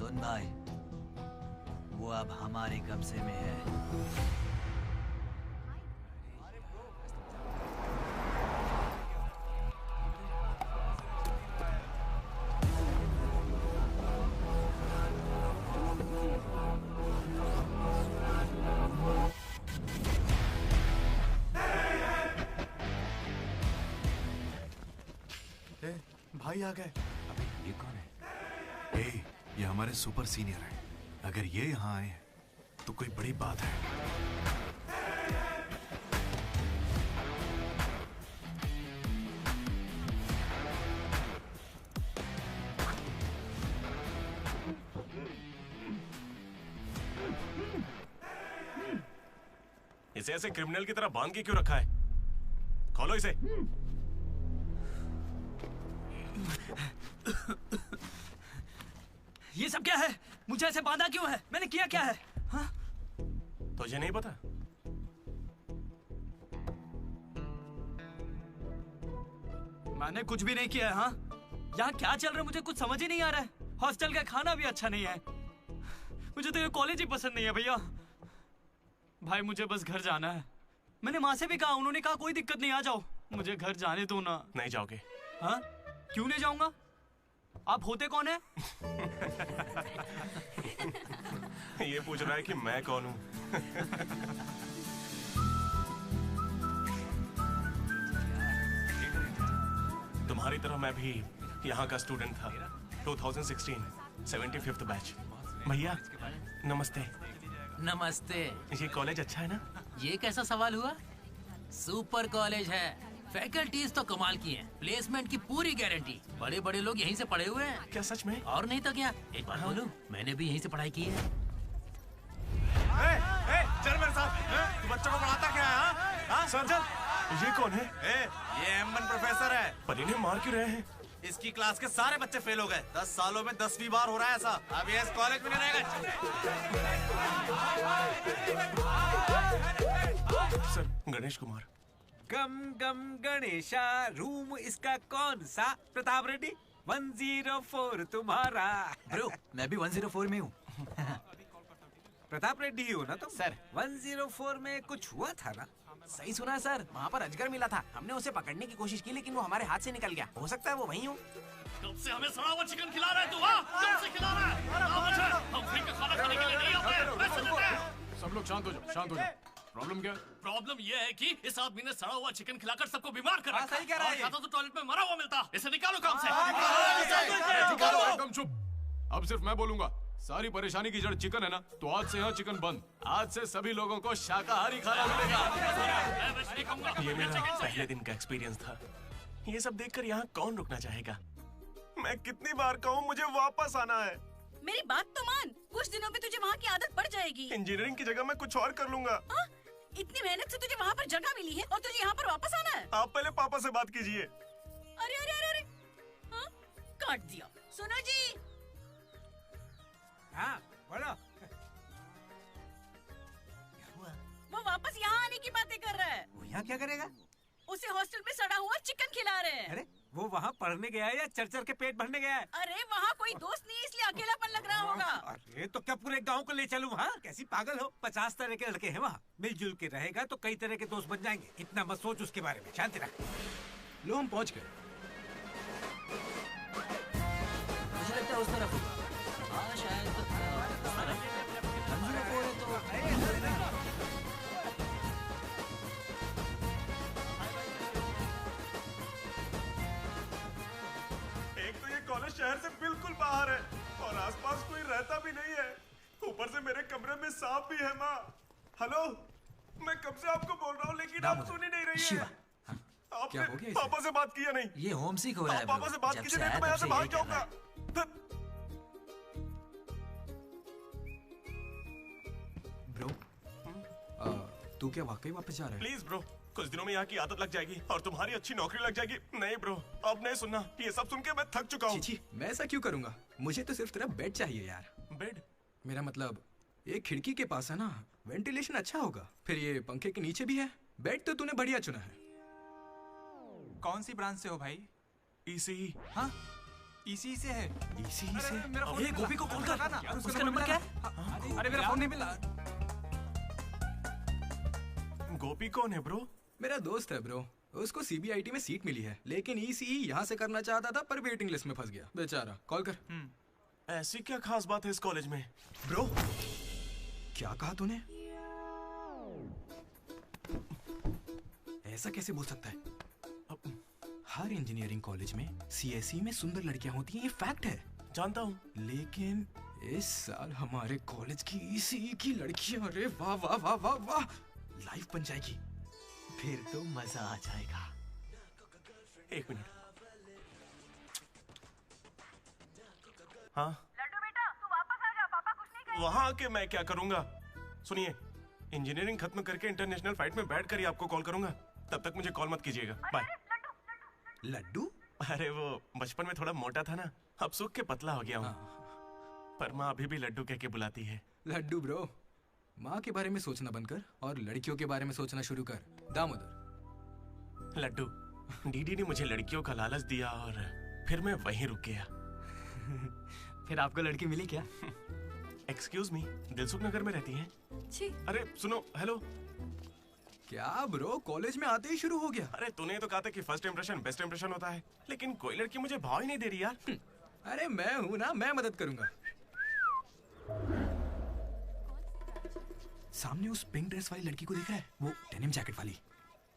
सुन भाई, वो अब हमारे कब्जे में है। भाई आ गए। अबे ये कौन है? ये हमारे सुपर सीनियर हैं। अगर ये यहाँ आए तो कोई बड़ी बात है। इसे ऐसे क्रिमिनल की तरह बांध के क्यों रखा है? खोलो इसे। ये सब क्या है? मुझे ऐसे बांधा क्यों है? मैंने किया क्या है? हाँ? तुझे नहीं पता? मैंने कुछ भी नहीं किया है। हाँ? यहाँ क्या चल रहा है मुझे कुछ समझ ही नहीं आ रहा है। हॉस्टल का खाना भी अच्छा नहीं है। मुझे तो ये कॉलेज ही पसंद नहीं है भैया। भाई मुझे बस घर जाना है। मैंने माँ से भी कहा, उन्होंने कहा कोई दिक्कत नहीं, आ जाओ। मुझे घर जाने दो ना। नहीं जाओगे? हाँ? क्यों नहीं जाऊंगा? आप होते कौन है? ये पूछ रहा है कि मैं कौन हूँ। तुम्हारी तरह मैं भी यहाँ का स्टूडेंट था। 2016 75th बैच। भैया नमस्ते। नमस्ते। ये कॉलेज अच्छा है ना? ये कैसा सवाल हुआ? सुपर कॉलेज है। फैकल्टीज तो कमाल की हैं। प्लेसमेंट की पूरी गारंटी। बड़े बड़े लोग यहीं से पढ़े हुए हैं। क्या सच में? और नहीं तो क्या। एक बात बोलूं, मैंने भी यहीं से पढ़ाई की है। चल मेरे साथ। तू बच्चों को पढ़ाता क्या है? हाँ? सर ये कौन है? ये एमन प्रोफेसर है। पर इन्हें मार क्यों रहे हैं? इसकी क्लास के सारे बच्चे फेल हो गए। 10 सालों में 10वीं बार हो रहा है ऐसा। अब ये इस कॉलेज में नहीं रहेगा। सर गणेश कुमार। गम गम गणेशा। रूम इसका कौन सा? प्रताप रेड्डी 104 तुम्हारा। ब्रो मैं भी 104 में हूँ। प्रताप रेड्डी ही हो ना तुम? सर 104 में कुछ हुआ था ना? सही सुना है सर, वहाँ पर अजगर मिला था। हमने उसे पकड़ने की कोशिश की लेकिन वो हमारे हाथ से निकल गया। हो सकता है वो वहीं हो। कब से हमें सड़ा हुआ चिकन खिला रहा है तू? हाँ? कब से खिला रहा है? हम फ्री का खाना खाने के लिए नहीं आते। पैसे देते हैं। सब लोग शांत हो जाओ, शांत हो जाओ। प्रॉब्लम क्या है? प्रॉब्लम ये है कि इस आदमी ने सड़ा हुआ चिकन खिलाकर सबको बीमार कर रखा। सही कह रहा है। खाता तो टॉयलेट में मरा हुआ मिलता। इसे निकालो काम से। एकदम चुप। अब सिर्फ मैं बोलूंगा। सारी परेशानी की जड़ चिकन है ना, तो आज से यहाँ चिकन बंद। आज से सभी लोगों को शाकाहारी खाना मिलेगा। ये मेरा पहले दिन का एक्सपीरियंस था। ये सब देखकर यहाँ कौन रुकना चाहेगा? मैं कितनी बार कहूँ मुझे वापस आना है। मेरी बात तो मान। कुछ दिनों में तुझे वहाँ की आदत पड़ जाएगी। इंजीनियरिंग की जगह मैं कुछ और कर लूंगा। इतनी मेहनत से तुझे वहाँ पर जगह मिली है और तुझे यहाँ पर वापस आना है। आप पहले पापा से बात कीजिए। अरे अरे अरे अरे, हाँ? काट दिया। सुनो जी। हाँ बोलो। वो वापस यहाँ आने की बातें कर रहा है। वो यहाँ क्या करेगा? उसे हॉस्टल में सड़ा हुआ चिकन खिला रहे हैं। अरे वो वहाँ पढ़ने गया है या चर के पेट भरने गया है? अरे वहाँ कोई दोस्त नहीं इसलिए अकेलापन लग रहा होगा। अरे तो क्या पूरे गांव को ले चलूं? हाँ कैसी पागल हो? 50 तरह के लड़के हैं वहाँ। मिलजुल के रहेगा तो कई तरह के दोस्त बन जाएंगे। इतना मत सोच उसके बारे में। शांति रख। लो हम पहुँच गए। मुझे लगता है उस तरफ होगा। हाँ शायद उस तरफ। 104 है तो एक तो ये कॉलेज शहर से बिल्कुल बाहर है और आसपास कोई रहता भी नहीं है। ऊपर से मेरे कमरे में सांप भी है। माँ हेलो, मैं कब से आपको बोल रहा हूँ लेकिन आप सुन ही नहीं रही है। आपने पापा से बात किया नहीं? ये होम सिक हो रहा है। पापा से बात कीजिए नहीं तो मैं यहाँ से भाग जाऊंगा। ब्रो तू क्या वाकई वापस जा रहा है? प्लीज ब्रो, कुछ दिनों में यहाँ की आदत लग जाएगी और तुम्हारी अच्छी नौकरी लग जाएगी। नहीं ब्रो, अब नहीं सुनना। ये सब सुन के मैं थक चुका हूँ। मैं ऐसा क्यों करूंगा? मुझे तो सिर्फ तेरा बेड चाहिए यार। बेड? मेरा मतलब ये खिड़की के पास है ना, वेंटिलेशन अच्छा होगा। फिर ये पंखे के नीचे भी है। बेड तो तूने बढ़िया चुना है। कौन सी ब्रांच से हो भाई? ईसीई। हाँ? इसी से है। इसी से? ये गोपी को कॉल कर ना। उसका नंबर क्या है? अरे मेरा फोन नहीं मिला। गोपी कौन है ब्रो? मेरा दोस्त है ब्रो। उसको सीबीआईटी में सीट मिली है, लेकिन ईसीई यहाँ से करना चाहता था पर वेटिंग लिस्ट में फंस गया बेचारा। कॉल कर। ऐसी क्या खास बात है इस कॉलेज में? ब्रो क्या कहा तूने? ऐसा कैसे बोल सकता है? हर इंजीनियरिंग कॉलेज में सीएसई में सुंदर लड़कियां होती हैं, ये फैक्ट है। जानता हूँ, लेकिन इस साल हमारे कॉलेज की ईसीई की लड़कियां, अरे वाह वाह वाह वाह वाह, लाइव बन जाएगी। फिर तो मजा आ जाएगा। एक मिनट। हाँ लड्डू बेटा, तू वापस आ जा, पापा कुछ नहीं करेंगे। वहाँ आके मैं क्या करूँगा? सुनिए, इंजीनियरिंग खत्म करके इंटरनेशनल फ्लाइट में बैठकर ही आपको कॉल करूंगा। तब तक मुझे कॉल मत कीजिएगा। बाय। लड्डू? अरे वो बचपन में थोड़ा मोटा था ना, अब सूख के पतला हो गया हूँ। पर माँ अभी भी लड्डू कह के बुलाती है। लड्डू ब्रो, माँ के बारे में सोचना बंद कर और लड़कियों के बारे में सोचना शुरू कर। दामोदर। लड्डू, डीडी ने मुझे लड़कियों का लालच दिया और फिर मैं वहीं रुक गया। फिर आपको लड़की मिली क्या? एक्सक्यूज मी, दिलसुख नगर में रहती हैं? छी। अरे सुनो, हेलो। क्या ब्रो, कॉलेज में आते ही शुरू हो गया? अरे तूने तो कहा था कि फर्स्ट इंप्रेशन बेस्ट इंप्रेशन होता है, लेकिन कोई लड़की मुझे भाव ही नहीं दे रही यार। अरे मैं हूँ ना, मैं मदद करूंगा। सामने उस पिंक ड्रेस वाली लड़की को दिख रहा है? वो डेनिम जैकेट वाली।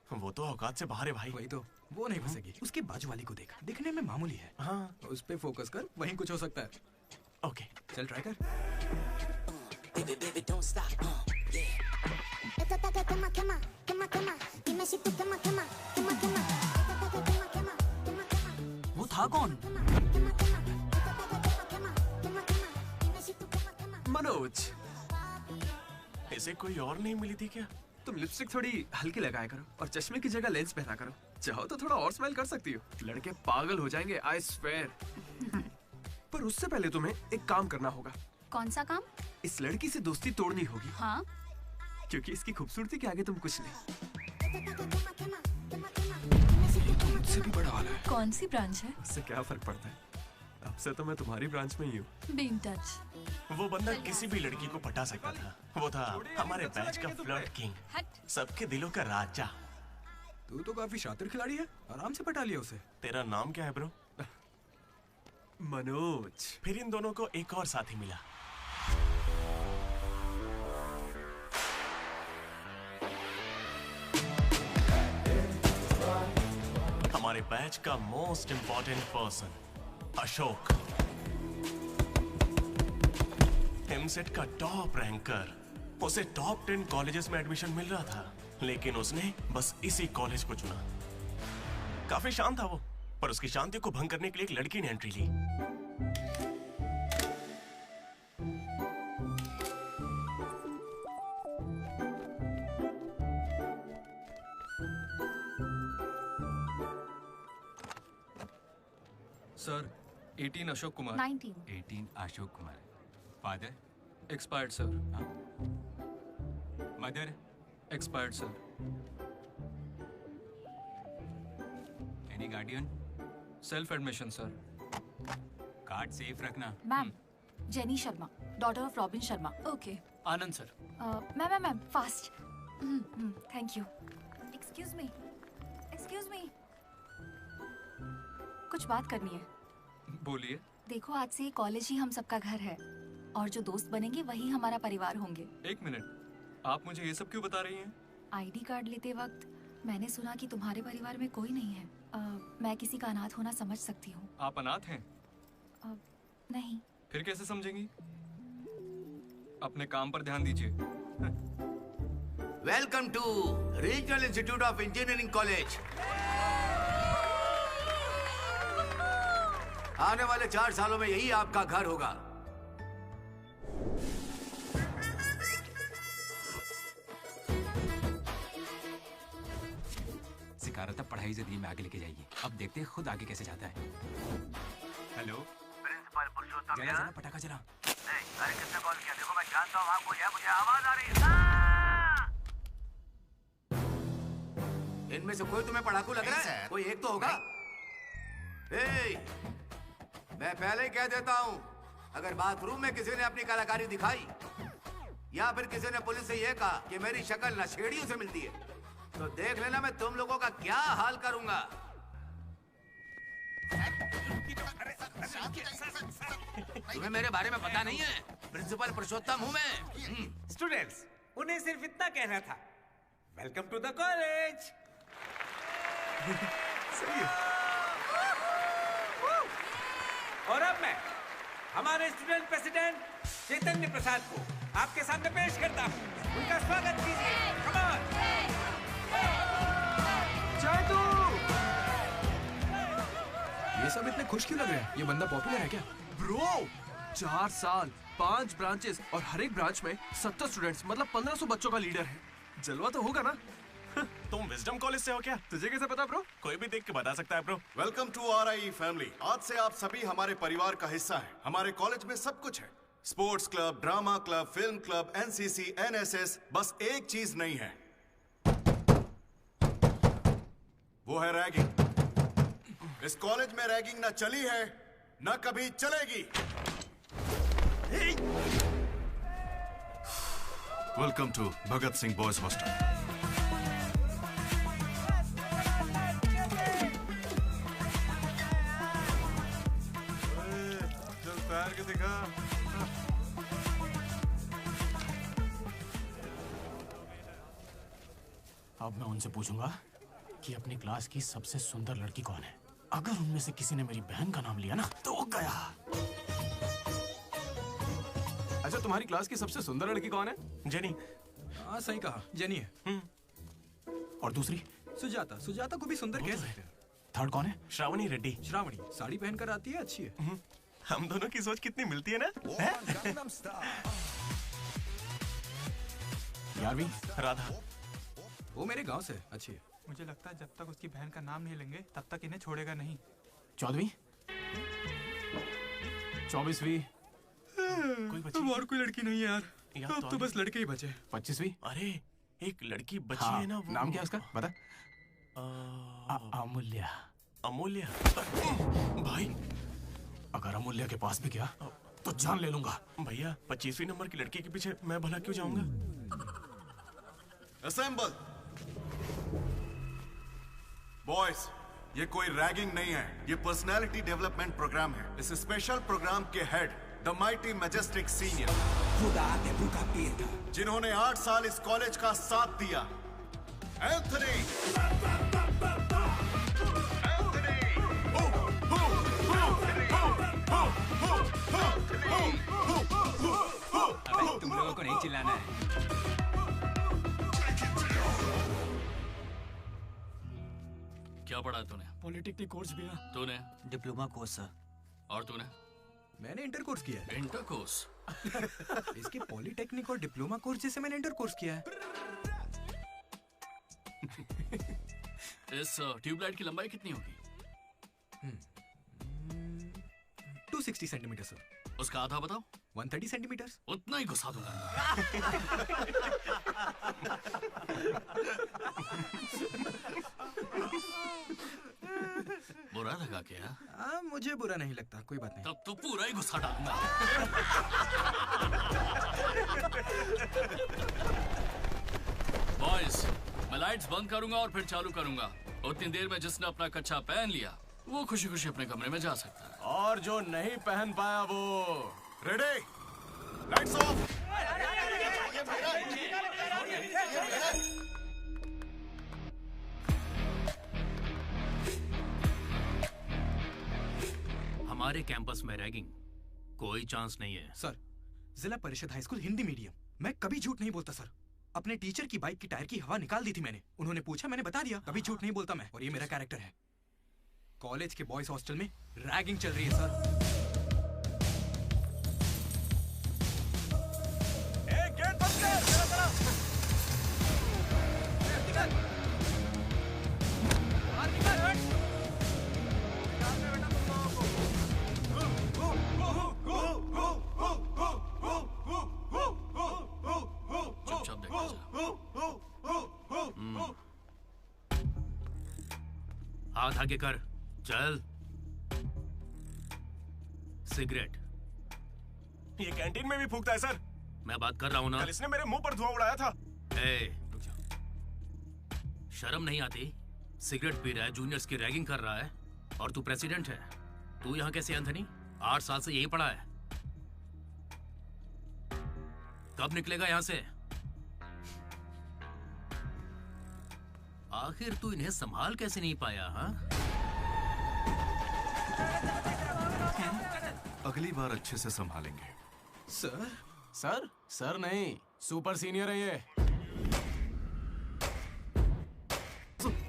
वो तो औकात से बाहर है भाई। वही तो, वो नहीं फंसेगी। उसके बाजू वाली को देख, दिखने में मामूली है। हाँ, उस पे फोकस कर, वहीं कुछ हो सकता है। ओके, चल ट्राई कर। वो था कौन? मनोज। इसे कोई और नहीं मिली थी क्या? तुम लिपस्टिक थोड़ी हल्की लगाया करो और चश्मे की जगह लेंस पहना करो। चाहो तो थोड़ा और स्माइल कर सकती हो, लड़के पागल हो जाएंगे, आई स्वेयर। पर उससे पहले तुम्हें एक काम करना होगा। कौन सा काम? इस लड़की से दोस्ती तोड़नी होगी। हाँ? क्योंकि इसकी खूबसूरती के आगे तुम कुछ नहीं। मुझसे भी बड़ा वाला है। कौन सी ब्रांच है? उससे क्या फर्क पड़ता है? अब से तो मैं तुम्हारी ब्रांच में ही हूँ। Be in touch. वो बंदा किसी भी लड़की को पटा सकता था। वो था हमारे बैच का फ्लर्ट किंग, सबके दिलों का राजा। तू तो काफी शातिर खिलाड़ी है, आराम से पटा लिया उसे। तेरा नाम क्या है ब्रो? मनोज। फिर इन दोनों को एक और साथी मिला। हमारे बैच का most important person Ashok, EAMCET का टॉप रैंकर। उसे टॉप 10 कॉलेजेस में एडमिशन मिल रहा था, लेकिन उसने बस इसी कॉलेज को चुना। काफी शांत था वो, पर उसकी शांति को भंग करने के लिए एक लड़की ने एंट्री ली। Sir, 18 Ashok Kumar. 19 Ashok Kumar. Father? Expired sir. Mother? Expired sir. Any guardian? Self admission sir. Card safe रखना। Ma'am, Jenny Sharma, daughter of Robin Sharma. Okay. Anand sir. Ma'am fast. Thank you. Excuse me, कुछ बात करनी है। बोलिए। देखो, आज से कॉलेज ही हम सबका घर है और जो दोस्त बनेंगे वही हमारा परिवार होंगे। एक मिनट, आप मुझे ये सब क्यों बता रही हैं? आईडी कार्ड लेते वक्त मैंने सुना कि तुम्हारे परिवार में कोई नहीं है। मैं किसी का अनाथ होना समझ सकती हूँ। आप अनाथ हैं? नहीं। फिर कैसे समझेंगी? अपने काम पर ध्यान दीजिए। Welcome to regional institute of engineering college. आने वाले 4 सालों में यही आपका घर होगा। सिखा रहा था पढ़ाई जिंदगी में आगे लेके जाइए। अब देखते हैं खुद आगे कैसे जाता है। हेलो प्रिंसिपल पुरुषोत्तम। जरा पटाखा जरा। अरे किसने कॉल किया? देखो मैं जानता हूँ आपको, मुझे आवाज आ रही है। इनमें से कोई तुम्हें पढ़ाकू लग रहा है? कोई एक तो होगा। मैं पहले ही कह देता हूँ, अगर बाथरूम में किसी ने अपनी कलाकारी दिखाई या फिर किसी ने पुलिस से यह कहा कि मेरी शक्ल नशेड़ियों से मिलती है, तो देख लेना मैं तुम लोगों का क्या हाल करूंगा। तुम्हें मेरे बारे में पता नहीं है? प्रिंसिपल पुरुषोत्तम हूँ मैं। स्टूडेंट्स, उन्हें सिर्फ इतना कहना था, वेलकम टू द कॉलेज। और अब मैं हमारे स्टूडेंट प्रेसिडेंट चैतन्य प्रसाद को आपके सामने पेश करता हूँ। उनका स्वागत कीजिए। Come on. जादू! ये सब इतने खुश क्यों लग रहे हैं? ये बंदा पॉपुलर है क्या? ब्रो, 4 साल, 5 ब्रांचेस और हर एक ब्रांच में 70 स्टूडेंट्स, मतलब 1500 बच्चों का लीडर है। जलवा तो होगा ना? तुम विजडम कॉलेज से हो क्या? तुझे कैसे पता ब्रो? कोई भी देख के बता सकता है bro. Welcome to RIE family. आज से आप सभी हमारे परिवार का हिस्सा हैं। हमारे कॉलेज में सब कुछ है, sports club, drama club, film club, NCC, NSS। बस एक चीज नहीं है, वो है रैगिंग। इस कॉलेज में रैगिंग ना चली है, ना कभी चलेगी। Welcome to Bhagat Singh boys hostel. के दिखा। अब मैं उनसे पूछूंगा कि अपनी क्लास की सबसे सुंदर लड़की कौन है। अगर उनमें से किसी ने मेरी बहन का नाम लिया ना तो गया। अच्छा, तुम्हारी क्लास की सबसे सुंदर लड़की कौन है? जेनी। हाँ, सही कहा, जेनी है। और दूसरी? सुजाता। सुजाता को भी सुंदर कह सकते हैं। थर्ड कौन है? श्रावणी रेड्डी। श्रावणी साड़ी पहनकर आती है, अच्छी है। हम दोनों की सोच कितनी मिलती है ना? 11वीं? राधा। वो मेरे गांव से, अच्छी है। मुझे लगता है जब तक उसकी बहन का नाम नहीं लेंगे तब तक इन्हें छोड़ेगा नहीं। 14वीं? 24वीं? कोई बची? और कोई लड़की नहीं है यार। अब तो बस लड़के ही बचे। 25वीं? अरे एक लड़की बची हाँ, है ना, वो नाम क्या उसका बता? अमूल्य। अमूल्य? भाई अगर अमूल्य के पास भी गया तो जान ले लूंगा। भैया 25वीं नंबर की लड़की के पीछे मैं भला क्यों जाऊंगा? असेंबल। बॉयज, ये कोई रैगिंग नहीं है, ये पर्सनालिटी डेवलपमेंट प्रोग्राम है। इस स्पेशल प्रोग्राम के head the mighty majestic senior, जिन्होंने 8 साल इस कॉलेज का साथ दिया, एंथनी। तुम लोगों को नहीं चिल्लाना है। क्या पढ़ा तूने? पॉलिटेक्निक कोर्स भी है। तूने? Diploma course sir. और तूने? मैंने इंटर कोर्स किया है। Inter course? इसके पॉलिटेक्निक और डिप्लोमा कोर्स जैसे मैंने इंटर कोर्स किया है। इस ट्यूबलाइट की लंबाई कितनी होगी? 260 सेंटीमीटर सर। उसका आधा बताओ। 130 सेंटीमीटर। उतना ही घुसा दूंगा। बुरा लगा क्या? मुझे बुरा नहीं लगता, कोई बात नहीं। तब तो पूरा ही गुस्सा डालूंगा। बॉयज, मैं लाइट्स बंद करूंगा और फिर चालू करूंगा। उतनी देर में जिसने अपना कच्छा पहन लिया वो खुशी खुशी अपने कमरे में जा सकता है, और जो नहीं पहन पाया वो रेडी, लाइट्स ऑफ। हमारे कैंपस में रैगिंग कोई चांस नहीं है। सर, जिला परिषद हाई स्कूल हिंदी मीडियम, मैं कभी झूठ नहीं बोलता सर। अपने टीचर की बाइक की टायर की हवा निकाल दी थी मैंने। उन्होंने पूछा, मैंने बता दिया। कभी झूठ नहीं बोलता मैं, और ये मेरा कैरेक्टर है। कॉलेज के बॉयज हॉस्टल में रैगिंग चल रही है सर। गेट बंद कर, मेरा तरफ। चुपचाप देखते जा। हाथ आगे कर, चल। सिगरेट। ये कैंटीन में भी फूकता है सर। मैं बात कर रहा हूँ ना। कल इसने मेरे मुंह पर धुआं उड़ाया था। शर्म नहीं आती? सिगरेट पी रहा है, जूनियर्स की रैगिंग कर रहा है, और तू प्रेसिडेंट है। तू यहाँ कैसे एंथनी? 8 साल से यहीं पड़ा है। कब निकलेगा यहाँ से? आखिर तू इन्हें संभाल कैसे नहीं पाया? हाँ, अगली बार अच्छे से संभालेंगे। सर? सर? सर नहीं, सुपर सीनियर है ये।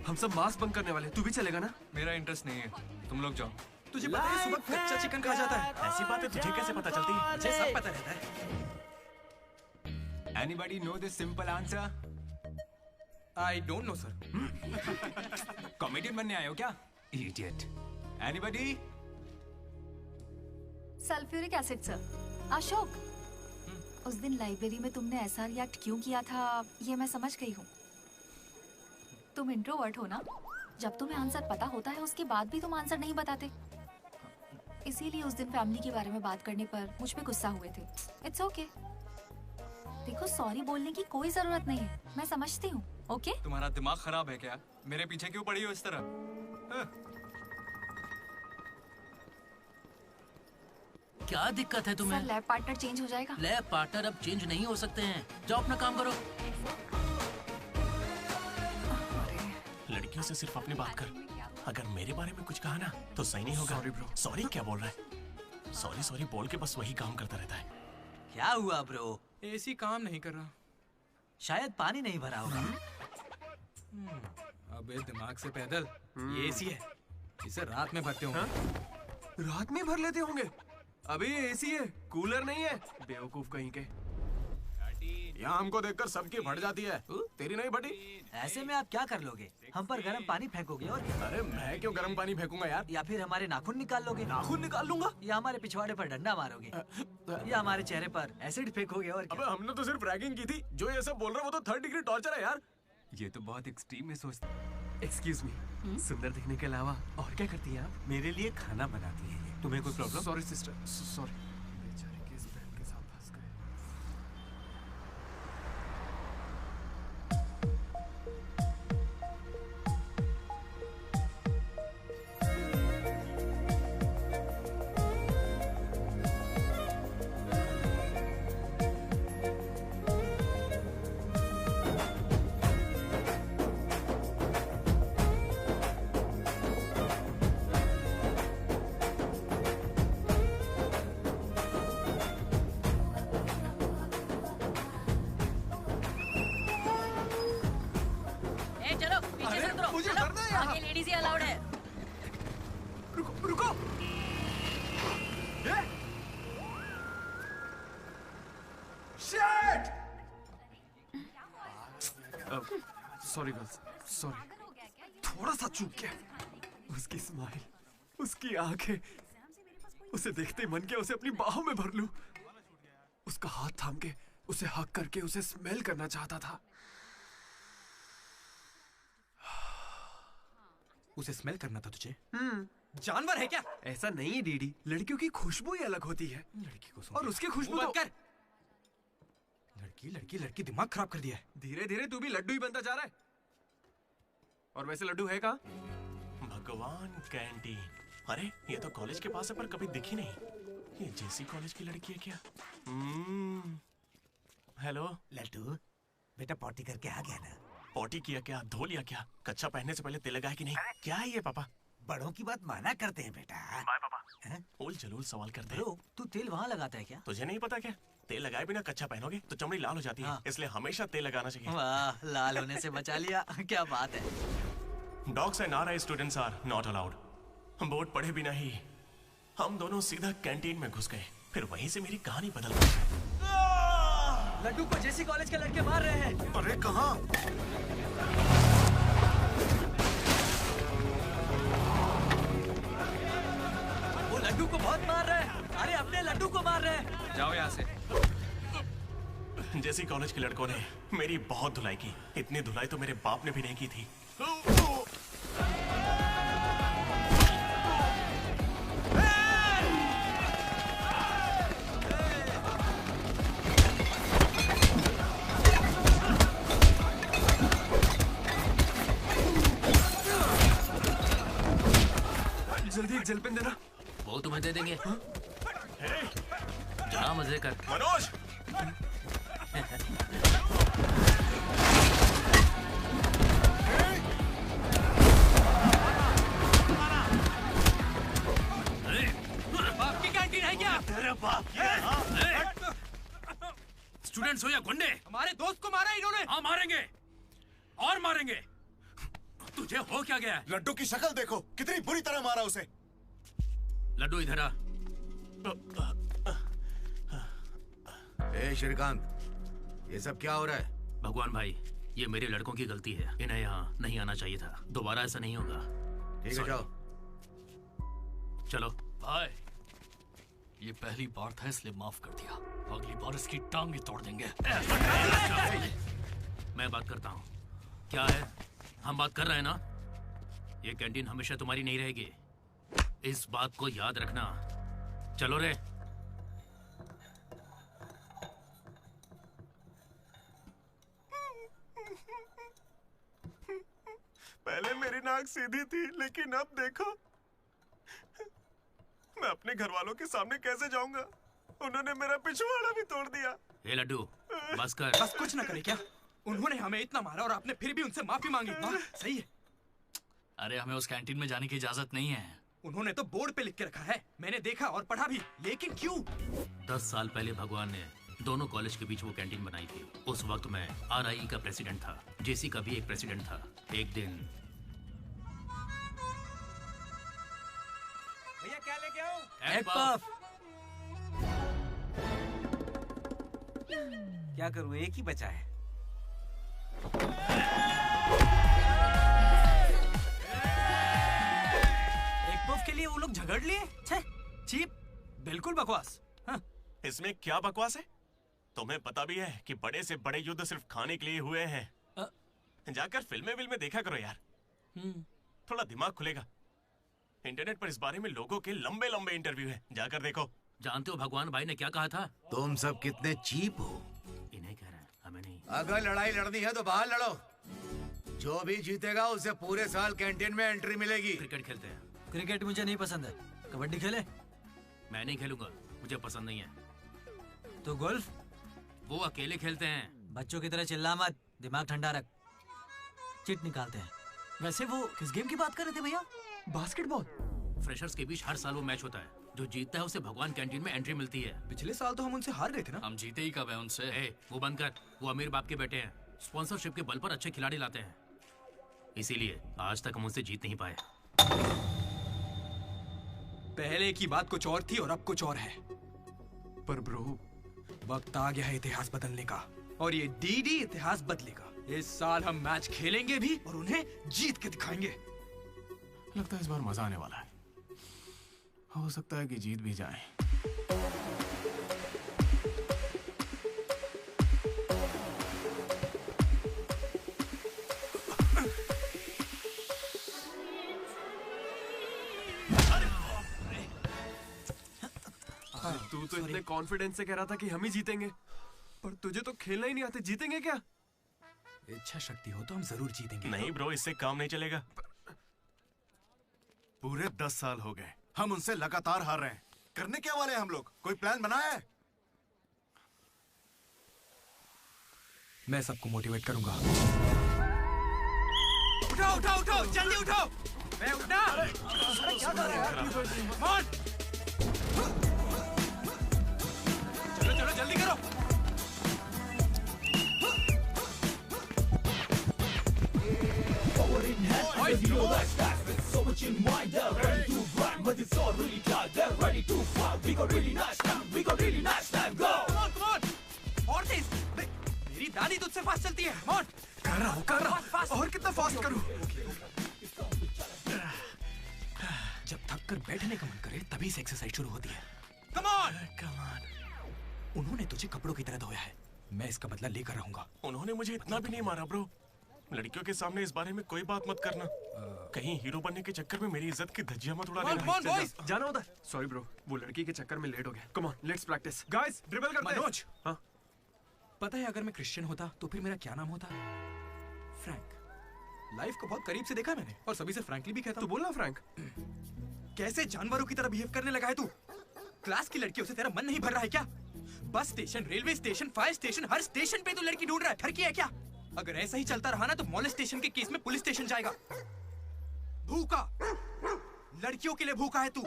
हम सब मास्क बंद करने वाले, तू भी चलेगा ना? मेरा इंटरेस्ट नहीं है, तुम लोग जाओ। तुझे पता है सुबह कच्चा चिकन खा जाता है? ऐसी बातें तुझे कैसे पता चलती है? मुझे सब पता रहता है। Anybody know this simple answer? I don't know, sir. Comedian बनने आए हो क्या? Idiot. Anybody? Sulphuric acid sir. Ashok, उस दिन लाइब्रेरी में तुमने ऐसा रिएक्ट क्यों किया था, ये मैं समझ गई हूँ। तुम इंट्रोवर्ट हो ना? जब तुम्हें आंसर पता होता है उसके बाद भी तुम आंसर नहीं बताते। इसीलिए उस दिन फैमिली के बारे में बात करने पर मुझ पे गुस्सा हुए थे। It's okay. देखो, सॉरी बोलने की कोई जरूरत नहीं है, मैं समझती हूँ। ओके? तुम्हारा दिमाग खराब है क्या? मेरे पीछे क्यों पड़ी हो इस तरह? क्या दिक्कत है तुम्हें? सर, लैब पार्टनर चेंज हो जाएगा। लैब पार्टनर अब चेंज नहीं हो सकते हैं। जाओ अपना काम करो। लड़कियों से सिर्फ अपनी बात कर। अगर मेरे बारे में कुछ कहा ना तो सही नहीं होगा। Sorry bro. सॉरी क्या बोल रहा है? सॉरी सॉरी बोल के बस वही काम करता रहता है। क्या हुआ ब्रो? एसी काम नहीं कर रहा। शायद पानी नहीं भरा होगा। अबे दिमाग से पैदल, ये एसी है, इसे रात में भरते होंगे। रात में भर लेते होंगे? अबे ये एसी है, कूलर नहीं है। बेवकूफ कहीं के। यहाँ हमको देखकर सबकी फट जाती है, तेरी नहीं फटी? ऐसे में आप क्या कर लोगे? हम पर गर्म पानी फेंकोगे और क्या? अरे मैं क्यों गर्म पानी फेंकूंगा यार? या फिर हमारे नाखून निकाल लोगे? नाखून निकाल लूंगा? या हमारे पिछवाड़े पर डंडा मारोगे? या हमारे चेहरे पर एसिड फेंकोगे और क्या? अबे हमने तो सिर्फ रैगिंग की थी। जो ये सब बोल रहा है वो तो 3rd डिग्री टॉर्चर है यार। ये तो बहुत एक्सट्रीम में सोचते। एक्सक्यूज मी, सुंदर दिखने के अलावा और क्या करती है आप? मेरे लिए खाना बनाती है। तुम्हें कोई प्रॉब्लम? Sorry sister, sorry. बेचारे किस बहन के साथ फंस गए। लेडीज ही अलाउड है। रुको रुको। शिट! Sorry girls, sorry. थोड़ा सा चूक गया। उसकी स्माइल, उसकी आंखें, उसे देखते ही मन किया उसे अपनी बाहों में भर लूं। उसका हाथ थाम के उसे हक करके उसे स्मेल करना चाहता था। उसे स्मेल करना था तुझे? जानवर है क्या? ऐसा नहीं है डीडी, लड़कियों की खुशबू ही अलग होती है। लड़की को और उसकी खुशबू तो... कर। लड़की दिमाग खराब कर दिया है। धीरे धीरे तू भी लड्डू ही बनता जा रहा है। और वैसे लड्डू है कहाँ? भगवान, कैंटीन। अरे ये तो कॉलेज के पास है पर कभी दिखी नहीं। ये जेसी कॉलेज की लड़की है क्या? हेलो लड्डू, बेटा पॉटी करके आ गया ना? पॉटी किया क्या? धो लिया क्या? कच्चा पहनने से पहले तेल लगाया कि नहीं? क्या है ये पापा? बड़ों की बात माना करते हैं बेटा। बाय पापा। उल जलूल सवाल करते हैं। ब्रो, तू तेल वहाँ लगाता है क्या? तुझे नहीं पता क्या? तेल लगाए बिना कच्चा पहनोगे तो चमड़ी लाल हो जाती है। इसलिए हमेशा तेल लगाना चाहिए। वाह, लाल होने से बचा लिया। क्या बात है। Dogs and RI students are not allowed. Board पढ़े बिना ही हम दोनों सीधा कैंटीन में घुस गए। फिर वहीं से मेरी कहानी बदल गई। लड्डू को जेसी कॉलेज के लड़के मार रहे हैं। अरे कहाँ? वो लड्डू को बहुत मार रहे हैं। अरे अपने लड्डू को मार रहे हैं। जाओ यहाँ से। जेसी कॉलेज के लड़कों ने मेरी बहुत धुलाई की। इतनी धुलाई तो मेरे बाप ने भी नहीं की थी। जल्दी एक जेल पेन देना। वो तुम्हें दे देंगे। जा मजे कर। मनोज बाप की कैंटीन है क्या? तेरे बाप की है, हाँ? स्टूडेंट्स हो या गुंडे? हमारे दोस्त को मारा इन्होंने। हाँ मारेंगे और मारेंगे। तुझे हो क्या गया? लड्डू की शक्ल देखो, कितनी बुरी तरह मारा उसे। लड्डू इधर आ। ए श्रीकांत, ये सब क्या हो रहा है? भगवान भाई, ये मेरे लड़कों की गलती है। इन्हें यहाँ नहीं आना चाहिए था। दोबारा ऐसा नहीं होगा। ठीक है, जाओ। चलो भाई, ये पहली बार था इसलिए माफ कर दिया। अगली बार इसकी टांगे तोड़ देंगे। मैं बात करता हूँ। क्या है? हम बात कर रहे हैं ना? ये कैंटीन हमेशा तुम्हारी नहीं रहेगी, इस बात को याद रखना। चलो रे। पहले मेरी नाक सीधी थी, लेकिन अब देखो, मैं अपने घर वालों के सामने कैसे जाऊंगा? उन्होंने मेरा पिछवाड़ा भी तोड़ दिया। ए लड्डू, बस कर। बस कुछ ना करे क्या? उन्होंने हमें इतना मारा और आपने फिर भी उनसे माफी मांगी। वाह, सही है। अरे हमें उस कैंटीन में जाने की इजाजत नहीं है। उन्होंने तो बोर्ड पे लिख के रखा है, मैंने देखा और पढ़ा भी, लेकिन क्यों? 10 साल पहले भगवान ने दोनों कॉलेज के बीच वो कैंटीन बनाई थी। उस वक्त मैं RIE का प्रेसिडेंट था, JC का भी एक प्रेसिडेंट था। एक दिन भैया क्या लेके आऊं? Egg puff. क्या करूं, एक ही बचा है। एग पफ के लिए वो लोग झगड़ लिए। छे, चीप, बिल्कुल बकवास। हाँ। इसमें क्या बकवास है? तुम्हें पता भी है कि बड़े से बड़े युद्ध सिर्फ खाने के लिए हुए हैं। जाकर फिल्में देखा करो यार, थोड़ा दिमाग खुलेगा। इंटरनेट पर इस बारे में लोगों के लंबे लंबे इंटरव्यू हैं, जाकर देखो। जानते हो भगवान भाई ने क्या कहा था? तुम सब कितने चीप हो। इन्हें कह रहा है, हमें नहीं। अगर लड़ाई लड़नी है तो बाहर लड़ो। जो भी जीतेगा उसे पूरे साल कैंटीन में एंट्री मिलेगी। क्रिकेट खेलते हैं। क्रिकेट मुझे नहीं पसंद है। कबड्डी खेले? मैं नहीं खेलूंगा, मुझे पसंद नहीं है। तो गोल्फ? वो अकेले खेलते हैं। बच्चों की तरह चिल्ला मत, दिमाग ठंडा रख। चिट निकालते हैं। वैसे वो किस गेम की बात कर रहे थे भैया? बास्केटबॉल। फ्रेशर्स के बीच हर साल वो मैच होता है। जो जीतता है उसे भगवान कैंटीन में एंट्री मिलती है। पिछले साल तो हम उनसे हार गए थे ना? हम जीते ही कब है उनसे? वो बंद कर। वो अमीर बाप के बेटे हैं, स्पॉन्सरशिप के बल पर अच्छे खिलाड़ी लाते हैं, इसीलिए आज तक हम उनसे जीत नहीं पाए। पहले की बात कुछ और थी और अब कुछ और है। पर ब्रो, वक्त आ गया है इतिहास बदलने का, और ये DD इतिहास बदलेगा। इस साल हम मैच खेलेंगे भी और उन्हें जीत के दिखाएंगे। लगता है इस बार मजा आने वाला है। हो सकता है कि जीत भी जाए। तू तो इतने कॉन्फिडेंस से कह रहा था कि हम ही जीतेंगे, पर तुझे तो खेलना ही नहीं आते। जीतेंगे क्या? इच्छा शक्ति हो तो हम जरूर जीतेंगे। नहीं ब्रो, इससे काम नहीं चलेगा। पूरे 10 साल हो गए हम उनसे लगातार हार रहे हैं। करने क्या वाले हैं हम लोग? कोई प्लान बनाया है? मैं सबको मोटिवेट करूंगा। उठाओ उठाओ उठाओ, जल्दी उठाओ। मैं उठना। अरे क्या कर रहे हैं? चलो चलो जल्दी करो। और तेज। मेरी दादी तुझसे फास्ट चलती है। कर रहा हूँ। और कितना फास्ट करूँ? जब थक कर बैठने का मन करे तभी से एक्सरसाइज शुरू होती है। Come on! उन्होंने तुझे कपड़ों की तरह धोया है, मैं इसका बदला लेकर रहूंगा। उन्होंने मुझे इतना भी नहीं मारा ब्रो। लड़कियों के सामने इस बारे में कोई बात मत करना। कहीं हीरो बनने के चक्कर में मेरी इज्जत की धज्जियां मत उड़ा देना। जाना उधर। सॉरी ब्रो, वो लड़की के चक्कर में लेट हो गया। Come on, let's practice. Guys, dribble करते हैं। मनोज, हाँ? पता है अगर मैं क्रिश्चियन होता तो फिर मेरा क्या नाम होता? फ्रैंक। लाइफ को बहुत करीब से देखा मैंने और सभी से फ्रैंकली भी कहता हूँ। तो बोलना फ्रैंक। कैसे जानवरों की तरह बिहेव करने लगा है तू? क्लास की लड़कियों से तेरा मन नहीं भर रहा है क्या? Bus station, railway station, fire station, हर स्टेशन पे तू लड़की ढूंढ रहा है। ठरकी है क्या? अगर ऐसा ही चलता रहा ना तो मॉलेस्टेशन के केस में पुलिस स्टेशन जाएगा। भूखा, लड़कियों के लिए भूखा है तू।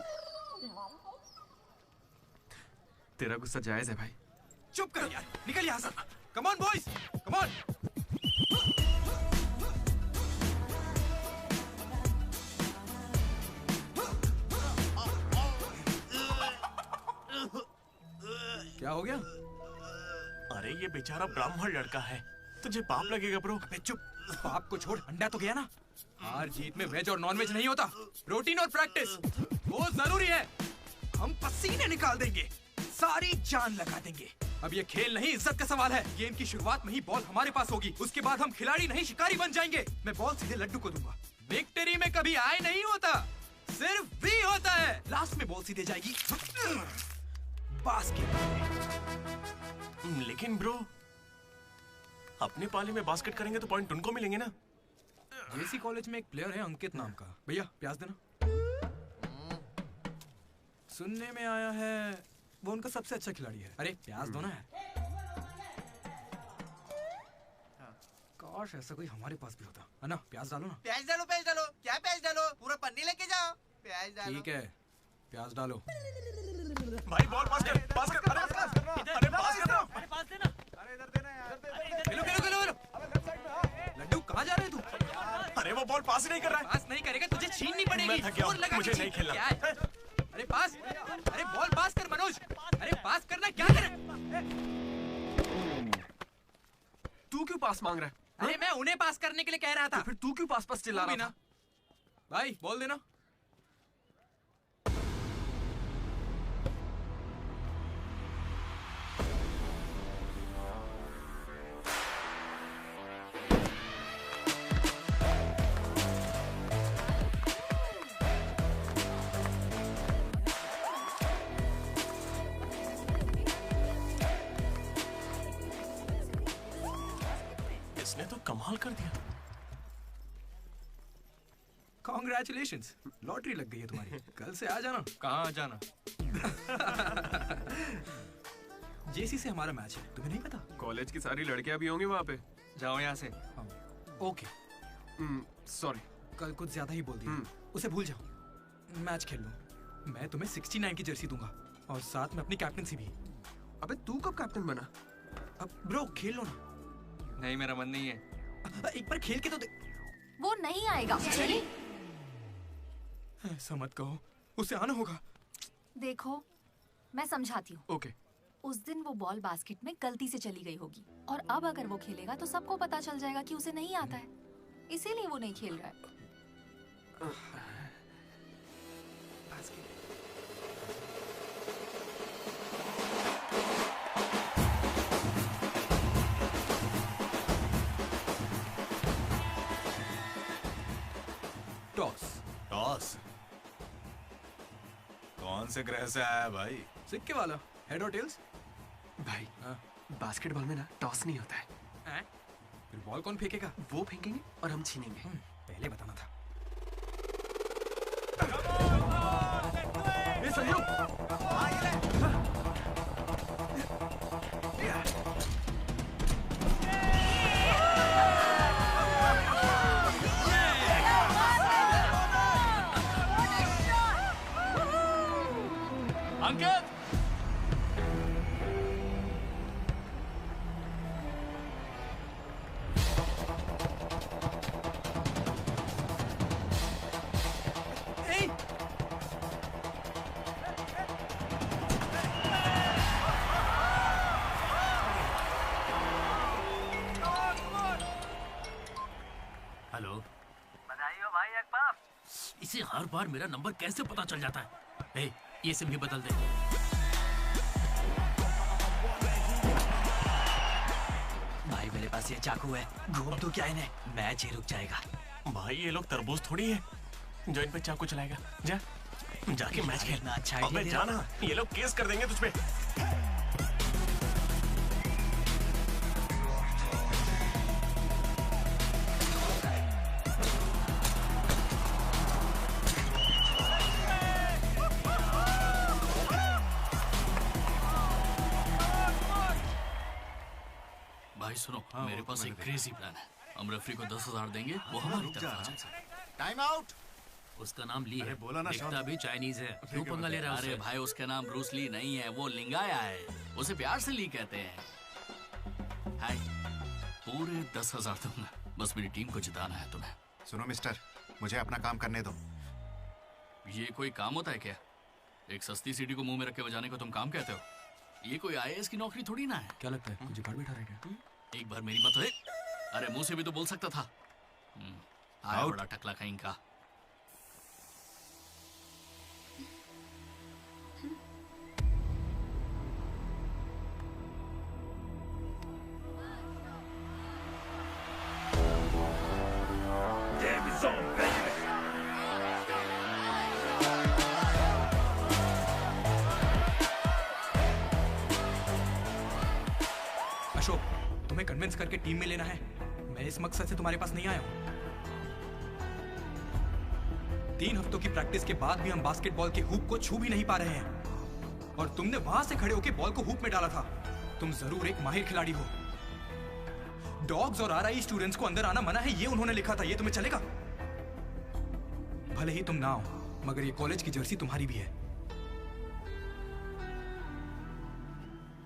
तेरा गुस्सा जायज है भाई। चुप कर यार, निकल यहाँ से। Come on boys, come on. क्या हो गया? अरे ये बेचारा ब्राह्मण लड़का है, तुझे पाप लगेगा ब्रो। अबे चुप, पाप को छोड़, अंडा तो गया ना। हार जीत में वेज और नॉन वेज नहीं होता, प्रोटीन और प्रैक्टिस वो जरूरी है। हम पसीने निकाल देंगे, सारी जान लगा देंगे। अब ये खेल नहीं, इज्जत का सवाल है। गेम की शुरुआत में ही बॉल हमारे पास होगी, उसके बाद हम खिलाड़ी नहीं शिकारी बन जाएंगे। मैं बॉल सीधे लड्डू को दूंगा। विक्ट्री में कभी आए नहीं होता, सिर्फ वी होता है। लास्ट में बॉल सीधे जाएगी बास्केट। लेकिन ब्रो, अपने पाले में बास्केट करेंगे तो पॉइंट उनको मिलेंगे ना। जेसी कॉलेज में एक प्लेयर है अंकित नाम का। भैया प्याज देना। सुनने में आया है वो उनका सबसे अच्छा खिलाड़ी है। अरे प्याज दो ना यार। काश ऐसा कोई हमारे पास भी होता है ना। प्याज डालो ना। प्याज डालो, प्याज डालो। क्या प्याज डालो? पूरा पन्नी लेके जाओ। प्याज डालो। ठीक है, प्याज डालो। भाई बॉल पास कर, पास कर। अरे पास कर, अरे पास कर। अरे पास देना। अरे इधर देना यार। खेलो खेलो खेलो खेलो। लड्डू कहाँ जा रहे हैं तू? अरे वो बॉल पास नहीं कर रहा है। पास नहीं करेगा तुझे छीननी पड़ेगी। मैं थक गया हूं, मुझे नहीं खेलना। क्या है? अरे पास, अरे बॉल पास कर मनोज। अरे पास करना, क्या कर? तू क्यों पास मांग रहा है? अरे मैं उन्हें पास करने के लिए कह रहा था। तो फिर तू क्यों पास पास चिल्ला रहा था? भाई बोल देना। इसने तो कमाल कर दिया। कॉन्ग्रेचुलेशंस, लॉटरी लग गई है तुम्हारी। कल से आ जाना। कहाँ आ जाना? जेसी से हमारा मैच है, तुम्हें नहीं पता? कॉलेज की सारी लड़कियां भी होंगी वहाँ पे। जाओ यहाँ से। ओके सॉरी, कल कुछ ज्यादा ही बोल दिया। उसे भूल जाओ, मैच खेल लो। मैं तुम्हें 69 की जर्सी दूंगा और साथ में अपनी कैप्टनसी भी। अबे तू कब कैप्टन बना? अब ब्रो खेल लो ना। नहीं, मेरा मन नहीं है। एक बार खेल के तो वो नहीं आएगा। ऐसा मत कहो, उसे आना होगा। देखो मैं समझाती हूँ। ओके। उस दिन वो बॉल बास्केट में गलती से चली गई होगी और अब अगर वो खेलेगा तो सबको पता चल जाएगा कि उसे नहीं आता है, इसीलिए वो नहीं खेल रहा है। टॉस। टॉस? कौन से ग्रह से आया है भाई? सिक्के वाला, हेड और टेल्स। भाई बास्केटबॉल में ना टॉस नहीं होता है। फिर बॉल कौन फेंकेगा? वो फेंकेंगे और हम छीनेंगे। पहले बताना था। ये संजू, अंकित, हेलो। बधाई हो भाई अकबर। इसे हर बार मेरा नंबर कैसे पता चल जाता है? ए, ये सिम भी बदल दे। भाई मेरे पास ये चाकू है, घूम तो क्या इन्हें, मैच ही रुक जाएगा। भाई ये लोग तरबूज थोड़ी है जो इन पे चाकू चलाएगा। जा जाके मैच खेलना। अच्छा अबे जाना, ये लोग केस कर देंगे तुझ पे। सुनो, हाँ, मेरे वो पास तो एक मैंने क्रेजी प्लान है। हम रेफरी को 10,000 देंगे, वो हमारी तरफ आ जाए। Time out. उसका नाम ली है। बोला ना दिखता भी चाइनीज है, क्यों पंगा ले रहा है अरे उससे? भाई, उसका नाम ब्रूस ली नहीं है, वो लिंगाया है। उसे प्यार से ली कहते हैं। हाय, पूरे 10,000 दूंगा, बस मेरी टीम को जिताना है तुम्हें। सुनो मिस्टर, मुझे अपना काम करने दो। ये कोई काम होता है क्या? एक सस्ती सीडी को मुंह में रख के बजाने को तुम काम कहते हो? ये कोई आईएएस की नौकरी थोड़ी ना है। क्या लगता है मुझे कार्ड बैठा रहेगा? एक बार मेरी बात है। अरे मुंह से भी तो बोल सकता था। आया बड़ा टकला कहीं का। अशोक, तुम्हें कन्विंस करके टीम में लेना है। मैं इस मकसद से तुम्हारे पास नहीं आया हूं। 3 हफ्तों की प्रैक्टिस के बाद भी हम बास्केटबॉल के हुप को छू भी नहीं पा रहे हैं, और तुमने वहां से खड़े होकर बॉल को हुप में डाला था। तुम जरूर एक माहिर खिलाड़ी हो। डॉग्स और आरआई स्टूडेंट्स को अंदर आना मना है, ये उन्होंने लिखा था। ये तुम्हें चलेगा? भले ही तुम ना हो, मगर ये कॉलेज की जर्सी तुम्हारी भी है।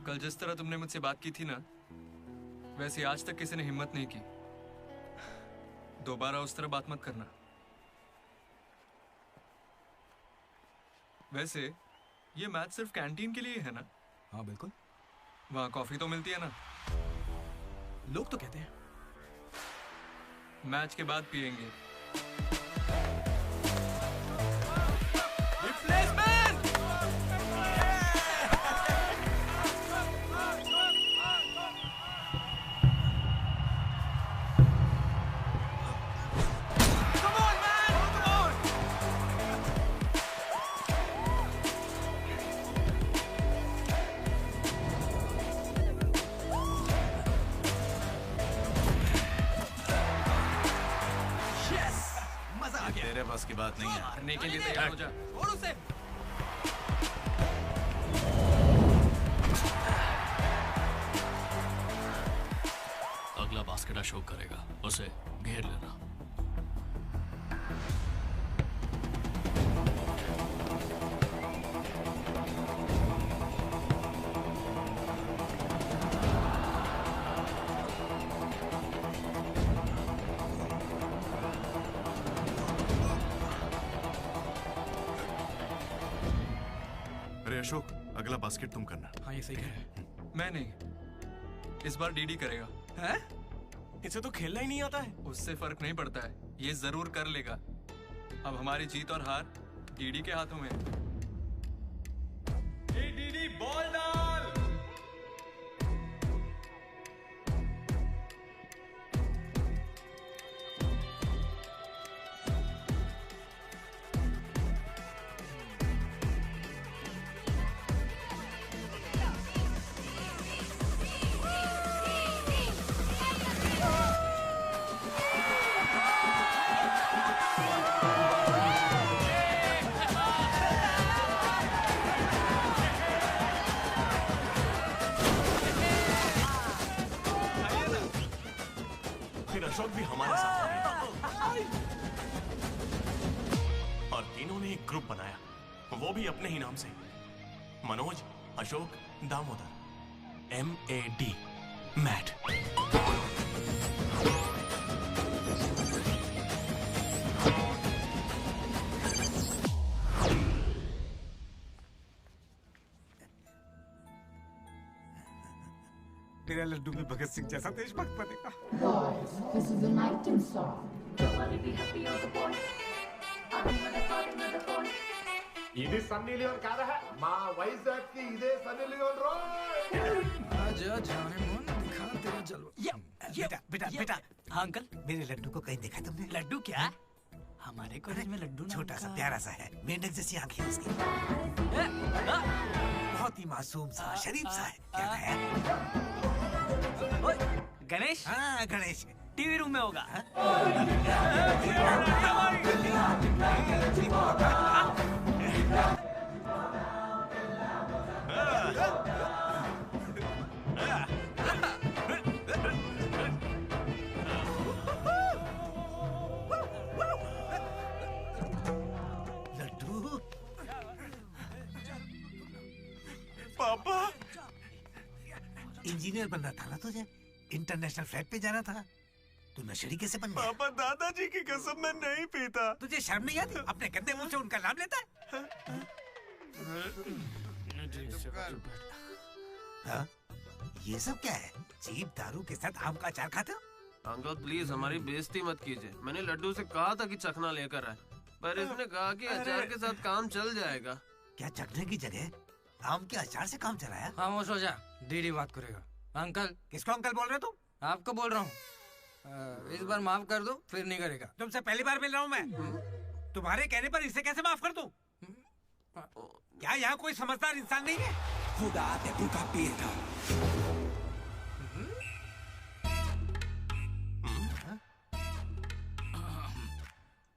कल जिस तरह तुमने मुझसे बात की थी ना, वैसे आज तक किसी ने हिम्मत नहीं की। दोबारा उस तरह बात मत करना। वैसे ये मैच सिर्फ कैंटीन के लिए है ना? हाँ बिल्कुल। वहाँ कॉफी तो मिलती है ना? लोग तो कहते हैं। मैच के बाद पियेंगे। तेरे बस की बात नहीं है। हारने के लिए तैयार हो जा। छोड़ उसे। अगला बास्केट अशोक करेगा, उसे घेर लेना। अरे अशोक, अगला बास्केट तुम करना। हाँ ये सही कह रहे हैं। मैं नहीं, इस बार डीडी करेगा। हैं? इसे तो खेलना ही नहीं आता है। उससे फर्क नहीं पड़ता है, ये जरूर कर लेगा। अब हमारी जीत और हार डीडी के हाथों में है। ए डीडी, बॉल डाल। फिर अशोक भी हमारे साथ आ गया। और तीनों ने एक ग्रुप बनाया, वो भी अपने ही नाम से। मनोज, अशोक, दामोदर। MAD, mat. मेरा लड्डू में भगत सिंह जैसा देशभक्त बनेगा। Boys, this is an item song. Nobody be happy on the boys. I'm gonna call another boy. ఇది సన్నీ లియోన్ కాదా మా వైజాగ్ కి ఇదే సన్నీ లియోన్ రోయ్ आजा जाने मन दिखा तेरा जलवा। बेटा बेटा बेटा। हाँ अंकल, मेरे लड्डू को कहीं देखा तुमने? लड्डू क्या? हमारे कॉलेज में लड्डू छोटा सा प्यारा सा है, मेंढक जैसी आंखें उसकी। बहुत ही मासूम सा, शरीफ सा है। क्या है? गणेश? हाँ गणेश। टीवी रूम में होगा। पापा इंजीनियर बनना था ना तुझे, इंटरनेशनल फ्लाइट पे जाना था, तू नशेड़ी कैसे बन गया? पापा दादाजी की कसम मैं नहीं पीता। तुझे शर्म नहीं आती? अपने गंदे मुंह से उनका नाम लेता है? हाँ? ये सब क्या है? चीप दारू के साथ आम का अचार खाते हो? अंकल प्लीज हमारी बेइज्जती मत कीजिए। मैंने लड्डू से कहा था कि चखना लेकर आए, पर इसने कहा कि अचार के साथ काम चल जाएगा। क्या चखने की जगह आम के अचार से काम चलाया? खामोश हो जा, दीदी बात करेगा। अंकल। किसको अंकल बोल रहे हो तुम? आपको बोल रहा हूँ। इस बार माफ कर दो, फिर नहीं करेगा। तुमसे पहली बार मिल रहा हूँ मैं। तुम्हारे कहने पर इसे कैसे माफ कर दूं? क्या यहाँ कोई समझदार इंसान नहीं है? खुदा ते भूखा पेट।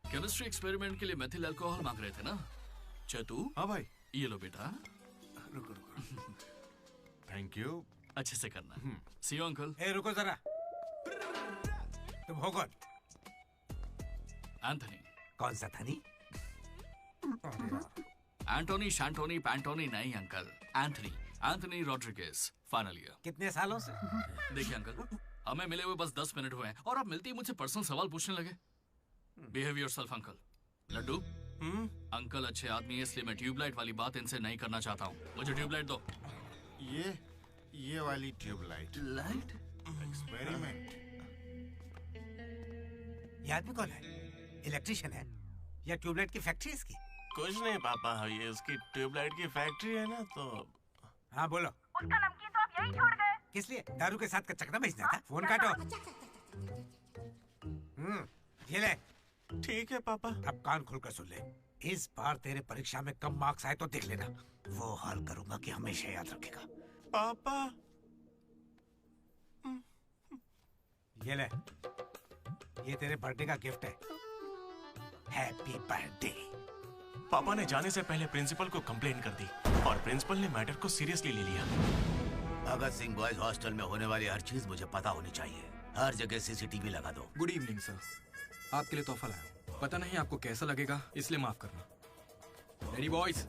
केमिस्ट्री एक्सपेरिमेंट के लिए मेथिल अल्कोहल मांग रहे थे ना चतु? हाँ भाई। ये लो बेटा। रुको। Thank you. अच्छे से करना। सी यू अंकल। ए रुको जरा, तुम हो कौन? एंथनी। कौन सा थनी? एंटोनी शैंटोनी पैंटोनी नहीं uncle, Anthony Rodriguez, final year. कितने सालों से? देखिए अंकल, हमें मिले हुए बस 10 मिनट हुए हैं और आप मिलते ही मुझसे पर्सनल सवाल पूछने लगे। Behave yourself uncle. Laddu, uncle अच्छे आदमी है इसलिए मैं ट्यूबलाइट वाली बात इनसे नहीं करना चाहता हूँ। मुझे ट्यूबलाइट दो। ये वाली ट्यूबलाइट। लाइट? एक्सपेरिमेंट। ये आदमी कौन है? इलेक्ट्रिशियन है या ट्यूबलाइट की फैक्ट्री इसकी? कुछ नहीं पापा, ये उसकी ट्यूबलाइट की फैक्ट्री है ना तो। हाँ बोलो। उसका नमकीन तो आप यही छोड़ गए। किस लिए? दारू के साथ का चकना भेजना था? फोन काटो। ये ले। ठीक है पापा। अब कान खोलकर सुन ले। इस बार तेरे परीक्षा में कम मार्क्स आए तो देख लेना, वो हाल करूंगा कि हमेशा याद रखेगा। पापा। ये ले, ये तेरे बर्थडे का गिफ्ट है। Happy birthday. पापा ने जाने से पहले प्रिंसिपल को कंप्लेंट कर दी और प्रिंसिपल ने मैटर को सीरियसली ले लिया। भगत सिंह बॉयज हॉस्टल में होने वाली हर चीज मुझे पता होनी चाहिए। हर जगह सीसीटीवी लगा दो। गुड इवनिंग सर, आपके लिए तोहफा लाया हूं। पता नहीं आपको कैसा लगेगा, इसलिए माफ करना। Ready boys?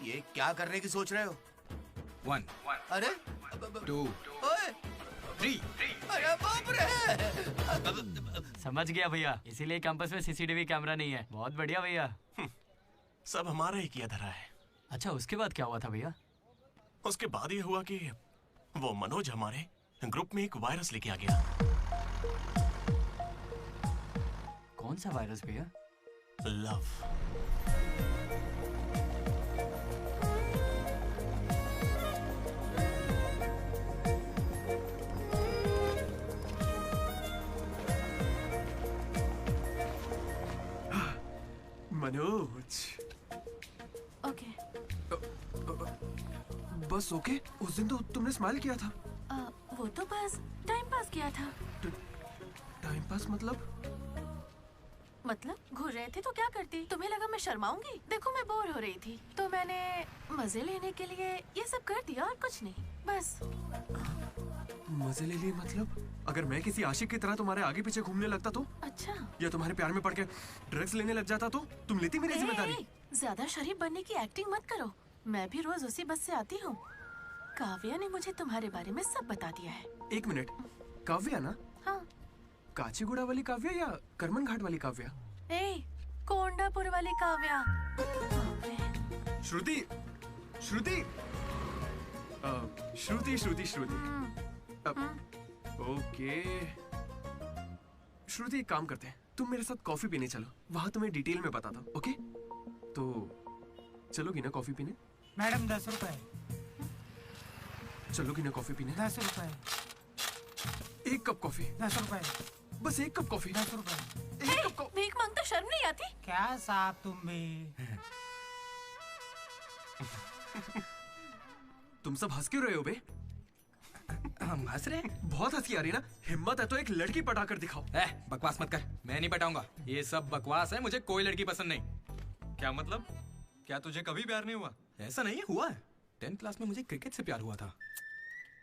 ये क्या करने की सोच रहे हो? 1 अरे 2 3। अरे बाप रे! समझ गया भैया, इसीलिए कैंपस में सीसीटीवी कैमरा नहीं है। बहुत बढ़िया भैया। सब हमारा ही किया धरा है। अच्छा, उसके बाद क्या हुआ था भैया? उसके बाद ये हुआ कि वो मनोज हमारे ग्रुप में एक वायरस लेके आ गया। कौन सा वायरस भैया? लव। मनोज। ओके। बस ओके? उस दिन तो तुमने स्माइल किया था। वो तो बस टाइम पास किया था। टाइम पास मतलब घूर रहे थे तो क्या करती? तुम्हें लगा मैं शर्माऊंगी? देखो मैं बोर हो रही थी तो मैंने मजे लेने के लिए ये सब कर दिया और कुछ नहीं, बस। मजे ले लिए मतलब? अगर मैं किसी आशिक की तरह तुम्हारे आगे पीछे घूमने लगता तो? अच्छा। या तुम्हारे प्यार में पड़ के ड्रग्स लेने लग जाता तो तुम लेती मेरी जिम्मेदारी? ज्यादा शरीफ बनने की एक्टिंग मत करो। मैं भी रोज उसी बस से आती हूँ। काव्या ने मुझे तुम्हारे बारे में सब बता दिया है। 1 मिनट, काव्या ना? हाँ। काचीगुड़ा वाली काव्या या करमन घाट वाली काव्या? कोंडापुर वाली काव्या। श्रुति, श्रुति, श्रुति, श्रुति, श्रुति। ओके श्रुति, एक काम करते हैं, तुम मेरे साथ कॉफी पीने चलो, वहां तुम्हें डिटेल में बताता हूँ। ओके? तो चलोगी ना कॉफी पीने? मैडम 10 रुपए। चलोगी ना कॉफी पीने? 10 रुपए। 1 कप कॉफी। 10 रुपए। बस 1 कप कॉफी। 10 रुपए। भीख मांगता शर्म नहीं आती? क्या साहब तुम भी? तुम सब हंस क्यों रहे हो बे? हम हंस रहे हैं? बहुत हंसी आ रही ना। हिम्मत है तो एक लड़की पटा कर दिखाओ। बकवास मत कर, मैं नहीं पटाऊंगा। ये सब बकवास है, मुझे कोई लड़की पसंद नहीं। क्या मतलब? क्या तुझे कभी प्यार नहीं हुआ? ऐसा नहीं हुआ है। 10th क्लास में मुझे क्रिकेट से प्यार हुआ था।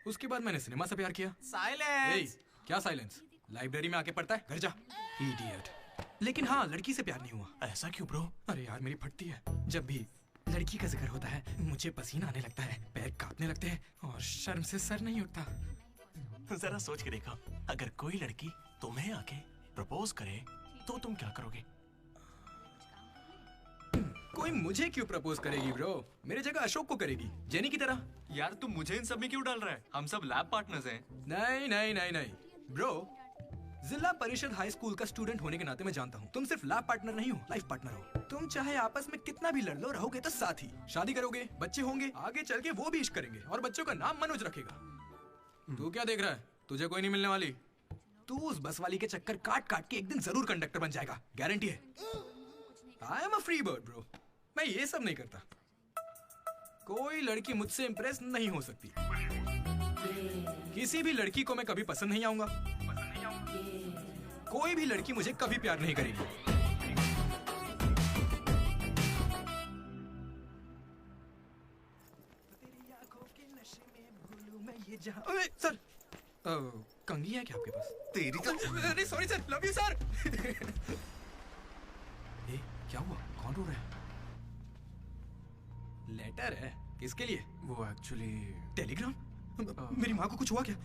उसके बाद मैंने सिनेमा से प्यार किया। साइलेंस। क्या साइलेंस? लाइब्रेरी में आके पढ़ता है, घर जा। इडियट। लेकिन हाँ, लड़की से प्यार नहीं हुआ। ऐसा क्यों ब्रो? अरे यार, मेरी फटती है जब भी लड़की का जिक्र होता है मुझे पसीना आने लगता है, पैर कांपने लगते हैं और शर्म से सर नहीं उठता। जरा सोच के देखो, अगर कोई लड़की तुम्हें आके प्रपोज करे तो तुम क्या करोगे? कोई मुझे क्यों प्रपोज करेगी ब्रो? मेरी जगह अशोक को करेगी, जेनी की तरह। यार तुम मुझे इन सब में क्यों डाल रहा है? हम सब लैब पार्टनर्स हैं। नहीं नहीं नहीं नहीं ब्रो, जिला परिषद हाई स्कूल का स्टूडेंट होने के नाते मैं जानता हूँ तुम सिर्फ लैब पार्टनर नहीं हो, लाइफ पार्टनर हो। तुम चाहे आपस में कितना भी लड़ लो, रहोगे तो साथ ही। शादी करोगे, बच्चे होंगे, आगे चल के वो भी इश्क करेंगे और बच्चों का नाम मनोज रखेगा। तू क्या देख रहा है? तुझे कोई नहीं मिलने वाली। तू उस बस वाली के चक्कर काट काट के एक दिन जरूर कंडक्टर बन जाएगा, गारंटी है। I am a free bird bro, मैं ये सब नहीं करता। कोई लड़की मुझसे इंप्रेस नहीं हो सकती। किसी भी लड़की को मैं कभी पसंद नहीं आऊंगा। कोई भी लड़की मुझे कभी प्यार नहीं करेगी। सर, कंघी है क्या आपके पास? तेरी तो अरे sorry sir, love you sir. क्या हुआ? कौन रो रहा है? लेटर है? किसके लिए? वो एक्चुअली टेलीग्राम। मेरी माँ को कुछ हुआ क्या?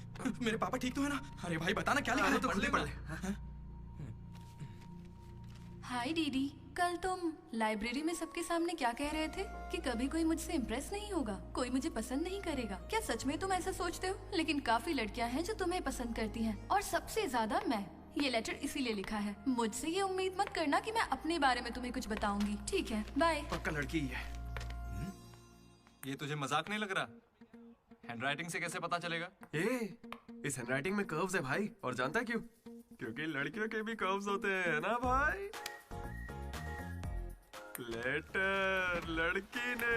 मेरे पापा ठीक तो है ना? अरे भाई बताना क्या लिखा है? तो पढ़ ले। हाय दीदी, कल तुम लाइब्रेरी में सबके सामने क्या कह रहे थे कि कभी कोई मुझसे इम्प्रेस नहीं होगा, कोई मुझे पसंद नहीं करेगा। क्या सच में तुम ऐसा सोचते हो? लेकिन काफी लड़कियां हैं जो तुम्हें पसंद करती हैं और सबसे ज्यादा मैं। ये लेटर इसीलिए लिखा है। मुझसे ये उम्मीद मत करना कि मैं अपने बारे में तुम्हें कुछ बताऊंगी। ठीक है, बाय। पक्का लड़की ही है। ये तुझे मजाक नहीं लग रहा? हैंडराइटिंग से कैसे पता चलेगा? इस हैंडराइटिंग में कर्व्स है भाई, और जानता है क्यों? क्योंकि लड़कियों के भी कर्व्स होते हैं ना भाई। लेटर लड़की ने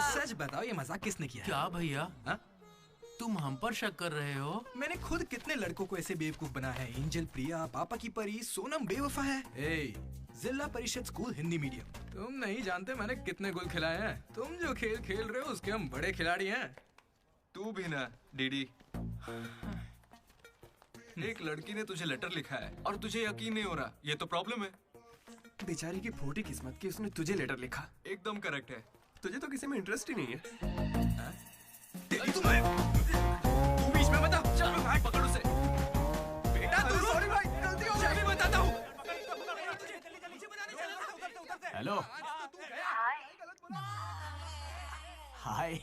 सच बताओ, ये मजाक किसने किया? क्या भैया? तुम हम पर शक कर रहे हो? मैंने खुद कितने लड़कों को ऐसे बेवकूफ बना है। एंजल, प्रिया, पापा की परी, सोनम बेवफा है। जिला परिषद स्कूल हिंदी मीडियम। तुम नहीं जानते मैंने कितने गोल खिलाए हैं। तुम जो खेल खेल रहे हो उसके हम बड़े खिलाड़ी हैं। तू भी ना डीडी। एक लड़की ने तुझे लेटर लिखा है और तुझे यकीन नहीं हो रहा, ये तो प्रॉब्लम है। बेचारी की फूटी किस्मत की उसने तुझे लेटर लिखा। एकदम करेक्ट है। तुझे तो किसी में इंटरेस्ट ही नहीं है। तू बीच में बता। चल भाई, पकड़ उसे। बेटा तू सॉरी भाई, गलती हो गई। बताता हूँ। हेलो। हाय।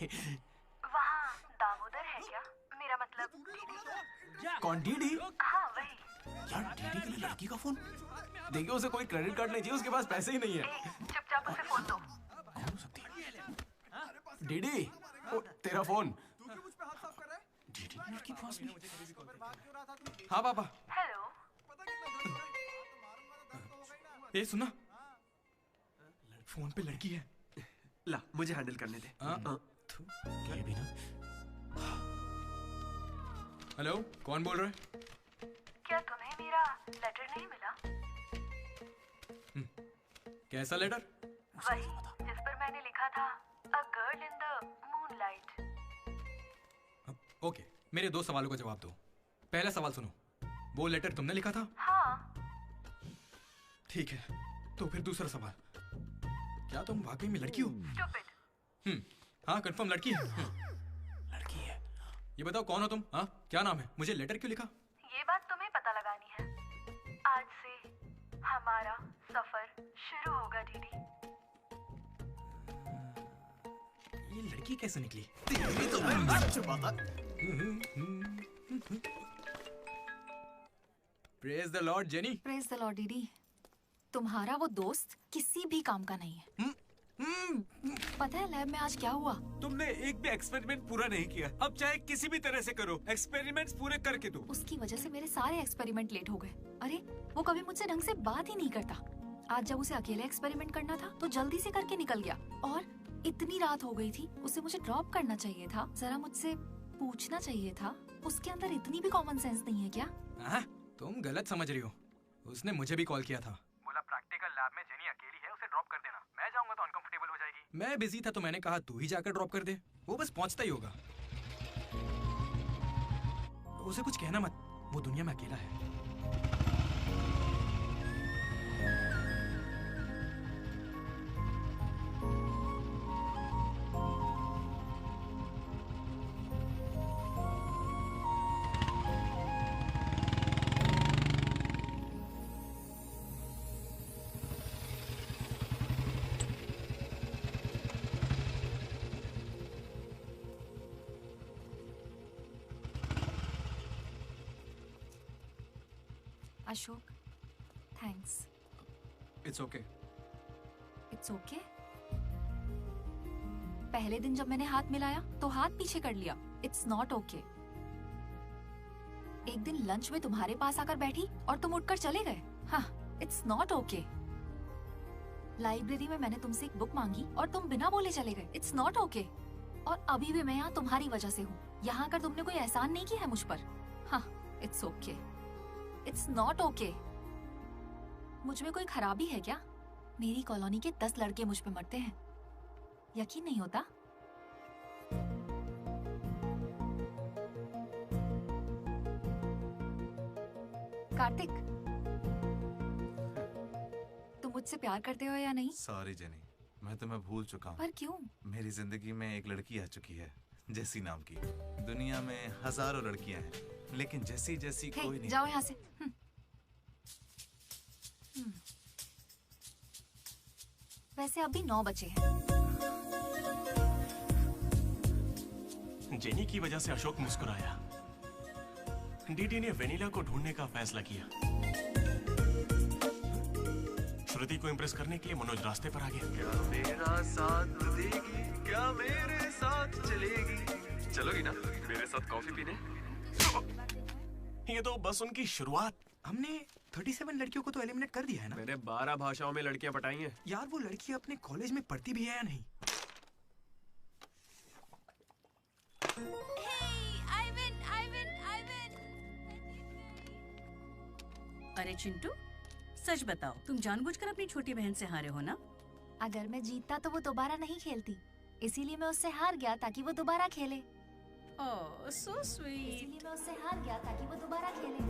वहाँ दामोदर है क्या? मेरा मतलब डीडी। कौन डीडी? हाँ वही। यार डीडी के लिए लड़की का फोन? देखिए उसे कोई क्रेडिट कार्ड नहीं चाहिए, उसके पास पैसे ही नहीं है। चुपचाप उसे फोन दो। कौन हो सकती है? डीडी, तेरा फोन। डीडी ने लड़की पास में। हाँ पापा। हेलो। ये सुना, फोन पे लड़की है। ला मुझे हैंडल करने दे। क्या भी ना। हेलो, कौन बोल रहा है? क्या तुम्हें मेरा लेटर नहीं मिला? कैसा लेटर? वही जिस पर मैंने लिखा था a girl in the moonlight. Okay, मेरे दो सवालों का जवाब दो। पहला सवाल सुनो, वो लेटर तुमने लिखा था? हाँ। ठीक है, तो फिर दूसरा सवाल, क्या तुम वाकई में लड़की हो? Stupid। हाँ कंफर्म लड़की है। लड़की है। ये बताओ कौन हो तुम? हाँ क्या नाम है? मुझे लेटर क्यों लिखा? ये बात तुम्हें पता लगानी है। आज से हमारा सफर शुरू होगा दीदी। ये लड़की कैसे निकली? तेरी तो मैं छुपाता। Praise the lord Jenny. Praise the lord didi. तुम्हारा वो दोस्त किसी भी काम का नहीं है। पता है लैब में आज क्या हुआ? तुमने एक भी एक्सपेरिमेंट पूरा नहीं किया। अब चाहे किसी भी तरह से करो, एक्सपेरिमेंट्स पूरे करके दो। उसकी वजह से मेरे सारे एक्सपेरिमेंट लेट हो गए। अरे वो कभी मुझसे ढंग से बात ही नहीं करता। आज जब उसे अकेले एक्सपेरिमेंट करना था तो जल्दी से करके निकल गया। और इतनी रात हो गई थी, उसे मुझे ड्रॉप करना चाहिए था। जरा मुझसे पूछना चाहिए था। उसके अंदर इतनी भी कॉमन सेंस नहीं है क्या? तुम गलत समझ रही हो। उसने मुझे भी कॉल किया था। बोला प्रैक्टिकल लैब में जेनी अकेली है, उसे ड्रॉप कर देना। मैं जाऊंगा तो अनकंफर्टेबल हो जाएगी। मैं बिजी था तो मैंने कहा तू ही जाकर ड्रॉप कर दे, वो बस पहुंचता ही होगा। उसे कुछ कहना मत, वो दुनिया में अकेला है। Ashok, thanks. It's okay. It's okay? पहले दिन जब मैंने हाथ मिलाया तो हाथ पीछे कर लिया। It's not okay. एक दिन लंच में तुम्हारे पास आकर बैठी और तुम उठकर चले गए। हाँ, इट्स नॉट ओके। लाइब्रेरी में मैंने तुमसे एक बुक मांगी और तुम बिना बोले चले गए। It's not okay. और अभी भी मैं यहाँ तुम्हारी वजह से हूँ। यहाँ आकर तुमने कोई एहसान नहीं किया है मुझ पर। हाँ, it's okay. It's not okay. मुझ में कोई खराबी है क्या? मेरी कॉलोनी के 10 लड़के मुझ पे मरते हैं, यकीन नहीं होता? कार्तिक, तुम मुझसे प्यार करते हो या नहीं? सॉरी जेनी, मैं तुम्हें भूल चुका हूँ। पर क्यों? मेरी जिंदगी में एक लड़की आ चुकी है, जेसी नाम की। दुनिया में हजारों लड़कियां हैं, लेकिन जेसी जैसी कोई नहीं। जाओ यहाँ से। वैसे अभी 9 बजे हैं। जेनी की वजह से अशोक मुस्कुराया। डीडी ने वेनिला को ढूंढने का फैसला किया। श्रुति को इम्प्रेस करने के लिए मनोज रास्ते पर आ गया। क्या मेरा साथ देगी, क्या मेरे साथ चलेगी? चलोगी ना मेरे साथ कॉफी पीने? ये तो बस उनकी शुरुआत। हमने 37 लड़कियों को तो एलिमिनेट कर दिया है ना। मैंने 12 भाषाओं में लड़कियां पटाई हैं। यार वो लड़की अपने कॉलेज में पढ़ती भी है या नहीं? अरे चिंटू, सच बताओ, तुम जानबूझकर अपनी छोटी बहन से हारे हो ना? अगर मैं जीतता तो वो दोबारा नहीं खेलती, इसीलिए मैं उससे हार गया ताकि वो दोबारा खेले। ओह, सो स्वीट। इसीलिए मैं उससे हार गया ताकि वो दोबारा खेले।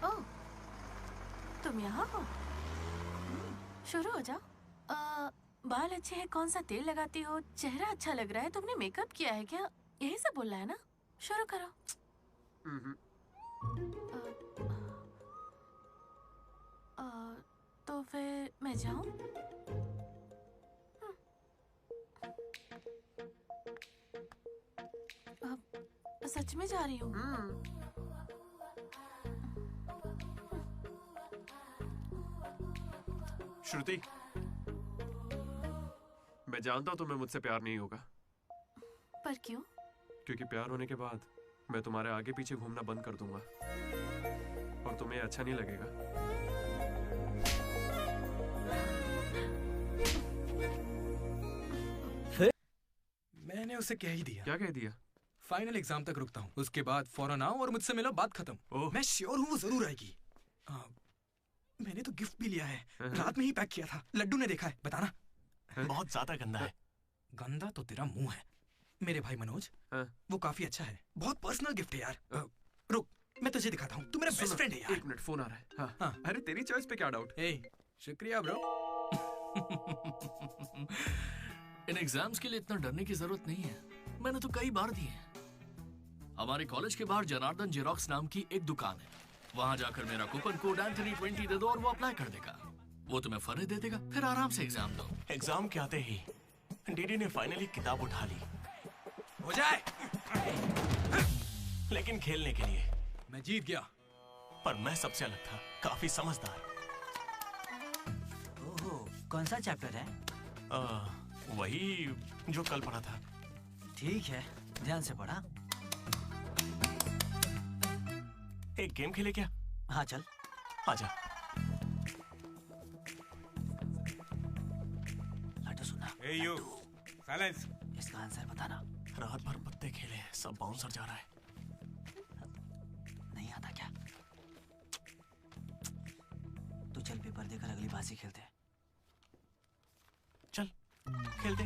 ओह, तुम यहाँ हो? शुरू हो जाओ। बाल अच्छे हैं, कौन सा तेल लगाती हो? चेहरा अच्छा लग रहा है, तुमने मेकअप किया है क्या? यही सब बोलना है ना? शुरू करो। तो फिर मैं जाऊं? सच में जा रही हूँ। श्रुति, मैं जानता हूँ तुम्हें मुझसे प्यार नहीं होगा। पर क्यों? क्योंकि प्यार होने के बाद मैं तुम्हारे आगे पीछे घूमना बंद कर दूंगा और तुम्हें अच्छा नहीं लगेगा। मैंने उसे कह ही दिया। क्या कह दिया? फाइनल एग्जाम तक रुकता हूँ, उसके बाद फौरन आओ और मुझसे मिलो, बात खत्म। मैं श्योर हूँ वो जरूर आएगी। मैंने तो गिफ्ट भी लिया है, रात में ही पैक किया था। लड्डू ने देखा है, बताना। बहुत ज्यादा गंदा है। गंदा तो तेरा मुंह है। मेरे भाई मनोज, वो काफी अच्छा है। बहुत पर्सनल गिफ्ट है यार। रुक, मैं तुझे दिखाता हूँ। तू मेरा बेस्ट फ्रेंड है यार। 1 मिनट, फोन आ रहा है। हाँ। अरे तेरी चॉइस पे क्या डाउट? शुक्रिया ब्रो। इन एग्जाम्स के लिए इतना डरने की जरूरत नहीं है, मैंने तो कई बार दिए हैं। हमारे कॉलेज के बाहर जनार्दन जेरोक्स नाम की एक दुकान है, वहां जाकर मेरा कूपन कोड एंथनी 20 दे दो और वो अप्लाई कर देगा। वो तुम्हें फर्ज दे देगा, फिर आराम से एग्जाम दो। एग्जाम के आते ही डीडी ने फाइनली किताब उठा ली। हो जाए, लेकिन खेलने के लिए। मैं जीत गया। पर मैं सबसे अलग था, काफी समझदार। ओहो, कौन सा चैप्टर है? वही जो कल पढ़ा था। ठीक है, ध्यान से पढ़ा। एक गेम खेले क्या? हाँ चल। आजा। लड्डू सुना। Hey you, silence. इसका आंसर बताना। रात भर पत्ते खेले, सब बाउंसर जा रहा है। नहीं आता क्या? तू चल पेपर देकर अगली बाजी खेलते हैं। चल खेलते।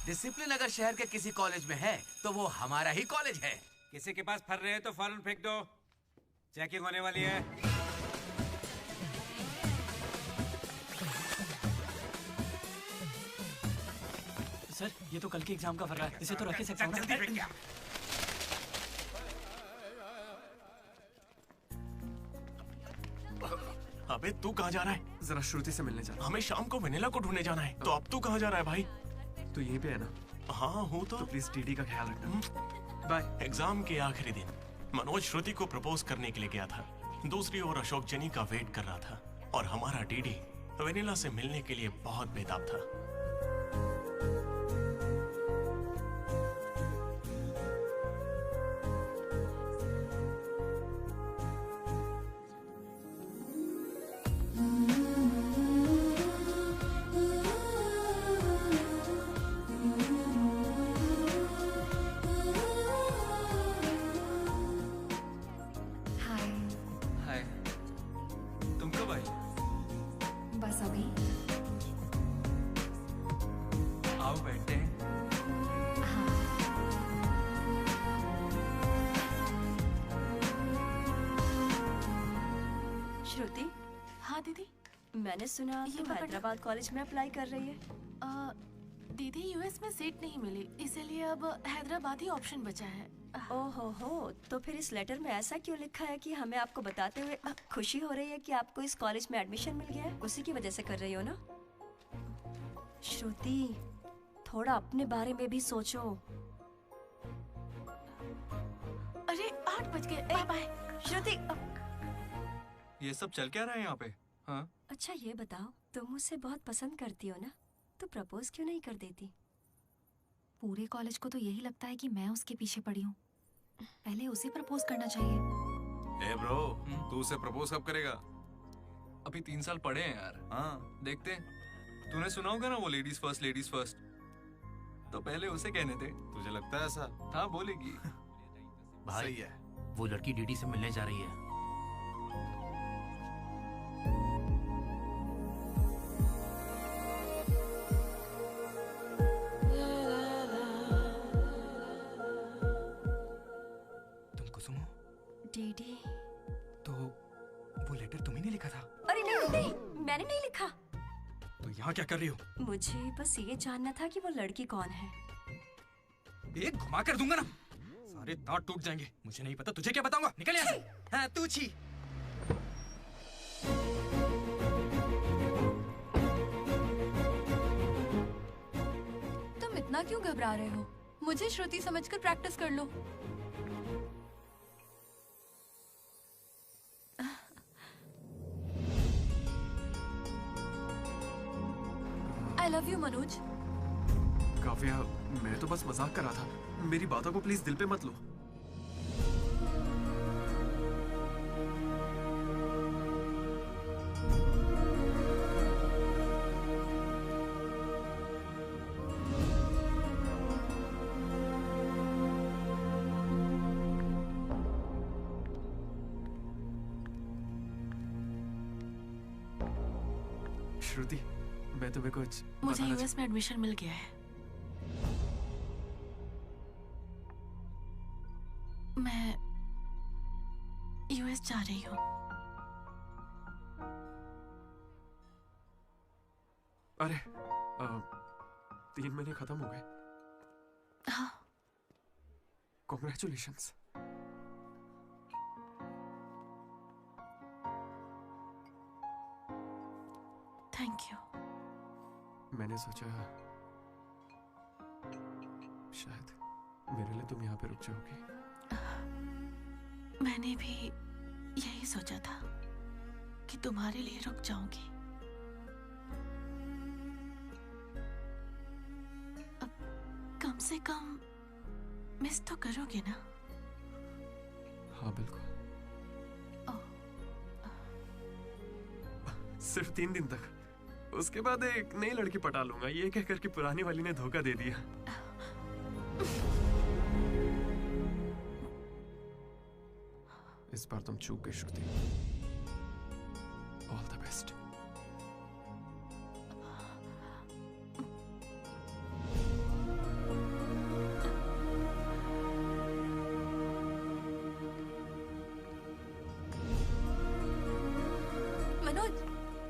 डिसिप्लिन अगर शहर के किसी कॉलेज में है तो वो हमारा ही कॉलेज है। किसी के पास फर रहे हैं तो फौरन फेंक दो, चेकिंग होने वाली है। सर, ये तो कल के एग्जाम का फर रहा है, इसे तो रख ही सकता हूं। जल्दी फेंक क्या? अबे तू कहाँ जा रहा है? जरा श्रुति से मिलने जाना। हमें शाम को वेनिला को ढूंढने जाना है। तो अब तू कहाँ जा रहा है भाई? तू यहीं पे है ना? हाँ हूँ तो प्लीज डीडी का ख्याल रखना। बाय। एग्जाम के आखिरी दिन मनोज श्रुति को प्रपोज करने के लिए गया था। दूसरी ओर अशोक जेनी का वेट कर रहा था और हमारा डीडी वेनिला से मिलने के लिए बहुत बेताब था। हाय, तुम कब आई? बस अभी। आओ बैठते हैं। श्रुति। हाँ दीदी। मैंने सुना ये तुम पकड़। हैदराबाद कॉलेज में अप्लाई कर रही है। दीदी यूएस में सीट नहीं मिली, इसलिए अब हैदराबाद ही ऑप्शन बचा है। ओहो हो, तो फिर इस लेटर में ऐसा क्यों लिखा है कि हमें आपको बताते हुए खुशी हो रही है कि आपको इस कॉलेज में एडमिशन मिल गया है? उसी की वजह से कर रही हो ना? श्रुति, थोड़ा अपने बारे में भी सोचो। अरे 8 बज गए, बाय बाय। श्रुति। ये सब चल क्या रहा है यहाँ पे? हाँ? अच्छा ये बताओ, तुम मुझसे बहुत पसंद करती हो ना, तो प्रपोज क्यों नहीं कर देती? पूरे कॉलेज को तो यही लगता है कि मैं उसके पीछे पड़ी हूँ। पहले उसे प्रपोज करना चाहिए। ए ब्रो, तू उसे प्रपोज कब करेगा? अभी 3 साल पड़े हैं यार। हाँ, देखते हैं। तूने सुना होगा ना वो लेडीज फर्स्ट। तो पहले उसे कहने थे। तुझे लगता है ऐसा? हाँ, बोलेगी। भाई सही है। वो लड़की डीडी से मिलने जा रही है। डीडी। तो वो लेटर तुम्ही ने लिखा था? अरे नहीं नहीं, मैंने नहीं लिखा। तो यहाँ क्या कर रही हो? मुझे बस ये जानना था कि वो लड़की कौन है। एक घुमा कर दूंगा ना, सारे दांत टूट जाएंगे। मुझे नहीं पता, तुझे क्या बताऊंगा? निकल यहाँ से। हाँ, तू छी। तुम इतना क्यों घबरा रहे हो? मुझे श्रुति समझकर प्रैक्टिस कर लो। I love you, Manoj. Kavya, मैं तो बस मजाक कर रहा था। मेरी बातों को प्लीज दिल पे मत लो। श्रुति, मैं तुम्हें कुछ मुझे बताना यूएस में एडमिशन मिल गया है। मैं यूएस जा रही हूँ। अरे 3 महीने खत्म हो गए। हाँ। कॉन्ग्रेचुलेशंस। Thank you. मैंने सोचा शायद मेरे लिए तुम यहाँ पे रुक जाओगी। मैंने भी यही सोचा था कि तुम्हारे लिए रुक जाऊंगी। अब कम से कम मिस तो करोगे ना? हाँ बिल्कुल। सिर्फ 3 दिन तक, उसके बाद एक नई लड़की पटा लूंगा, ये कहकर कि पुरानी वाली ने धोखा दे दिया। इस बार तुम चूक गई Shruti. All the best. Manoj,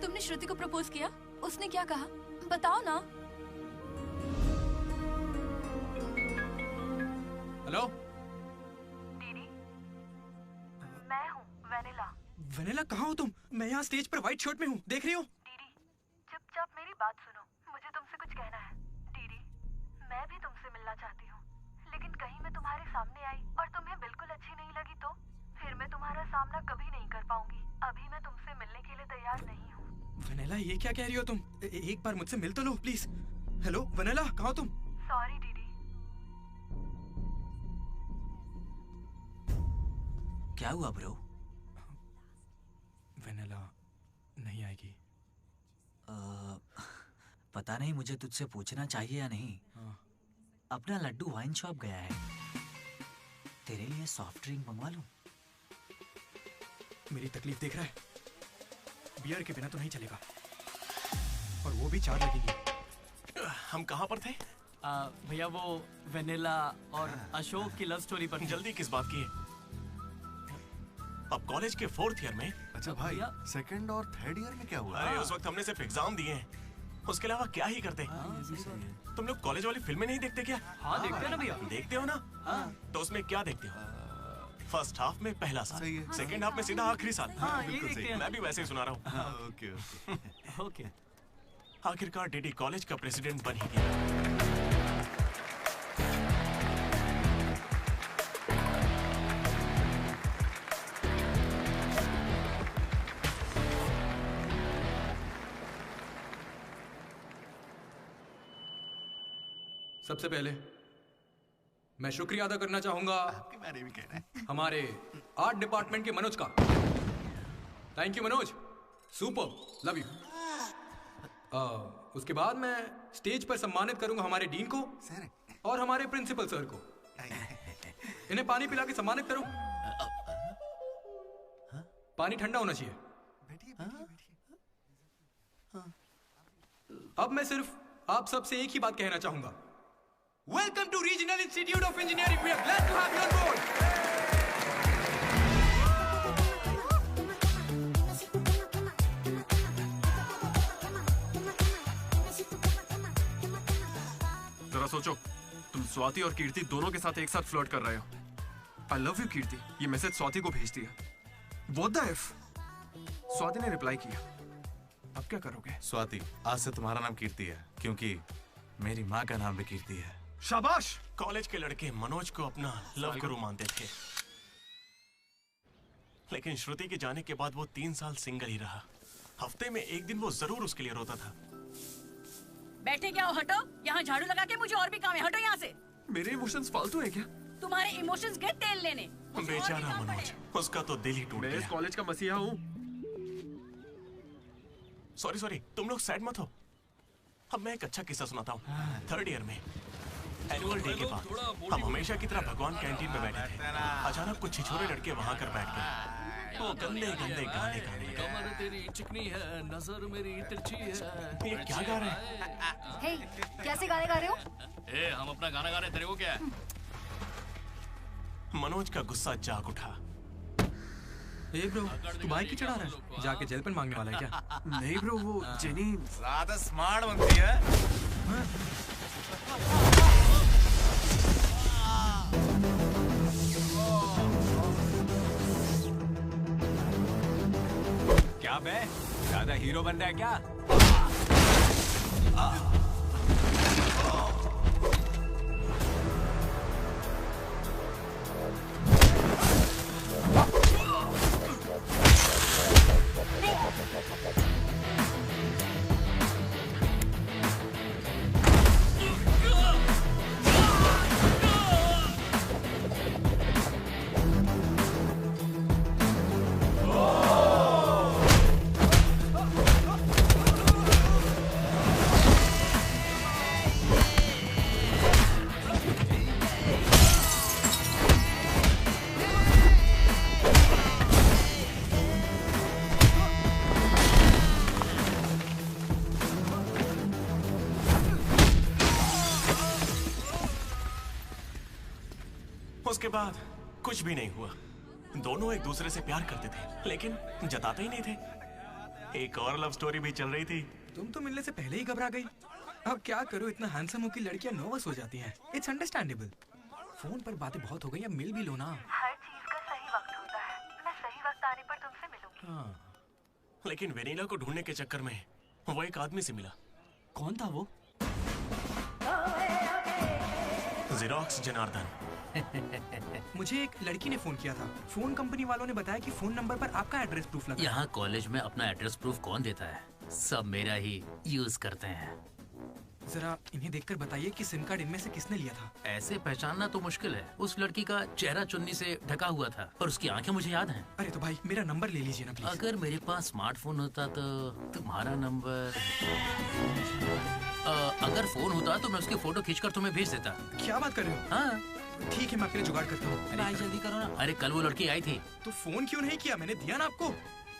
तुमने श्रुति को प्रपोज किया? उसने क्या कहा? बताओ ना। हेलो दीदी, मैं हूँ वेनिला। वेनिला, कहाँ हो तुम? मैं यहाँ स्टेज पर व्हाइट शर्ट में हूँ, देख रही हो? दीदी, चुपचाप मेरी बात सुनो, मुझे तुमसे कुछ कहना है। दीदी, मैं भी तुमसे मिलना चाहती हूँ, लेकिन कहीं मैं तुम्हारे सामने आई और तुम्हें बिल्कुल अच्छी नहीं लगी तो फिर मैं तुम्हारा सामना कभी नहीं कर पाऊंगी। अभी मैं तुमसे मिलने के लिए तैयार नहीं हूँ। वनेला, ये क्या कह रही हो तुम? एक बार मुझसे मिल तो लो प्लीज। हेलो वनेला, कहाँ हो तुम? Sorry DD. क्या हुआ ब्रो? वनेला नहीं आएगी। पता नहीं, मुझे तुझसे पूछना चाहिए या नहीं। अपना लड्डू वाइन शॉप गया है, तेरे लिए सॉफ्ट ड्रिंक मंगवा लूं? मेरी तकलीफ देख रहा है? बियर के बिना तो नहीं चलेगा, और वो भी 4 लगेगी। हम कहाँ पर थे? भैया वो वेनिला और अशोक की लव स्टोरी पर। जल्दी किस बात की है? अब कॉलेज के 4th ईयर में। अच्छा भाई, 2nd और 3rd ईयर में क्या हुआ? अरे उस वक्त हमने सिर्फ एग्जाम दिए हैं, उसके अलावा क्या ही करते। तुम लोग कॉलेज वाली फिल्में नहीं देखते क्या? हाँ देखते हैं ना भैया। देखते हो ना? तो उसमें क्या देखते हो? फर्स्ट हाफ में पहला साल, सेकंड हाफ में सीधा आखिरी साल। बिल्कुल सही। मैं भी वैसे ही सुना रहा हूँ। Okay okay. आखिरकार डीडी कॉलेज का प्रेसिडेंट बन ही गया। सबसे पहले मैं शुक्रिया अदा करना चाहूंगा आपके बारे में कह रहा है हमारे आर्ट डिपार्टमेंट के मनोज का। Thank you Manoj, super, love you. उसके बाद मैं स्टेज पर सम्मानित करूंगा हमारे डीन को और हमारे प्रिंसिपल सर को। इन्हें पानी पिला के सम्मानित करो। पानी ठंडा होना चाहिए। अब मैं सिर्फ आप सबसे एक ही बात कहना चाहूंगा। Welcome to Regional Institute of Engineering. We are glad to have you on board. जरा सोचो, तुम स्वाति और कीर्ति दोनों के साथ एक साथ फ्लर्ट कर रहे हो। I love you कीर्ति, ये मैसेज स्वाति को भेज दिया। What the F? स्वाति ने रिप्लाई किया। अब क्या करोगे? स्वाति, आज से तुम्हारा नाम कीर्ति है, क्योंकि मेरी माँ का नाम भी कीर्ति है। शाबाश! कॉलेज के लड़के मनोज को अपना लव गुरु मानते थे, लेकिन श्रुति के जाने के बाद वो 3 साल सिंगल ही रहा। हफ्ते में एक दिन वो जरूर उसके लिए रोता था। बैठे क्या हो, हटो। यहाँ झाड़ू लगा के मुझे और भी काम है, हटो यहाँ से। मेरे इमोशंस फालतू है क्या? तुम्हारे इमोशंस गए तेल लेने। बेचारा मनोज, उसका तो दिल ही टूट गया। मैं इस कॉलेज का मसीहा हूँ। सॉरी, तुम लोग सैड मत हो। अब मैं एक अच्छा किस्सा सुनाता हूँ। 3rd ईयर में एनुअल डे के बाद हम हमेशा की तरह भगवान कैंटीन में बैठे थे। अचानक कुछ छिछोरे लड़के वहां कर बैठ गए। वो गंदे गंदे गाने गा रहे। कमर तेरी चिकनी है, नजर मेरी तिरछी है। ये क्या गा रहे हैं? हे, कैसे गाने गा रहे हो? ए, हम अपना गाना गा रहे हैं, तेरे को क्या है? मनोज का गुस्सा जाग उठा। ए ब्रो, तू बाइक ही चढ़ा रहा है? जाके जेल पेन मांगने वाला है क्या? नहीं ब्रो, वो जेनी ज्यादा स्मार्ट बनती है। क्या बे, ज्यादा हीरो बन रहा है क्या? उसके बाद कुछ भी नहीं हुआ। दोनों एक दूसरे से प्यार करते थे, लेकिन जताते ही नहीं थे। एक और लव स्टोरी भी चल रही थी। तुम तो मिलने से पहले ही घबरा गई। अब क्या करूं, इतना हैंडसम हो कि लड़कियां नर्वस हो जाती हैं। It's understandable. फोन पर बातें बहुत हो गई, अब मिल भी लो ना। हर चीज का सही वक्त होता है। मैं सही वक्त आने पर तुमसे मिलूंगी। हाँ। लेकिन वेनिला को ढूंढने के चक्कर में वो एक आदमी से मिला। कौन था वो? जेरोक्स जनार्दन। मुझे एक लड़की ने फोन किया था। फोन कंपनी वालों ने बताया कि फोन नंबर पर आपका एड्रेस प्रूफ लगा। यहाँ कॉलेज में अपना एड्रेस प्रूफ कौन देता है? सब मेरा ही यूज करते हैं। जरा इन्हें देखकर बताइए कि सिम कार्ड इनमें से किसने लिया था। ऐसे पहचानना तो मुश्किल है। उस लड़की का चेहरा चुन्नी से ढका हुआ था और उसकी आंखें मुझे याद हैं। अरे तो भाई मेरा नंबर ले लीजिए ना प्लीज। अगर मेरे पास स्मार्टफोन होता तो तुम्हारा नंबर अगर फोन होता तो मैं उसकी फोटो खींचकर तुम्हें भेज देता। क्या बात कर रहे हो? हाँ ठीक है, मैं अपने जुगाड़ करता हूँ। भाई जल्दी करो ना। अरे कल वो लड़की आई थी। तो फोन क्यों नहीं किया? मैंने दिया ना आपको।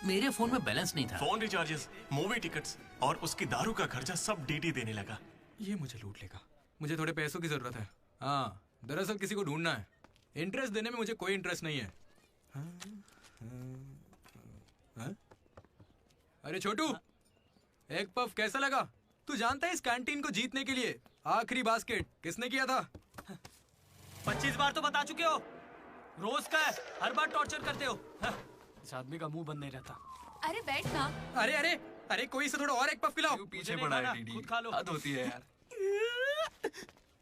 मेरे फोन में बैलेंस नहीं था। फोन रिचार्जेस, मूवी टिकट्स और उसकी दारू का खर्चा सब डीडी देने लगा। ये मुझे लूट लेगा। मुझे थोड़े पैसों की जरूरत है। हाँ, दरअसल किसी को ढूंढना है। इंटरेस्ट देने में मुझे कोई इंटरेस्ट नहीं है। हाँ? अरे छोटू, एक पफ कैसा लगा? तू जानता है इस कैंटीन को जीतने के लिए आखिरी बास्केट किसने किया था? 25 बार तो बता चुके हो। रोज का है, हर बार टॉर्चर करते हो। इस आदमी का मुंह बंद नहीं रहता। अरे बैठ ना। अरे अरे अरे, कोई से थोड़ा और एक पफ खिलाओ। पीछे पड़ा है डीडी। खुद खा लो। हद होती है यार।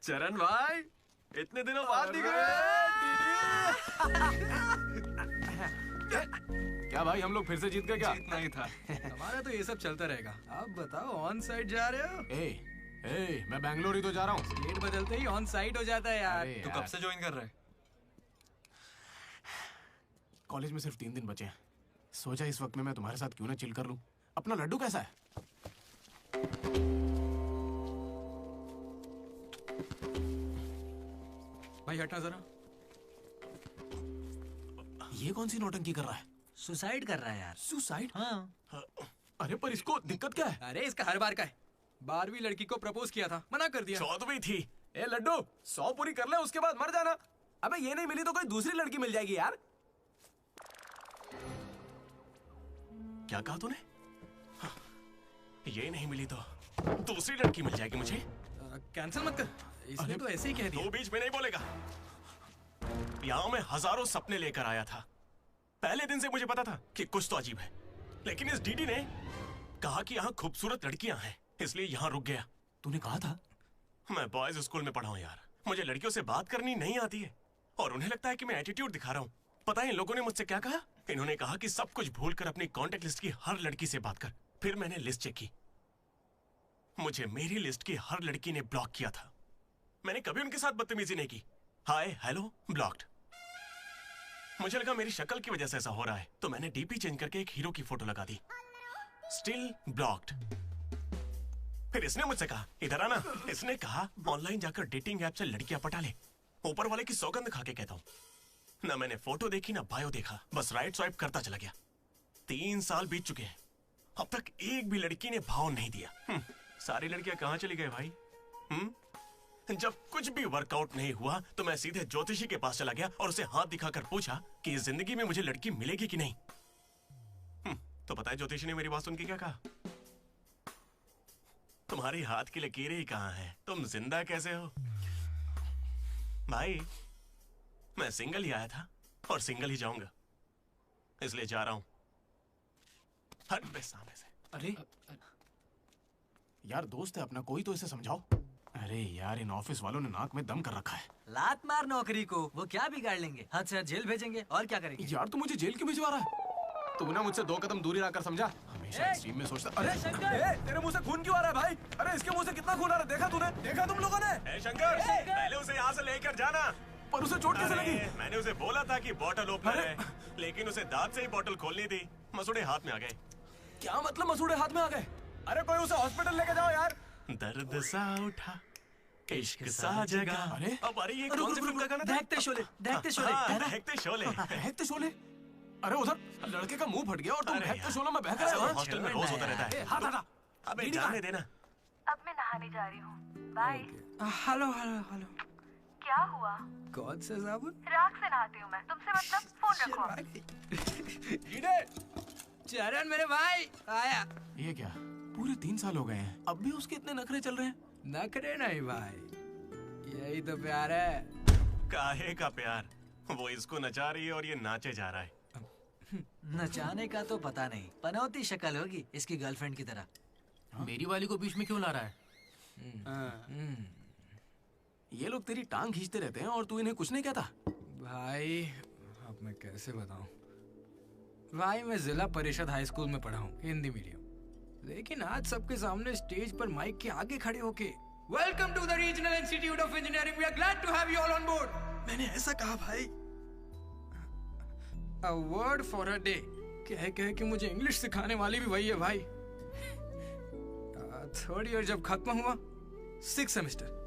चरण भाई, इतने दिनों बाद दिख रहे हैं। क्या भाई, हम लोग फिर से जीत गए क्या? जीतना ही था। हमारा तो ये सब चलता रहेगा। आप बताओ, ऑन साइड जा रहे हो? ए, मैं बैंगलोर ही तो जा रहा हूँ। स्टेट बदलते ही ऑन साइड हो जाता है यार। तू कब से ज्वाइन कर रहा है? कॉलेज में सिर्फ 3 दिन बचे हैं। सोचा इस वक्त में मैं तुम्हारे साथ क्यों ना चिल कर लूं। अपना लड्डू कैसा है? भाई हटना जरा। ये कौन सी नौटंकी कर रहा है? सुसाइड कर रहा है यार। सुसाइड? हाँ। अरे पर इसको दिक्कत क्या है? अरे इसका हर बार का है। 12वीं लड़की को प्रपोज किया था, मना कर दिया। 14वीं थी। ए लड्डू, 100 पूरी कर ले, उसके बाद मर जाना। अबे ये नहीं मिली तो कोई दूसरी लड़की मिल जाएगी यार। क्या कहा तूने? हाँ, ये नहीं मिली तो दूसरी लड़की मिल जाएगी मुझे। कैंसिल मत कर, इसने तो ऐसे ही कह दिया। तू बीच में नहीं बोलेगा। यहाँ मैं हजारों सपने लेकर आया था। पहले दिन से मुझे पता था कि कुछ तो अजीब है, लेकिन इस डीडी ने कहा कि यहाँ खूबसूरत लड़कियां हैं, इसलिए यहाँ रुक गया। तूने कहा था? मैं बॉयज स्कूल में पढ़ा हूँ यार। मुझे लड़कियों से बात करनी नहीं आती है और उन्हें लगता है कि मैं एटीट्यूड दिखा रहा हूँ। पता है इन लोगों ने मुझसे क्या कहा? इन्होंने कहा कि सब कुछ भूलकर अपनी कॉन्टेक्ट लिस्ट की हर लड़की से बात कर। फिर मैंने लिस्ट चेक की, मुझे मेरी लिस्ट की हर लड़की ने ब्लॉक किया था। मैंने कभी उनके साथ बदतमीजी नहीं की। Hi hello blocked. मुझे लगा मेरी शक्ल की वजह से ऐसा हो रहा है, तो मैंने डीपी चेंज करके एक हीरो की फोटो लगा दी। Still blocked. फिर इसने मुझसे कहा इधर आना। इसने कहा ऑनलाइन जाकर डेटिंग ऐप से लड़कियां पटा ले। ऊपर वाले की सौगंध खा के कहता हूँ। ना मैंने फोटो देखी ना बायो देखा, बस राइट स्वाइप करता चला गया। 3 साल बीत चुके हैं, अब तक एक भी लड़की ने भाव नहीं दिया। सारी लड़कियां कहाँ चली गई भाई? जब कुछ भी वर्कआउट नहीं हुआ तो मैं सीधे ज्योतिषी के पास चला गया और उसे हाथ दिखाकर पूछा कि इस जिंदगी में मुझे लड़की मिलेगी कि नहीं। तो पता है ज्योतिषी ने मेरी बात सुन के क्या कहा? तुम्हारी हाथ की लकीरें ही कहाँ हैं? तुम जिंदा कैसे हो? भाई मैं सिंगल ही आया था और सिंगल ही जाऊंगा, इसलिए जा रहा हूं। हट बे सामने से। अरे यार दोस्त है अपना, कोई तो इसे समझाओ। अरे यार इन ऑफिस वालों ने नाक में दम कर रखा है। लात मार नौकरी को, वो क्या बिगाड़ लेंगे? हद से हद जेल भेजेंगे और क्या करेंगे? यार तू मुझे जेल क्यों भिजवा रहा है? तू ना मुझसे 2 कदम दूरी रखकर समझा। हमेशा एक्सट्रीम में सोचता। अरे तेरे मुंह से खून क्यों आ रहा है भाई? अरे इसके मुंह से कितना खून आ रहा है? देखा तूने? देखा तुम लोगों ने? शंकर, पहले उसे यहाँ से लेकर जाना। पर उसे चोट कैसे लगी? मैंने उसे बोला था कि बोतल ओपनर है, लेकिन उसे दांत से ही बोतल खोलनी थी। मसूड़े हाथ में आ गए। क्या मतलब मसूड़े हाथ में आ गए? अरे कोई उसे हॉस्पिटल लेके जाओ यार। दर्द सा उठा, इश्क सा जगा। अरे अब अरे ये कौन सी फिल्म का गाना था? दहकते शोले, दहकते शोले। दहकते शोले, दहकते शोले। अरे उधर लड़के का मुंह फट गया और तुम दहकते शोले में बहक रहे हो। हॉस्टल में रोज होता रहता है। हाथ हटा। अबे जाने देना। अब मैं नहाने जा रही हूँ, बाय। Hello hello hello. क्या हुआ? कौन सा साबुन? राख से नहाती हूँ मैं, तुमसे मतलब फोन रखो। चरण मेरे भाई आया। ये क्या? पूरे 3 साल हो गए हैं, अब भी उसके इतने नखरे चल रहे हैं? नखरे नहीं भाई, यही तो प्यार है। काहे का प्यार? वो इसको नचा रही है और ये नाचे जा रहा है। नचाने का तो पता नहीं, पनौती शक्ल होगी इसकी गर्लफ्रेंड की तरह। मेरी वाली को बीच में क्यों ला रहा है? ये लोग तेरी टांग खींचते रहते हैं और तू इन्हें कुछ नहीं कहता। भाई अब मैं कैसे बताऊं? भाई मैं जिला परिषद हाई स्कूल में पढ़ा हूँ, हिंदी मीडियम। लेकिन आज सबके सामने स्टेज पर माइक के आगे खड़े होके welcome to the regional institute of engineering, we are glad to have you all on board, मैंने ऐसा कहा भाई। A word for a day कह के मुझे इंग्लिश सिखाने वाली भी वही है भाई। थर्ड ईयर जब खत्म हुआ, 6th सेमेस्टर,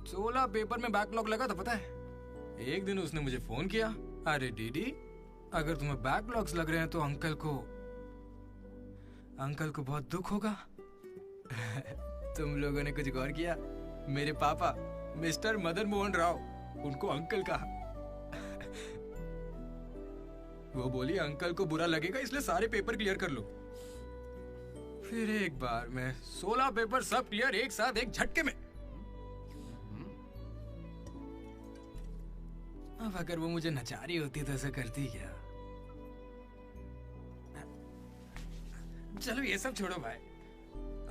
16 पेपर में बैकलॉग लगा था पता है। एक दिन उसने मुझे फोन किया, अरे डीडी अगर तुम्हें बैकलॉग्स लग रहे हैं तो अंकल को बहुत दुख होगा। तुम लोगों ने कुछ गौर किया? मेरे पापा मिस्टर मदन मोहन राव, उनको अंकल कहा। वो बोली अंकल को बुरा लगेगा इसलिए सारे पेपर क्लियर कर लो। फिर एक बार में 16 पेपर सब क्लियर एक साथ एक झटके में। अब अगर वो मुझे नचा रही होती तो ऐसा करती क्या? चलो ये सब छोड़ो भाई,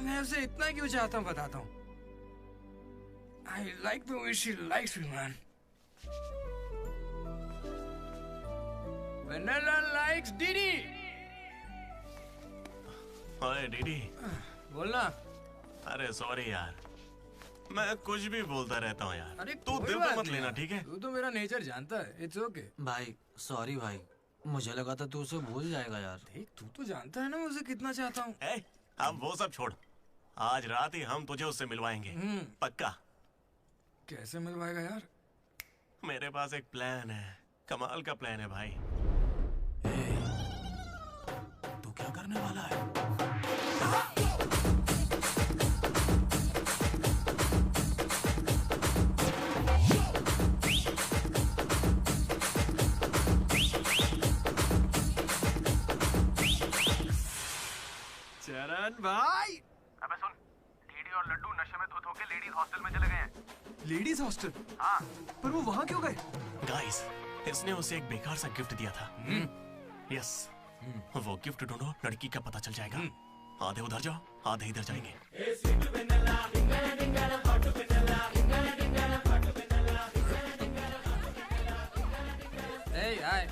मैं उसे इतना क्यों चाहता हूँ बताता हूँ। I like the way she likes me, man. Vanilla likes Didi. ओए डीडी, बोलना। अरे सॉरी यार, मैं कुछ भी बोलता रहता हूँ यार। अरे तू दिल पे मत लेना, ठीक है? तू तो मेरा नेचर जानता है, इट्स ओके। भाई सॉरी भाई, मुझे लगा था तू उसे भूल जाएगा यार। देख तू तो जानता है ना मुझे कितना चाहता हूँ। अब वो सब छोड़, आज रात ही हम तुझे उससे मिलवाएंगे, पक्का। कैसे मिलवाएगा यार? मेरे पास एक प्लान है, कमाल का प्लान है भाई। तू क्या करने वाला है? चरण भाई, अबे सुन, डीडी और लड्डू नशे में धुत होके लेडीज हॉस्टल में चले गए हैं। Ladies hostel? हाँ। पर वो वहां क्यों गए? गाइस, इसने उसे एक बेकार सा गिफ्ट दिया था। यस, वो गिफ्ट ढूंढो, लड़की का पता चल जाएगा। आधे उधर जाओ, आधे इधर जाएंगे।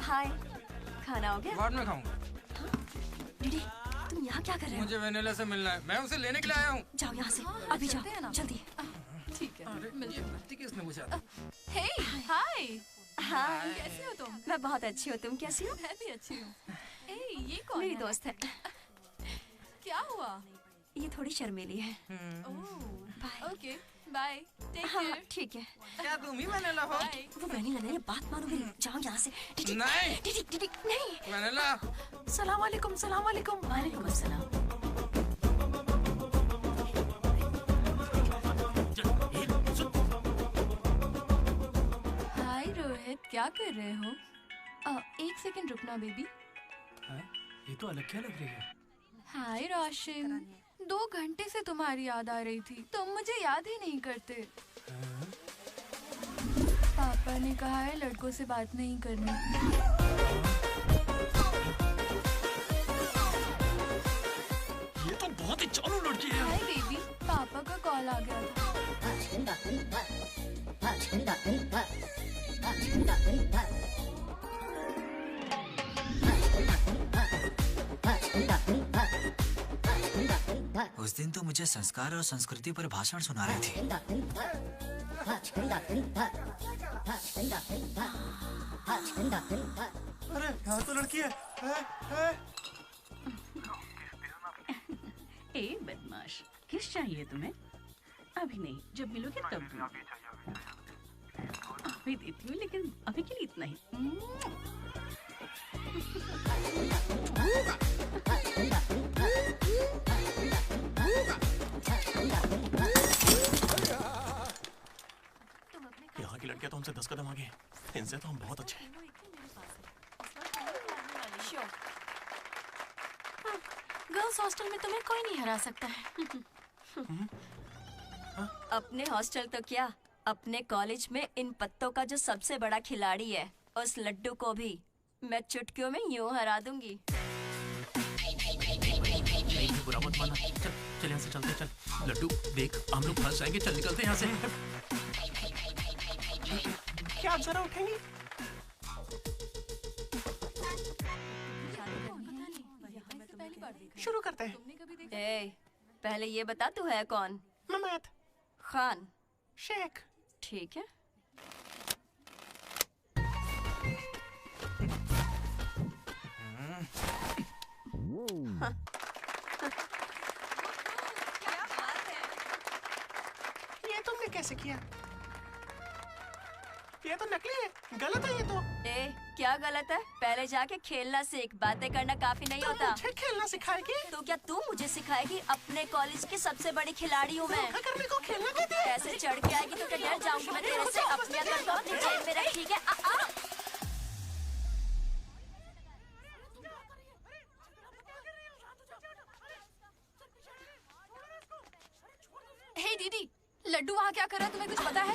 हाय, खाना हो गया? बाद में खाऊंगा। डीडी तुम यहाँ क्या कर रहे हो? मुझे वेनिला से मिलना है, मैं उसे लेने के लिए आया हूँ। जाओ यहाँ से, अभी जाओ, जल्दी। ठीक है, मिलते हैं। किसने पूछा? हे, हाय। हाय, कैसी हो तुम? मैं बहुत अच्छी हूँ, तुम कैसी हो? मैं भी अच्छी हूँ। हे, ये कौन मेरी है? दोस्त है। क्या हुआ? ये थोड़ी शर्मीली है। Okay, bye. टेक हाँ, केयर। ठीक है। क्या तुम ही वेनिला हो? वो वेनिला नहीं है, बात मानो मेरी। जाओ यहाँ से। डीडी, नहीं। डीडी, डीडी, नहीं। वेनिला। सलाम वालेकुम, सलाम वालेकुम। वालेकुम अस्सलाम। हाय रोहित, क्या कर रहे हो? एक सेकंड रुकना बेबी। ये तो अलग क्या लग रही है? हाय रोशन, 2 घंटे से तुम्हारी याद आ रही थी, तुम मुझे याद ही नहीं करते। पापा ने कहा है लड़कों से बात नहीं करनी। ये तो बहुत ही चालू लड़की है। हाय बेबी, पापा का कॉल आ गया था। उस दिन तो मुझे संस्कार और संस्कृति पर भाषण सुना रही थी। अरे यहाँ तो लड़की है। ए बदमाश, किस चाहिए तुम्हें? अभी नहीं, जब मिलोगे तब दूंगी। अभी देती हूँ, लेकिन अभी के लिए इतना ही। यहाँ की लड़कियाँ तो हमसे 10 कदम आगे हैं। इनसे तो हम बहुत अच्छे हैं। गर्ल्स हॉस्टल में तुम्हें कोई नहीं हरा सकता है। अपने हॉस्टल तो क्या, अपने कॉलेज में इन पत्तों का जो सबसे बड़ा खिलाड़ी है, उस लड्डू को भी मैं चुटकियों में यूं हरा दूंगी। बुरा मत माना। चल यहाँ से चलते, चल। लड्डू देख, हम लोग फंस जाएंगे। चल निकलते यहाँ से। क्या आप जरा उठेंगी? शुरू करते हैं। ए, पहले ये बता तू है कौन? ममैद खान शेख। ठीक है। हाँ। ये तुमने कैसे किया? ये तो नकली है, गलत है ये तो। ए, क्या गलत है? पहले जाके खेलना सीख, बातें करना काफी नहीं होता। मुझे खेलना सिखाएगी? तो क्या तू मुझे सिखाएगी? अपने कॉलेज की सबसे बड़ी खिलाड़ी हूँ मैं। करने को खेलना कहते हैं। ऐसे चढ़ के आएगी तो क्या डर जाऊंगी मैं तेरे से? अपनी अकल को अपनी जेब में रख, ठीक है? हे दीदी, लड्डू वहाँ क्या कर रहा है, तुम्हें कुछ पता है?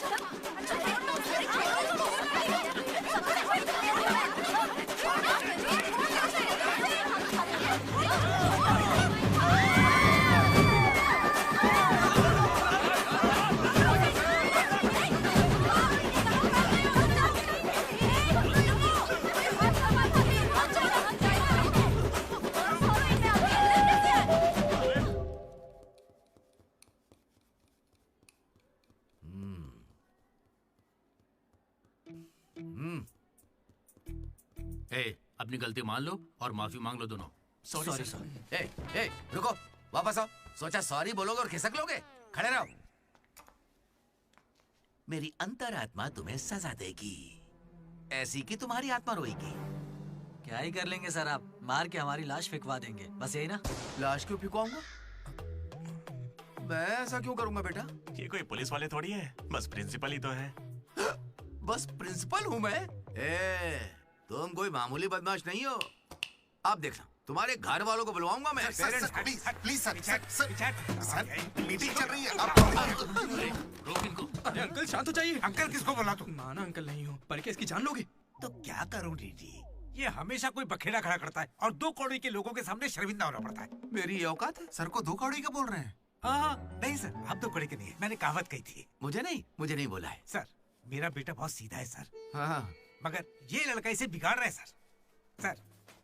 ए, अपनी गलती मान लो और माफी मांग लो दोनों। Sorry sir. ए, रुको, वापस आओ। सोचा सॉरी बोलोगे और खिसक लोगे? खड़े रहो। मेरी अंतरात्मा तुम्हें सजा देगी, ऐसी कि तुम्हारी आत्मा रोएगी। क्या ही कर लेंगे सर आप, मार के हमारी लाश फिकवा देंगे, बस यही ना। लाश क्यों फिकवाऊंगा? मैं ऐसा क्यों करूंगा बेटा? ये कोई पुलिस वाले थोड़ी है, बस प्रिंसिपल ही तो है। बस प्रिंसिपल हूँ मैं? तुम कोई मामूली बदमाश नहीं हो। आप देखना, तुम्हारे घर वालों को बुलवाऊंगा मैं। प्लीज सर, मीटिंग चल रही है। रोक इनको। अरे अंकल शांत हो जाइए। अंकल किसको बोला तू? माना अंकल नहीं हो, पर क्या इसकी जान लोगे? तो क्या करूं डीडी? ये हमेशा कोई बखेड़ा खड़ा करता है और 2 कौड़ी के लोगों के सामने शर्मिंदा होना पड़ता है। मेरी ये औकात है? सर को 2 कौड़ी का बोल रहे हैं? हाँ, नहीं सर, आप 2 कौड़ी के नहीं है। मैंने कहावत कही थी। मुझे नहीं बोला है। सर, मेरा बेटा बहुत सीधा है सर। हाँ। मगर ये लड़का इसे बिगाड़ रहा है सर। सर,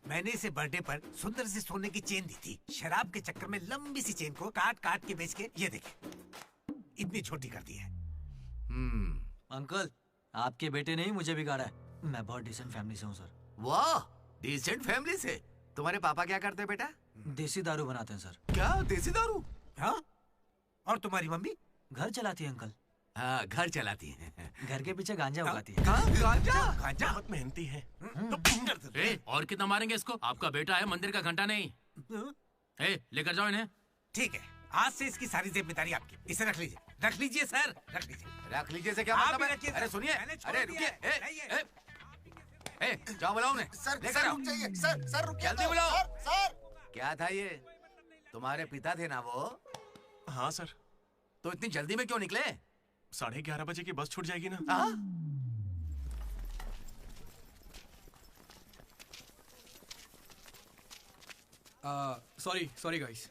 मैंने इसे बर्थडे पर सुंदर सी सोने की चेन दी थी। शराब के चक्कर में लंबी सी चेन को काट काट के बेच के ये देखिए इतनी छोटी कर दी है। अंकल, आपके बेटे ने ही मुझे बिगाड़ा है। मैं बहुत डिसेंट फैमिली से हूँ सर। वाह, डिसेंट फैमिली से? तुम्हारे पापा क्या करते हैं बेटा? देसी दारू बनाते हैं सर। क्या देसी दारू? हाँ? और तुम्हारी मम्मी? घर चलाती है अंकल। हाँ, घर चलाती है। घर के पीछे गांजा उगाती है। गांजा बहुत मेहनती है। ए, और कितना मारेंगे इसको? आपका बेटा है, मंदिर का घंटा नहीं। ए, लेकर जाओ इन्हें। ठीक है, आज से इसकी सारी जिम्मेदारी आपकी। इसे रख लीजिए। रख लीजिए सर, रख लीजिए। रख लीजिए से क्या मतलब है? अरे सुनिए, अरे रुकिए। जाओ बुलाओ उन्हें। सर रुक जाइए। सर रुकिए। जल्दी बुलाओ। सर क्या था ये? तुम्हारे पिता थे ना वो? हाँ सर। तो इतनी जल्दी में क्यों निकले? 11:30 बजे की बस छूट जाएगी ना। Sorry guys.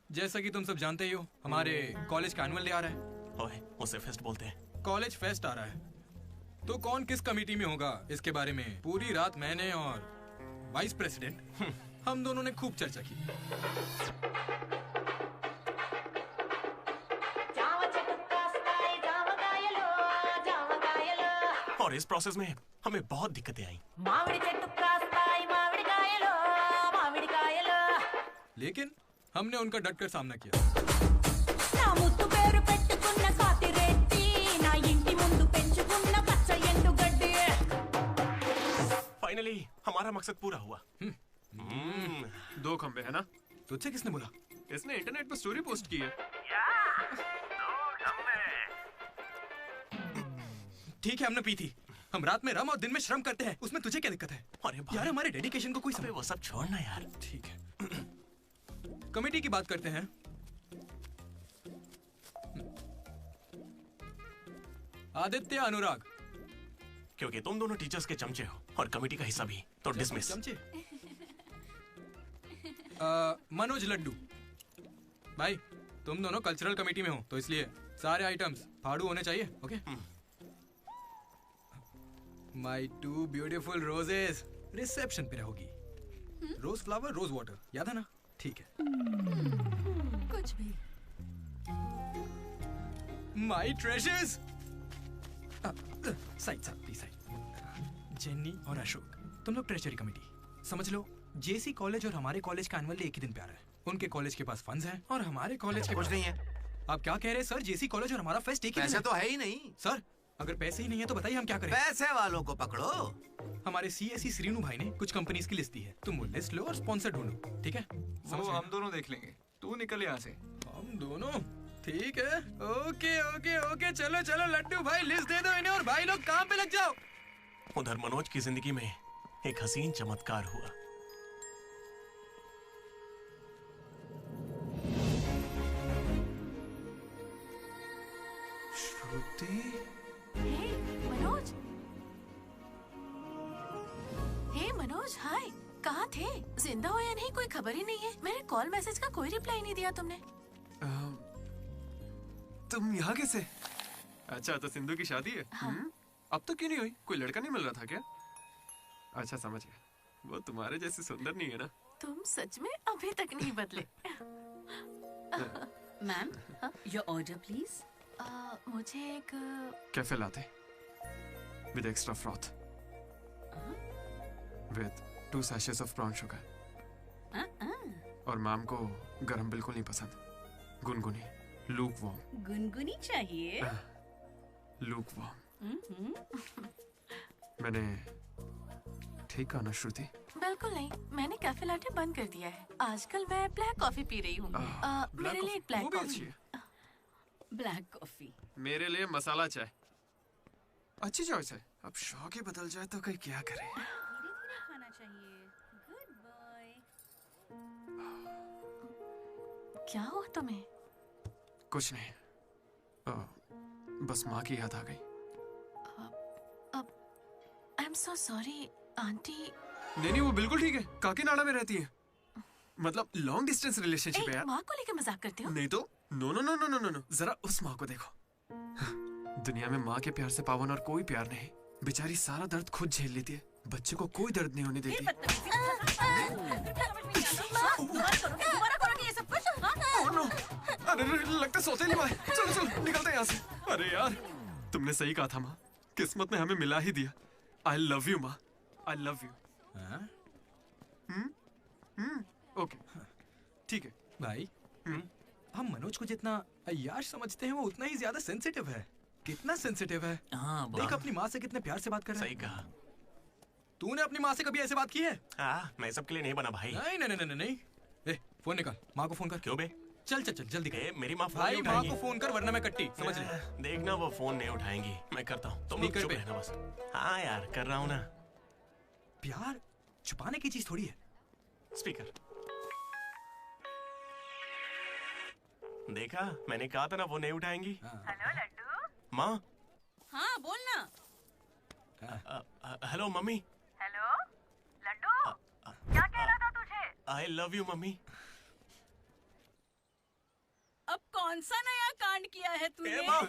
जैसा कि तुम सब जानते ही हो, हमारे कॉलेज का एनुअल डे आ रहा है। ओए, उसे फेस्ट बोलते हैं। कॉलेज फेस्ट आ रहा है, तो कौन किस कमेटी में होगा इसके बारे में पूरी रात मैंने और वाइस प्रेसिडेंट हम दोनों ने खूब चर्चा की। और इस प्रोसेस में हमें बहुत दिक्कतें आई। लेकिन हमने उनका डटकर सामना किया। फाइनली हमारा मकसद पूरा हुआ। 2 खंबे है ना? तुझसे किसने बोला? इसने इंटरनेट पर स्टोरी पोस्ट की है। ठीक है, हमने पी थी। हम रात में रम और दिन में श्रम करते हैं, उसमें तुझे क्या दिक्कत है? अरे यार, हमारे डेडिकेशन को कोई समझ। वो सब छोड़ना यार। ठीक है, कमेटी की बात करते हैं। आदित्य, अनुराग। क्योंकि तुम दोनों टीचर्स के चमचे हो और कमेटी का हिस्सा भी, तो डिसमिस। चमचे? मनोज, लड्डू। भाई, तुम दोनों कल्चरल कमेटी में हो, तो इसलिए सारे आइटम्स फाड़ू होने चाहिए, ओके? माई 2 ब्यूटीफुल रोजेस रिसेप्शन पे रहोगी। रोज फ्लावर, रोज वाटर, याद है ना? ठीक है। कुछ भी। My treasures. Side please side. Jenny और अशोक, तुम लोग ट्रेजरी कमेटी समझ लो। जेसी कॉलेज और हमारे कॉलेज का एनुअल डे एक ही दिन पे आ रहा है। उनके कॉलेज के पास फंड्स हैं और हमारे कॉलेज के कुछ नहीं है। आप क्या कह रहे हैं सर? जेसी कॉलेज और हमारा फेस्ट एक ही दिन पैसे तो है ही नहीं सर। अगर पैसे ही नहीं है तो बताइए हम क्या करें? पैसे वालों को पकड़ो। हमारे सीएससी श्रीनु भाई ने कुछ कंपनीज की लिस्ट दी है, तुम वो लिस्ट लो और स्पॉन्सर ढूंढो, ठीक है? वो हम दोनों देख लेंगे, तू निकल यहाँ से। हम दोनों? ठीक है, ओके ओके ओके, चलो चलो लड्डू भाई लिस्ट दे दो इन्हें और भाई लोग काम पे लग जाओ। उधर मनोज की जिंदगी में एक हसीन चमत्कार हुआ। श्रुति, मनोज। हे मनोज, हाय। कहाँ थे? जिंदा हो या नहीं कोई खबर ही नहीं है। मेरे कॉल मैसेज का कोई रिप्लाई नहीं दिया तुमने। तुम यहाँ कैसे? अच्छा, तो सिंधु की शादी है? हाँ। अब तो क्यों नहीं हुई? कोई लड़का नहीं मिल रहा था क्या? अच्छा, समझ गया। वो तुम्हारे जैसे सुंदर नहीं है ना? तुम सच में अभी तक नहीं बदले। Ma'am, your order please. मुझे एक cafe latte with extra froth with 2 sachets of brown sugar. और मैम को गरम बिल्कुल नहीं पसंद, गुनगुनी, लूक वार्म। गुनगुनी चाहिए। Lukewarm. मैंने ठीक कहा ना श्रुति? बिल्कुल नहीं, मैंने कैफे लाटे बंद कर दिया है। आजकल मैं ब्लैक कॉफी पी रही हूँ। मेरे लिए एक ब्लैक कॉफी। Black coffee. मेरे लिए मसाला चाय। अच्छी चॉइस है। अब शौक ही बदल जाए तो कोई क्या करे। खाना चाहिए। Good boy. क्या हुआ तुम्हें? कुछ नहीं, बस माँ की याद आ गई। I am so sorry aunty. नहीं, वो बिल्कुल ठीक है। काकीनाडा में रहती है। मतलब लॉन्ग डिस्टेंस रिलेशनशिप है यार। माँ को लेकर मजाक करते हो? नहीं तो no no no no no no, जरा उस माँ को देखो। दुनिया में माँ के प्यार से पावन और कोई प्यार नहीं। बेचारी सारा दर्द खुद झेल लेती है, बच्चे को कोई दर्द नहीं होने देती। अरे लगता सौतेली माँ है। चलो चलो निकलते हैं यहाँ से। अरे यार, तुमने सही कहा था माँ, किस्मत ने हमें मिला ही दिया। आई लव यू माँ, आई लव यू। ओके, ठीक है भाई। हम मनोज को जितना अय्याश समझते हैं वो उतना ही ज्यादा सेंसिटिव है। कितना सेंसिटिव है। हाँ, देख अपनी माँ से कितने प्यार से बात कर रहा है। सही कहा। तूने अपनी माँ से कभी ऐसे बात की है? मैं सबके लिए नहीं बना भाई। नहीं नहीं नहीं नहीं। ए, फोन निकाल, माँ को फोन कर। क्यों बे? चल चल चल जल्दी कर। मेरी माँ फोन भाई नहीं माँ उठाएगी। को फोन कर वरना मैं कट्टी, समझ ले। देखना वो फोन नहीं उठाएंगी। मैं करता हूँ, तुम लोग चुप रहना बस। हाँ यार, कर रहा हूँ ना। प्यार छुपाने की चीज थोड़ी है। स्पीकर। देखा, मैंने कहा था ना वो नहीं उठाएंगी। हेलो लड्डू। माँ। हाँ बोलना। Hello mummy. हेलो लड्डू, क्या कह रहा था तुझे? I love you mummy. अब कौन सा नया कांड किया है तूने? माँ,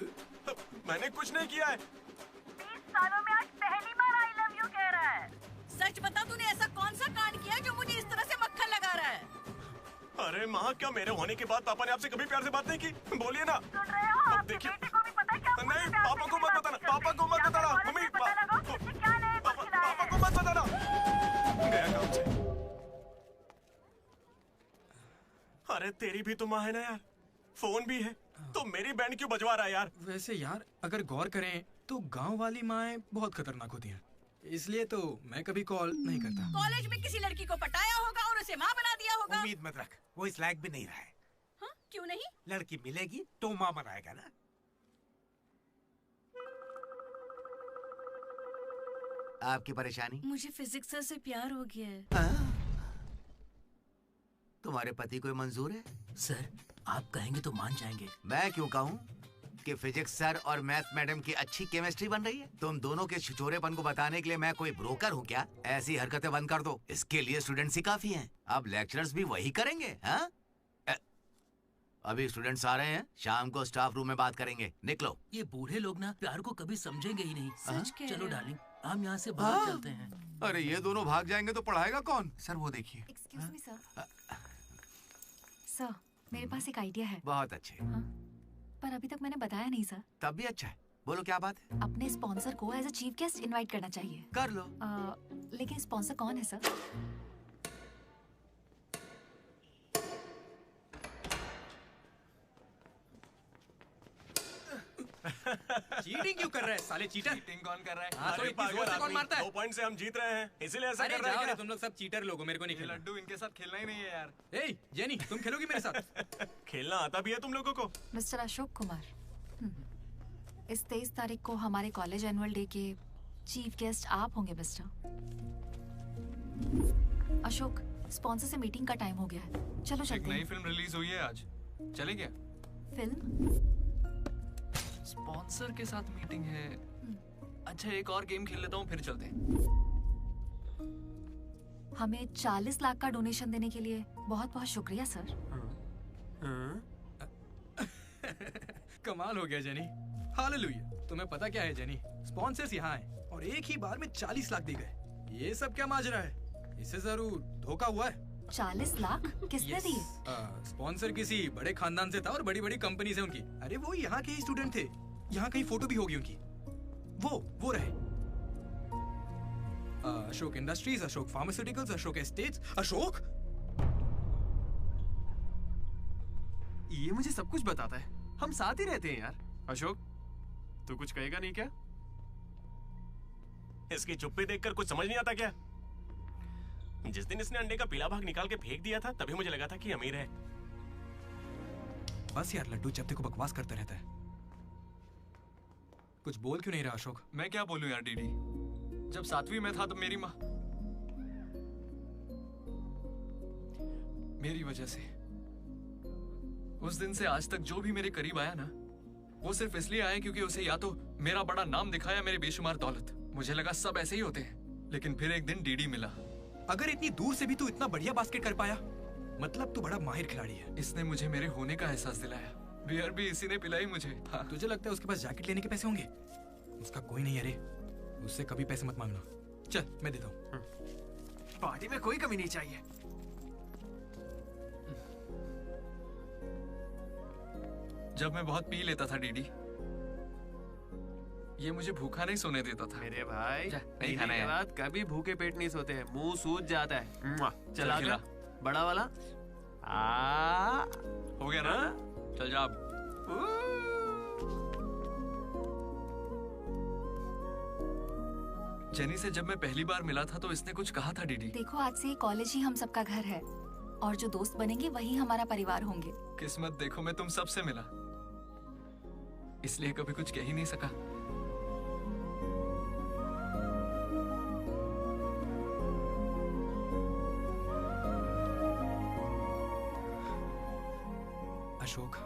मैंने कुछ नहीं किया है। 20 सालों में आज पहली बार आई लव यू कह रहा है। सच बता, तूने ऐसा कौन सा कांड किया जो मुझे इस तरह से मक्खन लगा रहा है? अरे माँ, क्या मेरे होने के बाद पापा ने आपसे कभी प्यार से बात नहीं की? बोलिए ना। सुन रहे हो? आपके बेटे को भी पता है क्या? नहीं, पापा को मत बताना, पापा को मत बताना। मम्मी, पापा को मत बताना। गया काम से। अरे तेरी भी तो माँ है ना यार, फोन भी है, तो मेरी बैंड क्यों बजवा रहा है यार? वैसे यार अगर गौर करें तो गांव वाली माएं बहुत खतरनाक होती हैं, इसलिए तो मैं कभी कॉल नहीं करता। कॉलेज में किसी लड़की को पटाया होगा और उसे माँ बना दिया होगा। उम्मीद मत रख, वो इस लायक भी नहीं रहा है। हाँ? क्यों नहीं? लड़की मिलेगी तो माँ बनाएगा ना। आपकी परेशानी? मुझे फिजिक्स सर से प्यार हो गया है। तुम्हारे पति को मंजूर है? सर, आप कहेंगे तो मान जाएंगे। मैं क्यों कहूँ कि फिजिक्स सर और मैथ मैडम की अच्छी केमिस्ट्री बन रही है। तुम दोनों के छिछोरेपन को बताने के लिए मैं कोई ब्रोकर हूँ क्या? ऐसी हरकतें बंद कर दो, इसके लिए स्टूडेंट्स ही काफी हैं। अब लेक्चरर्स भी वही करेंगे। हाँ? अभी स्टूडेंट्स आ रहे हैं, शाम को स्टाफ रूम में बात करेंगे। निकलो। ये बूढ़े लोग ना प्यार को कभी समझेंगे ही नहीं। सच कह चलो रहे हो। डार्लिंग, हम यहाँ से बाहर चलते हैं। अरे ये दोनों भाग जाएंगे तो पढ़ाएगा कौन? सर वो देखिए। Excuse me sir. सर, मेरे पास एक आइडिया है। बहुत अच्छे। पर अभी तक मैंने बताया नहीं सर। तब भी अच्छा है। बोलो क्या बात है? अपने स्पॉन्सर को as a chief guest invite करना चाहिए। कर लो। लेकिन स्पॉन्सर कौन है सर? चीटिंग क्यों कर रहा है साले चीटर? चीटिंग कौन कर रहा है? हाँ, तो इतनी जोर से कौन मारता है? 2 पॉइंट से हम जीत रहे हैं, इसीलिए ऐसा अरे कर रहे जाओ हैं रे, क्या? तुम लोग सब चीटर लोग हो, मेरे को नहीं खेलना। लड्डू इनके साथ खेलना ही नहीं है यार। ए जेनी, तुम खेलोगी मेरे साथ? खेलना आता भी है तुम लोगों को? मिस्टर अशोक कुमार, इस 23 तारीख को हमारे कॉलेज एनुअल डे के चीफ गेस्ट आप होंगे मिस्टर अशोक। स्पॉन्सर से मीटिंग का टाइम हो गया है, चलो एक चलते नई हैं। फिल्म रिलीज हुई है आज, चले क्या? फिल्म? स्पॉन्सर के साथ मीटिंग है। अच्छा एक और गेम खेल लेता हूँ फिर चलते हैं। हमें 40 लाख का डोनेशन देने के लिए बहुत बहुत शुक्रिया सर। कमाल हो गया जेनी। हालेलुया। तुम्हें पता क्या है जेनी, स्पॉन्सर्स यहाँ हैं और एक ही बार में 40 लाख दे गए। ये सब क्या माजरा है? इससे जरूर धोखा हुआ है। 40 लाख किसने दिए? स्पॉन्सर किसी बड़े खानदान से था और बड़ी बड़ी कंपनी से उनकी। अरे वो यहाँ के ही स्टूडेंट थे, यहाँ कहीं फोटो भी होगी उनकी। वो रहे Ashok industries, Ashok pharmaceuticals, Ashok estates. Ashok ये मुझे सब कुछ बताता है, हम साथ ही रहते हैं यार। अशोक तू कुछ कहेगा नहीं क्या? इसकी चुप्पी देखकर कुछ समझ नहीं आता क्या? जिस दिन इसने अंडे का पीला भाग निकाल के फेंक दिया था तभी मुझे लगा था कि अमीर है। बस यार लड्डू, जब देखो बकवास करता रहता है। कुछ बोल क्यों नहीं रहा अशोक? मैं क्या बोलूं यार डीडी, जब 7वीं में था तब मेरी माँ मेरी वजह से उस दिन से आज तक जो भी मेरे करीब आया ना, वो सिर्फ इसलिए आया क्योंकि उसे या तो मेरा बड़ा नाम दिखाया, मेरी बेशुमार दौलत। मुझे लगा सब ऐसे ही होते हैं, लेकिन फिर एक दिन डीडी मिला। अगर इतनी दूर से भी तू इतना बढ़िया बास्केट कर पाया, मतलब तू बड़ा माहिर खिलाड़ी है। इसने मुझे मेरे होने का एहसास दिलाया। बियर भी इसी ने पिलाई मुझे। हाँ। तुझे लगता है उसके पास जैकेट लेने के पैसे होंगे? उसका कोई नहीं है रे, उससे कभी पैसे मत मांगना। चल मैं देता हूँ। पार्टी में कोई कमी नहीं चाहिए। जब मैं बहुत पी लेता था डीडी, ये मुझे भूखा नहीं सोने देता था। मेरे भाई नहीं खाना है। रात कभी भूखे पेट नहीं सोते हैं, मुंह सूज जाता है। चला खिला। बड़ा वाला हो गया ना? चल जा अब। जेनी से जब मैं पहली बार मिला था तो इसने कुछ कहा था डीडी। देखो आज से कॉलेज ही हम सबका घर है और जो दोस्त बनेंगे वही हमारा परिवार होंगे। किस्मत देखो, मैं तुम सबसे मिला, इसलिए कभी कुछ कह ही नहीं सका। अशोक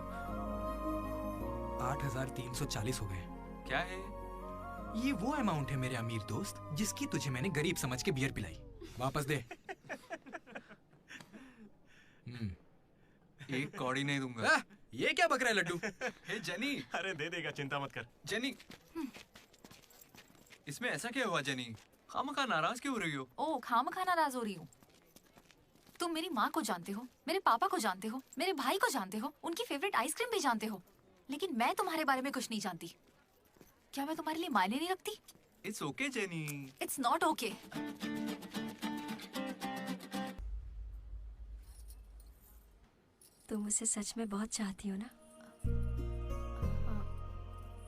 8,340 हो गए। क्या है ये? वो अमाउंट है मेरे अमीर दोस्त जिसकी तुझे मैंने गरीब समझ के बियर पिलाई। वापस दे। एक कौड़ी नहीं दूंगा। ये क्या बक रहा है लड्डू? हे जेनी। अरे दे देगा, चिंता मत कर। जेनी, इसमें ऐसा क्या हुआ जेनी? खामखा नाराज क्यों हो रही हो? ओ खामखा नाराज हो रही हूँ? तुम मेरी माँ को जानते हो, मेरे पापा को जानते हो, मेरे भाई को जानते हो, उनकी फेवरेट आइसक्रीम भी जानते हो, लेकिन मैं तुम्हारे बारे में कुछ नहीं जानती। क्या मैं तुम्हारे लिए मायने नहीं रखती? It's okay jenny. It's not okay. तुम मुझे सच में बहुत चाहती हो ना?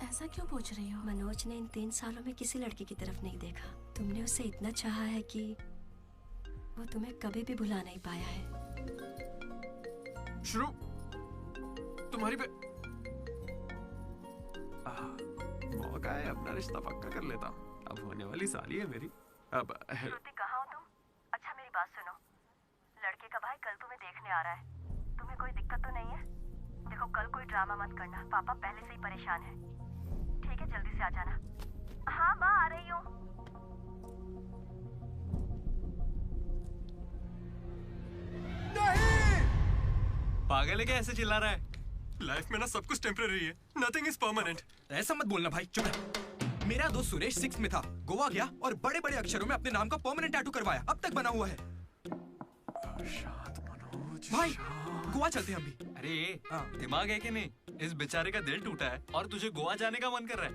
ऐसा क्यों पूछ रही हो? मनोज ने इन 3 सालों में किसी लड़की की तरफ नहीं देखा। तुमने उसे इतना चाहा है कि वो तुम्हें कभी भी भुला नहीं पाया है। शुरू तुम्हारी पे मौका है, अपना रिश्ता पक्का कर लेता हूँ। अब होने वाली साली है मेरी। अब श्रुति कहाँ हो तुम? अच्छा मेरी बात सुनो, लड़के का भाई कल तुम्हें देखने आ रहा है। तुम्हें कोई दिक्कत तो नहीं है? देखो कल कोई ड्रामा मत करना, पापा पहले से ही परेशान है। ठीक है जल्दी से आ जाना। हाँ माँ आ रही हूँ। पागल है क्या, ऐसे चिल्ला रहा है? लाइफ में ना सब कुछ टेम्परेरी है, नथिंग इज परमानेंट। ऐसा मत बोलना भाई, चुप रह। मेरा दोस्त सुरेश 6th में था, गोवा गया और बड़े बड़े अक्षरों में अपने नाम का परमानेंट टैटू करवाया, अब तक बना हुआ है। भाई गोवा चलते हैं हम भी। अरे दिमाग है कि नहीं? इस बेचारे का दिल टूटा है और तुझे गोवा जाने का मन कर रहा है।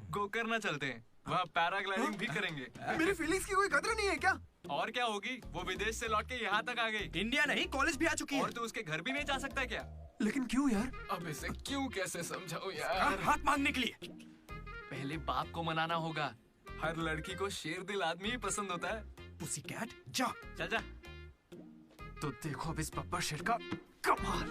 गो करना चलते हैं, वहाँ पैराग्लाइडिंग भी करेंगे। मेरी फीलिंग्स की कोई कदर नहीं है क्या? और क्या होगी, वो विदेश से लौट के यहाँ तक आ गई। इंडिया नहीं, कॉलेज भी आ चुकी है। और तू उसके घर भी नहीं जा सकता क्या? लेकिन क्यों यार? अब इसे क्यों कैसे समझाऊं यार? हाथ मांगने के लिए पहले बाप को मनाना होगा। हर लड़की को शेर दिल आदमी ही पसंद होता है। पुसी कैट जा चल जा। तो देखो अब इस पप्पा शेर का कमाल।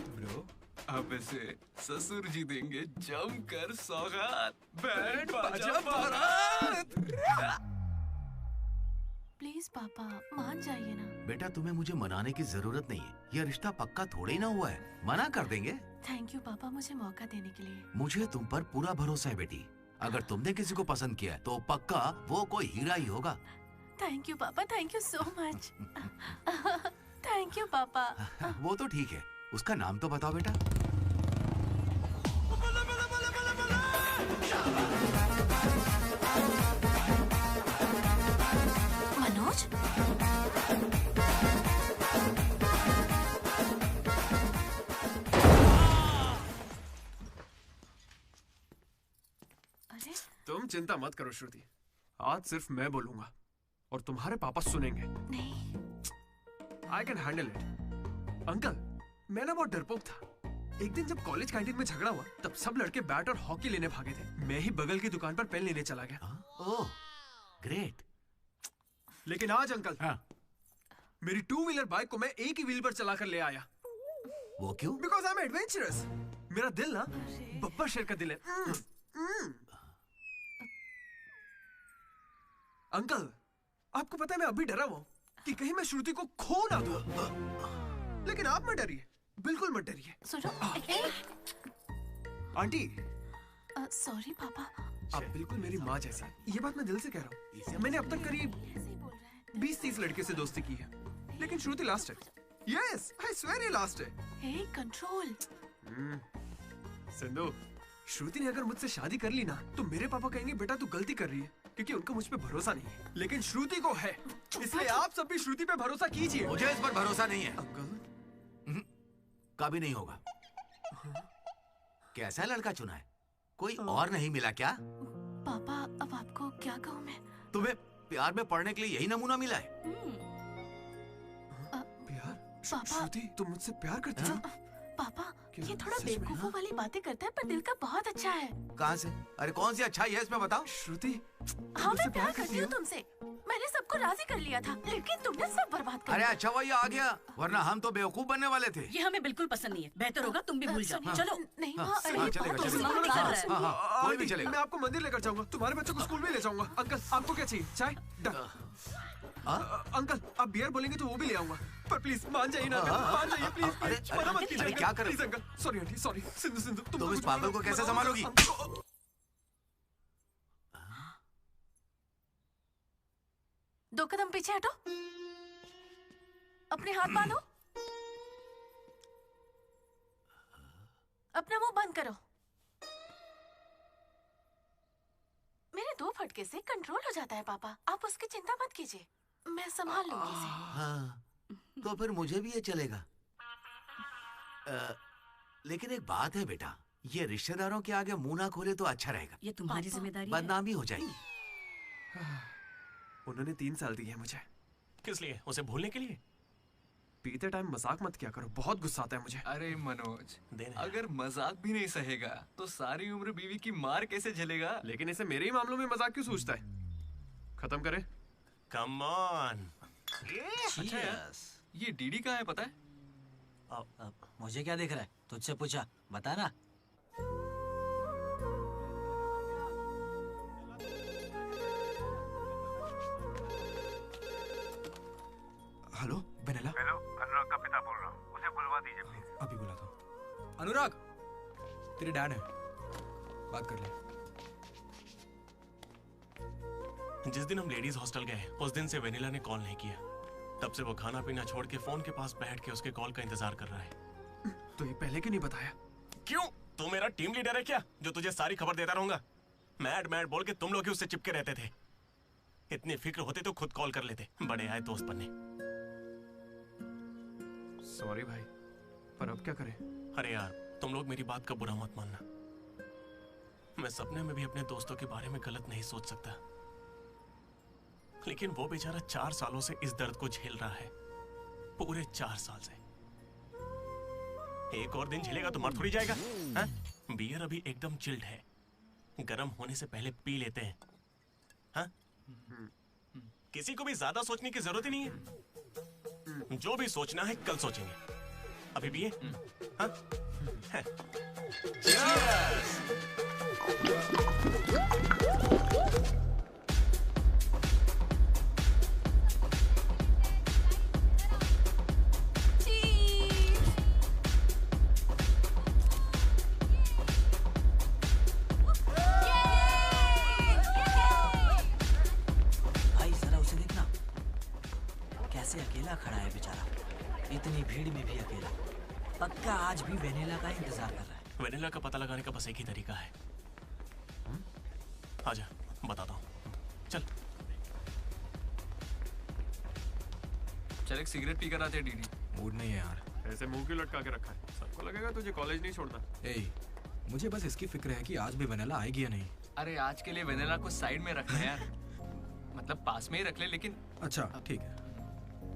ब्रो अब इसे ससुर जी देंगे जमकर सौगात। बैंड बाजा बारात। प्लीज पापा मान जाइए ना। बेटा तुम्हें मुझे मनाने की जरूरत नहीं है, यह रिश्ता पक्का थोड़े ही ना हुआ है, मना कर देंगे। थैंक यू पापा मुझे मौका देने के लिए। मुझे तुम पर पूरा भरोसा है बेटी, अगर तुमने किसी को पसंद किया है तो पक्का वो कोई हीरा ही होगा। थैंक यू पापा, thank you so much. Thank you पापा। वो तो ठीक है, उसका नाम तो बताओ बेटा। मनोज? अरे तुम चिंता मत करो श्रुति, आज सिर्फ मैं बोलूंगा और तुम्हारे पापा सुनेंगे। नहीं, I can handle it. Uncle मैं ना बहुत डरपोक था। एक दिन जब कॉलेज कैंटीन में झगड़ा हुआ तब सब लड़के बैट और हॉकी लेने भागे थे, मैं ही बगल की दुकान पर पेन लेने चला गया। Oh great. लेकिन आज अंकल मेरी 2 व्हीलर बाइक को मैं एक ही व्हील पर चलाकर ले आया। वो क्यों? Because I am adventurous. मेरा दिल ना बब्बर शेर का दिल है। अंकल आपको पता है मैं अभी डरा हुआ कि कहीं मैं श्रुति को खो ना दूं। लेकिन आप मत डरिए, बिल्कुल मत डरिए। सुनो आंटी। सॉरी पापा। आप बिल्कुल मेरी माँ जैसी हैं। ये बात मैं दिल से कह रहा हूँ। मैंने अब तक करीब 20-30 लड़के से दोस्ती की है, लेकिन श्रुति लास्ट है। यस आई स्वेयर ये लास्ट है। हे कंट्रोल। सिंधु, श्रुति ने अगर मुझसे शादी कर ली ना तो मेरे पापा कहेंगे बेटा तू गलती कर रही है, क्योंकि उनको मुझ पे भरोसा नहीं है। लेकिन श्रुति को है, इसलिए आप सब भी श्रुति पे भरोसा कीजिए। मुझे इस पर भरोसा नहीं है अंकल, कभी नहीं होगा। कैसा लड़का चुना है, कोई और नहीं मिला क्या? पापा अब आपको क्या कहूँ मैं? तुम्हें प्यार में पढ़ने के लिए यही नमूना मिला है? प्यार? श्रुति तुम मुझसे प्यार करती हो? पापा ये थोड़ा बेवकूफों वाली बातें करता है पर दिल का बहुत अच्छा है। कहाँ से? अरे कौन सी अच्छाई है इसमें बताओ। श्रुति हाँ मैं प्यार करती हूँ तुमसे, मैंने सबको राजी कर लिया था लेकिन तुमने सब बर्बाद कर अरे दिया। अच्छा वही आ गया, वरना हम तो बेवकूफ बनने वाले थे। ये हमें बिल्कुल पसंद नहीं है, बेहतर होगा तुम भी भूल जाओ। चलो। नहीं हाँ, कोई भी चलेगा। मैं आपको मंदिर लेकर जाऊंगा, तुम्हारे बच्चों को स्कूल में ले जाऊंगा। अंकल आपको क्या चाहिए, चाय? अंकल आप बियर बोलेंगे तो वो भी ले आऊंगा, पर प्लीज मान जाइए ना, मान जाइए प्लीज प्लीज, मना मत कीजिए। क्या कर रहे हो? Uncle sorry aunty sorry. Sindhu Sindhu तुम इस पागल को कैसे संभालोगी? दो कदम पीछे हटो, अपने हाथ बांधो, अपना मुंह बंद करो। मेरे 2 फटके से कंट्रोल हो जाता है पापा, आप उसकी चिंता मत कीजिए, मैं संभाल लूंगी इसे। हाँ, तो फिर मुझे भी ये चलेगा। लेकिन एक बात है बेटा, ये रिश्तेदारों के आगे मुंह ना खोले तो अच्छा रहेगा। ये तुम्हारी जिम्मेदारी है। बदनामी हो जाएगी। उन्होंने 3 साल दिए मुझे। किस लिए? उसे भूलने के लिए? पीते टाइम मजाक मत किया करो, बहुत गुस्सा आता है मुझे। अरे मनोज, अगर मजाक भी नहीं सहेगा तो सारी उम्र बीवी की मार कैसे झेलेगा? लेकिन इसे मेरे ही मामलों में मजाक क्यों सोचता है? खत्म करें? Come on. अच्छा यार, ये डीडी कहाँ है पता है? मुझे क्या दिख रहा है? तुझसे पूछा, बता ना। Hello vanilla. हेलो, अनुराग का पिता बोल रहा हूँ, उसे बुलवा दीजिए प्लीज। अभी बुलाता हूँ। अनुराग तेरे डैड है, बात कर ले। जिस दिन हम लेडीज हॉस्टल गए उस दिन से वेनिला ने कॉल नहीं किया। तब से वो खाना पीना छोड़ के फोन के पास बैठ के उसके कॉल का इंतजार कर रहा है। तो ये पहले क्यों नहीं बताया? क्यों? तू मेरा टीम लीडर है क्या, जो तुझे सारी खबर देता रहूंगा? मैड मैड बोल के तुम लोग ही उससे चिपके रहते थे। इतनी फिक्र होती तो खुद कॉल कर लेते, बड़े आए दोस्त बनने। सॉरी भाई, पर अब क्या करें? अरे यार, तुम लोग मेरी बात का बुरा मत मानना। मैं सपने में भी अपने दोस्तों के बारे में गलत नहीं सोच सकता, लेकिन वो बेचारा 4 सालों से इस दर्द को झेल रहा है, पूरे 4 साल से। एक और दिन झेलेगा तो मर थोड़ी जाएगा। हा? बियर अभी एकदम चिल्ड है, गर्म होने से पहले पी लेते हैं। हा? किसी को भी ज्यादा सोचने की जरूरत ही नहीं है। जो भी सोचना है कल सोचेंगे, अभी पिए। हाँ? भाई जरा उसे देखना, कैसे अकेला खड़ा है बेचारा, इतनी भीड़ में भी अकेला। पक्का आज भी वेनिला का इंतजार कर रहा है। वेनिला का पता लगाने का बस एक ही तरीका है। आजा, बताता हूँ। चल चल एक सिगरेट पी कर आते डीडी। मूड नहीं है यार। ऐसे मुंह क्यों लटका के रखा है? सबको लगेगा तुझे कॉलेज नहीं छोड़ना। मुझे बस इसकी फिक्र है कि आज भी वेनिला आएगी या नहीं। अरे आज के लिए वेनिला को साइड में रखना यार, मतलब पास में ही रख ले। लेकिन अच्छा ठीक है।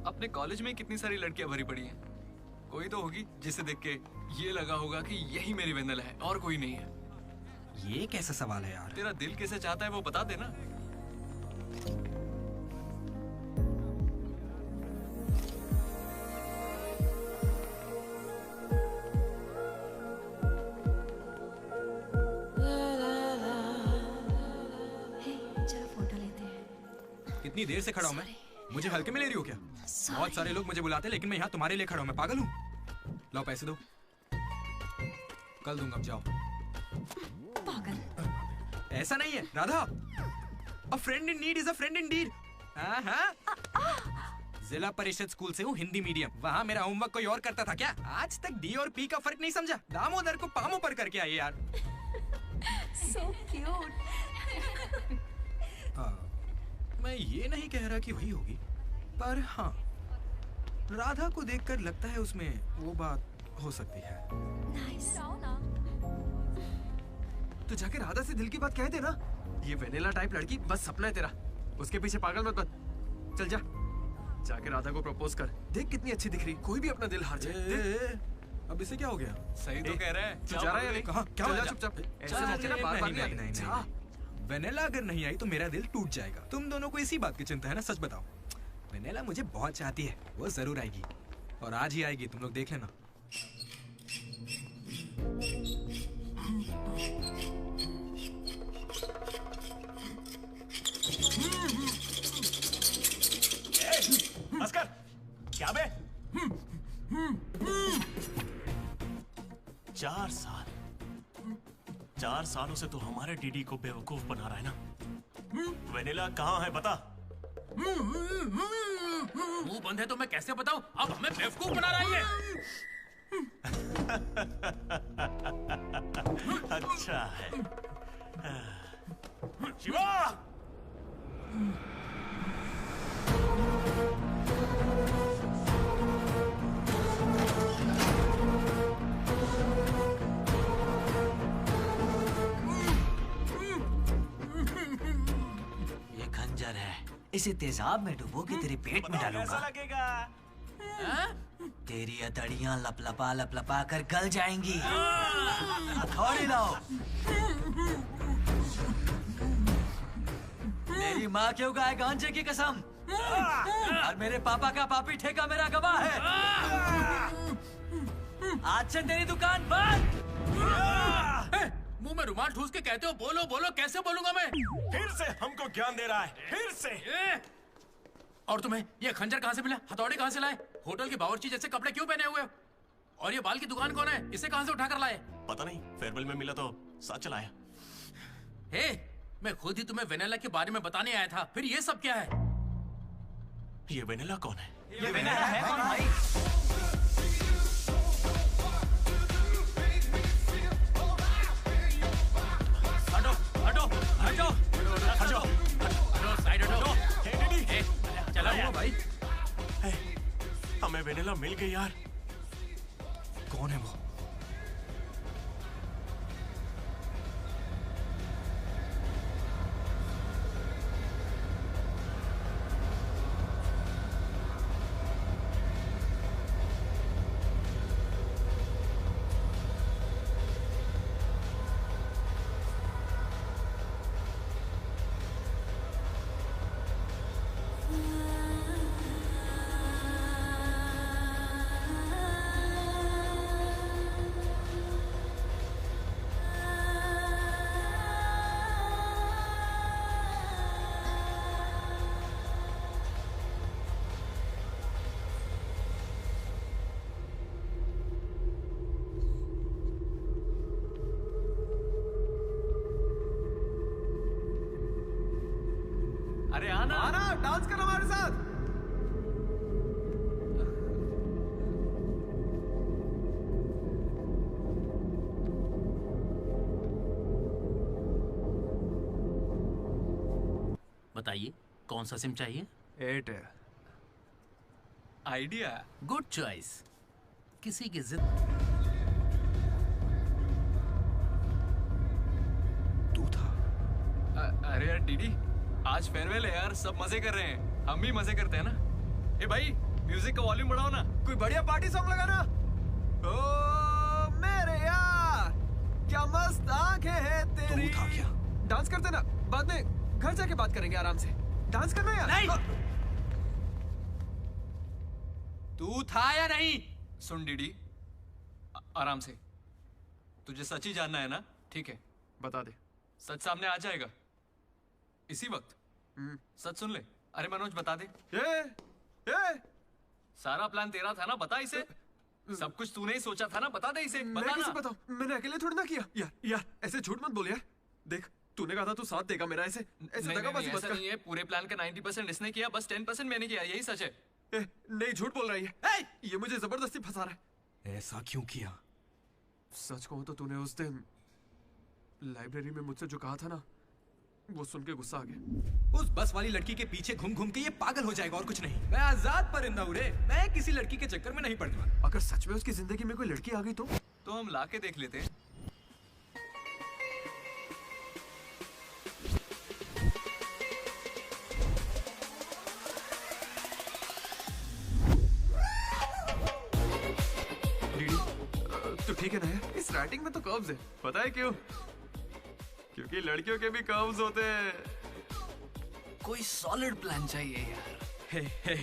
अपने कॉलेज में कितनी सारी लड़कियां भरी पड़ी हैं, कोई तो होगी जिसे देख के ये लगा होगा कि यही मेरी वेनिला है और कोई नहीं है। ये कैसा सवाल है यार? तेरा दिल कैसे चाहता है वो बता देना। कितनी देर से खड़ा हूँ मैं? मुझे हल्के में ले रही हो क्या? बहुत सारे लोग मुझे बुलाते हैं, लेकिन मैं यहाँ तुम्हारे लिए खड़ा हूँ। मैं पागल हूँ? लाओ पैसे दो, कल दूंगा। अब जाओ। पागल। ऐसा नहीं है राधा, अ friend in need is a friend Indeed. जिला परिषद स्कूल से हूँ, हिंदी मीडियम। वहाँ मेरा होमवर्क कोई और करता था क्या? आज तक डी और पी का फर्क नहीं समझा? दामोदर को पामो पर करके आइए यार। So cute. मैं ये नहीं कह रहा कि वही होगी, पर हाँ, राधा को देखकर लगता है उसमें वो बात हो सकती है। तो जाके राधा से दिल की बात कह दे ना। ये वेनिला टाइप लड़की बस सपना है तेरा, उसके पीछे पागल मत बन। चल जा, जाके राधा को प्रपोज कर। देख कितनी अच्छी दिख रही, कोई भी अपना दिल हार जाए। अब इसे क्या हो गया? सही तो कह रहा है। तू जा रहा है? कहाँ? क्या हो? चुपचाप ऐसे मौके ना बार-बार नहीं। वेनिला अगर नहीं आई तो मेरा दिल टूट जाएगा। तुम दोनों को इसी बात की चिंता है ना? सच बताओ, वेनिला मुझे बहुत चाहती है, वो जरूर आएगी, और आज ही आएगी। तुम लोग देख लेना। अस्कर, क्या बे? 4 सालों से तो हमारे डीडी को बेवकूफ बना रहा है ना। वेनिला कहाँ है बता। मुंह बंद है तो मैं कैसे बताऊं? अब हमें बेवकूफ बना रहा है। अच्छा है। शिवा! ये खंजर है, इसे तेजाब में डुबो के तेरे पेट में डालूंगा। लगेगा? तेरी अतड़ियां लपलपा लपलपा कर गल जाएंगी। हथौड़ी लाओ। मेरी माँ के उगाए गांजे की कसम, और मेरे पापा का पापी ठेका मेरा गवाह है। आज से तेरी दुकान बंद। मुंह में रुमाल ठूस के कहते हो बोलो बोलो, कैसे बोलूंगा मैं? फिर से हमको ज्ञान दे रहा है, फिर से। और तुम्हें ये खंजर कहाँ से मिला? हथौड़ी कहाँ से लाए? होटल के बावर्ची जैसे कपड़े क्यों पहने हुए हो? और ये बाल की दुकान कौन है? इसे कहाँ से उठा कर लाए? पता नहीं, फेयरवेल में मिला तो साथ चलाया। हे, मैं खुद ही तुम्हें वेनिला के बारे में बताने आया था, फिर ये सब क्या है? ये वेनिला कौन है? ये वेनेला है कौन भाई? हटो हटो हटो हटो साइड हटो। चला हुआ भाई। हमें वेनेला मिल गई यार। कौन है वो? अरे आना आना, डांस करो हमारे साथ। बताइए कौन सा सिम चाहिए? एयरटेल। Idea good choice. किसी की जिद तू था? अरे यार डीडी, आज फेयरवेल है यार, सब मजे कर रहे हैं, हम भी मजे करते हैं ना। ए भाई म्यूजिक का वॉल्यूम बढ़ाओ ना, कोई बढ़िया पार्टी सॉन्ग लगाना। ओ मेरे यार, क्या मस्त आंखें हैं तेरी। तू था क्या? डांस करते ना, बाद में घर जाके बात करेंगे आराम से। डांस करना यार। नहीं। तू था या नहीं? सुन डीडी, आराम से। तुझे सच ही जानना है ना? ठीक है, बता दे। सच सामने आ जाएगा इसी वक्त। सच सुन ले। अरे मनोज बता दे। सारा प्लान तेरा था ना, बता इसे। सब कुछ तूने ही सोचा था ना, बता दे इसे। मैं बता कैसे ना। बताऊं? मैंने अकेले थोड़ी ना किया। यार ऐसे झूठ मत बोल यार। देख, तूने कहा था तू साथ देगा मेरा। ऐसे नहीं, दगाबाजी मत ऐसा कर। नहीं है। पूरे प्लान का 90% इसने किया, बस 10% मैंने किया। यही सच है। नहीं, झूठ बोल रही है। ये मुझे जबरदस्ती फंसा रहा है। ऐसा क्यों किया? सच कहूं तो तूने उस दिन लाइब्रेरी में मुझसे जो कहा था ना, वो सुन के गुस्सा आ गया। उस बस वाली लड़की के पीछे घूम घूम के ये पागल हो जाएगा और कुछ नहीं। मैं आजाद परिंदा हूँ रे, मैं किसी लड़की के चक्कर में नहीं पड़ने वाला। अगर सच में उसकी जिंदगी में कोई लड़की आ गई तो हम लाके देख लेते हैं। तो ठीक है ना यार, इस राइटिंग में तो कर्व्स है। पता है क्यों? क्योंकि लड़कियों के भी कर्व्स होते हैं। कोई सॉलिड प्लान चाहिए यार। हे,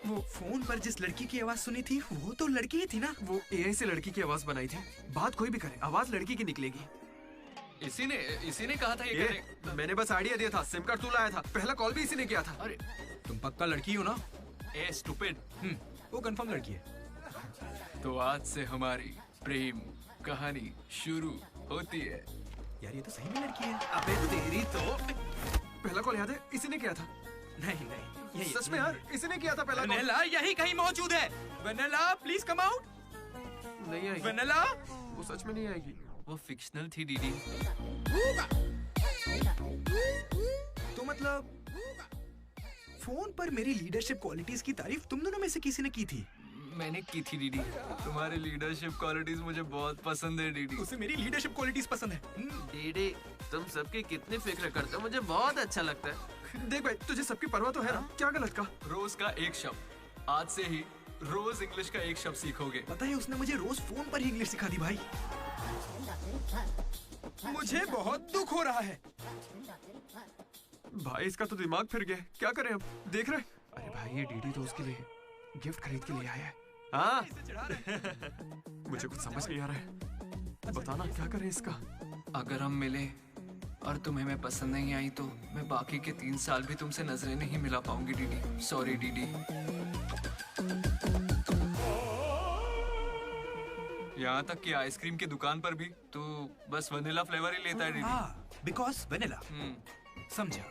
वो फोन पर जिस लड़की की आवाज सुनी थी, वो तो लड़की ही थी ना। वो एआई से लड़की की आवाज बनाई थी। बात कोई भी करे, आवाज लड़की की निकलेगी। इसी ने कहा था ये करने। मैंने बस आइडिया दिया था, सिम कार्ड तू लाया था, पहला कॉल भी इसी ने किया था। अरे तुम पक्का लड़की हो ना? ए स्टूपिड। वो कंफर्म लड़की है। तो आज से हमारी प्रेम कहानी शुरू होती है। यार ये तो सही में लड़की है। अबे तेरी तो। पहला कॉल याद है? इसी ने किया था। नहीं, यही सच में यार, इसी ने किया था पहला कॉल। वेनेला यही कहीं मौजूद है। Vennela please come out. नहीं आएगी। वेनेला वो सच में नहीं आएगी। वो फिक्शनल थी डीडी। तो मतलब फोन पर मेरी लीडरशिप क्वालिटीज की तारीफ तुम दोनों में से किसी ने की थी? मैंने की थी डीडी। तुम्हारी लीडरशिप क्वालिटीज मुझे बहुत पसंद है डीडी। उसे मेरी लीडरशिप क्वालिटीज पसंद है। डीडी तुम सबकी कितनी फिक्र करते हो, मुझे बहुत अच्छा लगता है। देख भाई, तुझे सबकी परवाह तो है ना? क्या गलत का? रोज का एक शब्द, आज से ही रोज इंग्लिश का एक शब्द सीखोगे। पता है उसने मुझे रोज फोन पर ही इंग्लिश सिखा दी भाई। मुझे बहुत दुख हो रहा है भाई। इसका तो दिमाग फिर गया। क्या करें अब? देख रहे? अरे भाई ये डीडी तो उसके लिए गिफ्ट खरीद के लिए आया है। हाँ मुझे कुछ समझ नहीं आ रहा है। बताना क्या करें इसका। अगर हम मिले और तुम्हें मैं पसंद नहीं आई तो मैं बाकी के 3 साल भी तुमसे नजरें नहीं मिला पाऊंगी डीडी। Sorry DD. यहाँ तक कि आइसक्रीम की दुकान पर भी तू बस वनीला फ्लेवर ही लेता है डीडी। Because vanilla. समझा?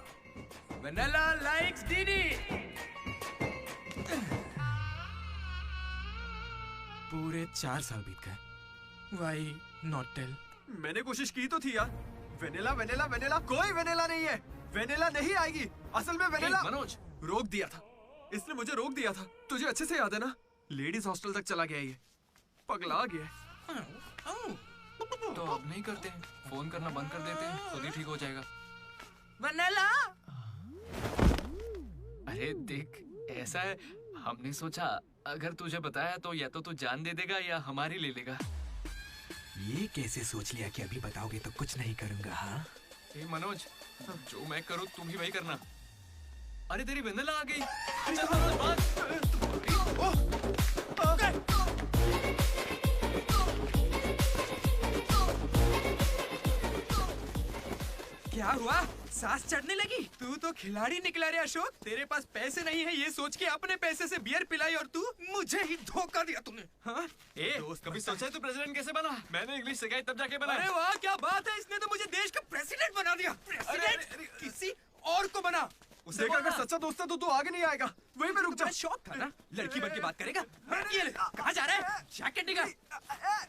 Vanilla likes DD. पूरे 4 साल बीत गए। Why not tell? मैंने कोशिश की तो थी यार। वेनिला वेनिला वेनिला, कोई वेनिला नहीं है। वेनिला नहीं आएगी। असल में वेनिला मनोज रोक दिया था, इसने मुझे रोक दिया था। तुझे अच्छे से याद है ना? लेडीज हॉस्टल तक चला गया ये, पगला गया। तो अब नहीं करते हैं, फोन करना बंद कर देते हैं, खुद ही ठीक हो जाएगा। वेनिला। अरे देख, ऐसा है, हमने सोचा अगर तुझे बताया तो या तो तू जान दे देगा या हमारी ले लेगा। ये कैसे सोच लिया कि अभी बताओगे तो कुछ नहीं करूंगा? हाँ मनोज, जो मैं करूँ तुम ही वही करना। अरे तेरी वेनिला आ गई। चल मनोज भाग। क्या हुआ? सांस चढ़ने लगी? तू तो खिलाड़ी निकला रे अशोक। तेरे पास पैसे नहीं है ये सोच के अपने पैसे से बियर पिलाई और तू मुझे ही धोखा दिया तूने। हाँ? कभी सोचा है तू प्रेसिडेंट कैसे बना? मैंने इंग्लिश सिखाई तब जाके बना। अरे वाह, क्या बात है, इसने तो मुझे देश का प्रेसिडेंट बना दिया। प्रेसिडेंट किसी और को बना। उसे अगर सच्चा दोस्त है तो तू आगे नहीं आएगा, वहीं पे रुक जा। शौक था ना, लड़की बन के बात करेगा। ये ले, कहाँ जा रहा है? जैकेट निकाल।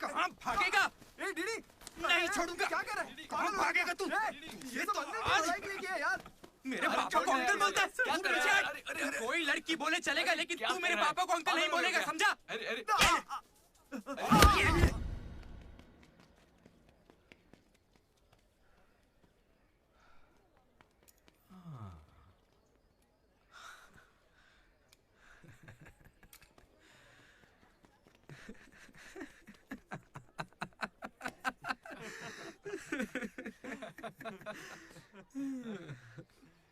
कहाँ भागेगा? नहीं छोड़ूंगा। क्या कर रहा है? कहाँ भागेगा तू? ये तो आज किया यार। मेरे पापा को अंकल बोलता है। तू कोई लड़की बोले चलेगा, लेकिन तू मेरे पापा को अंकल नहीं बोलेगा, समझा?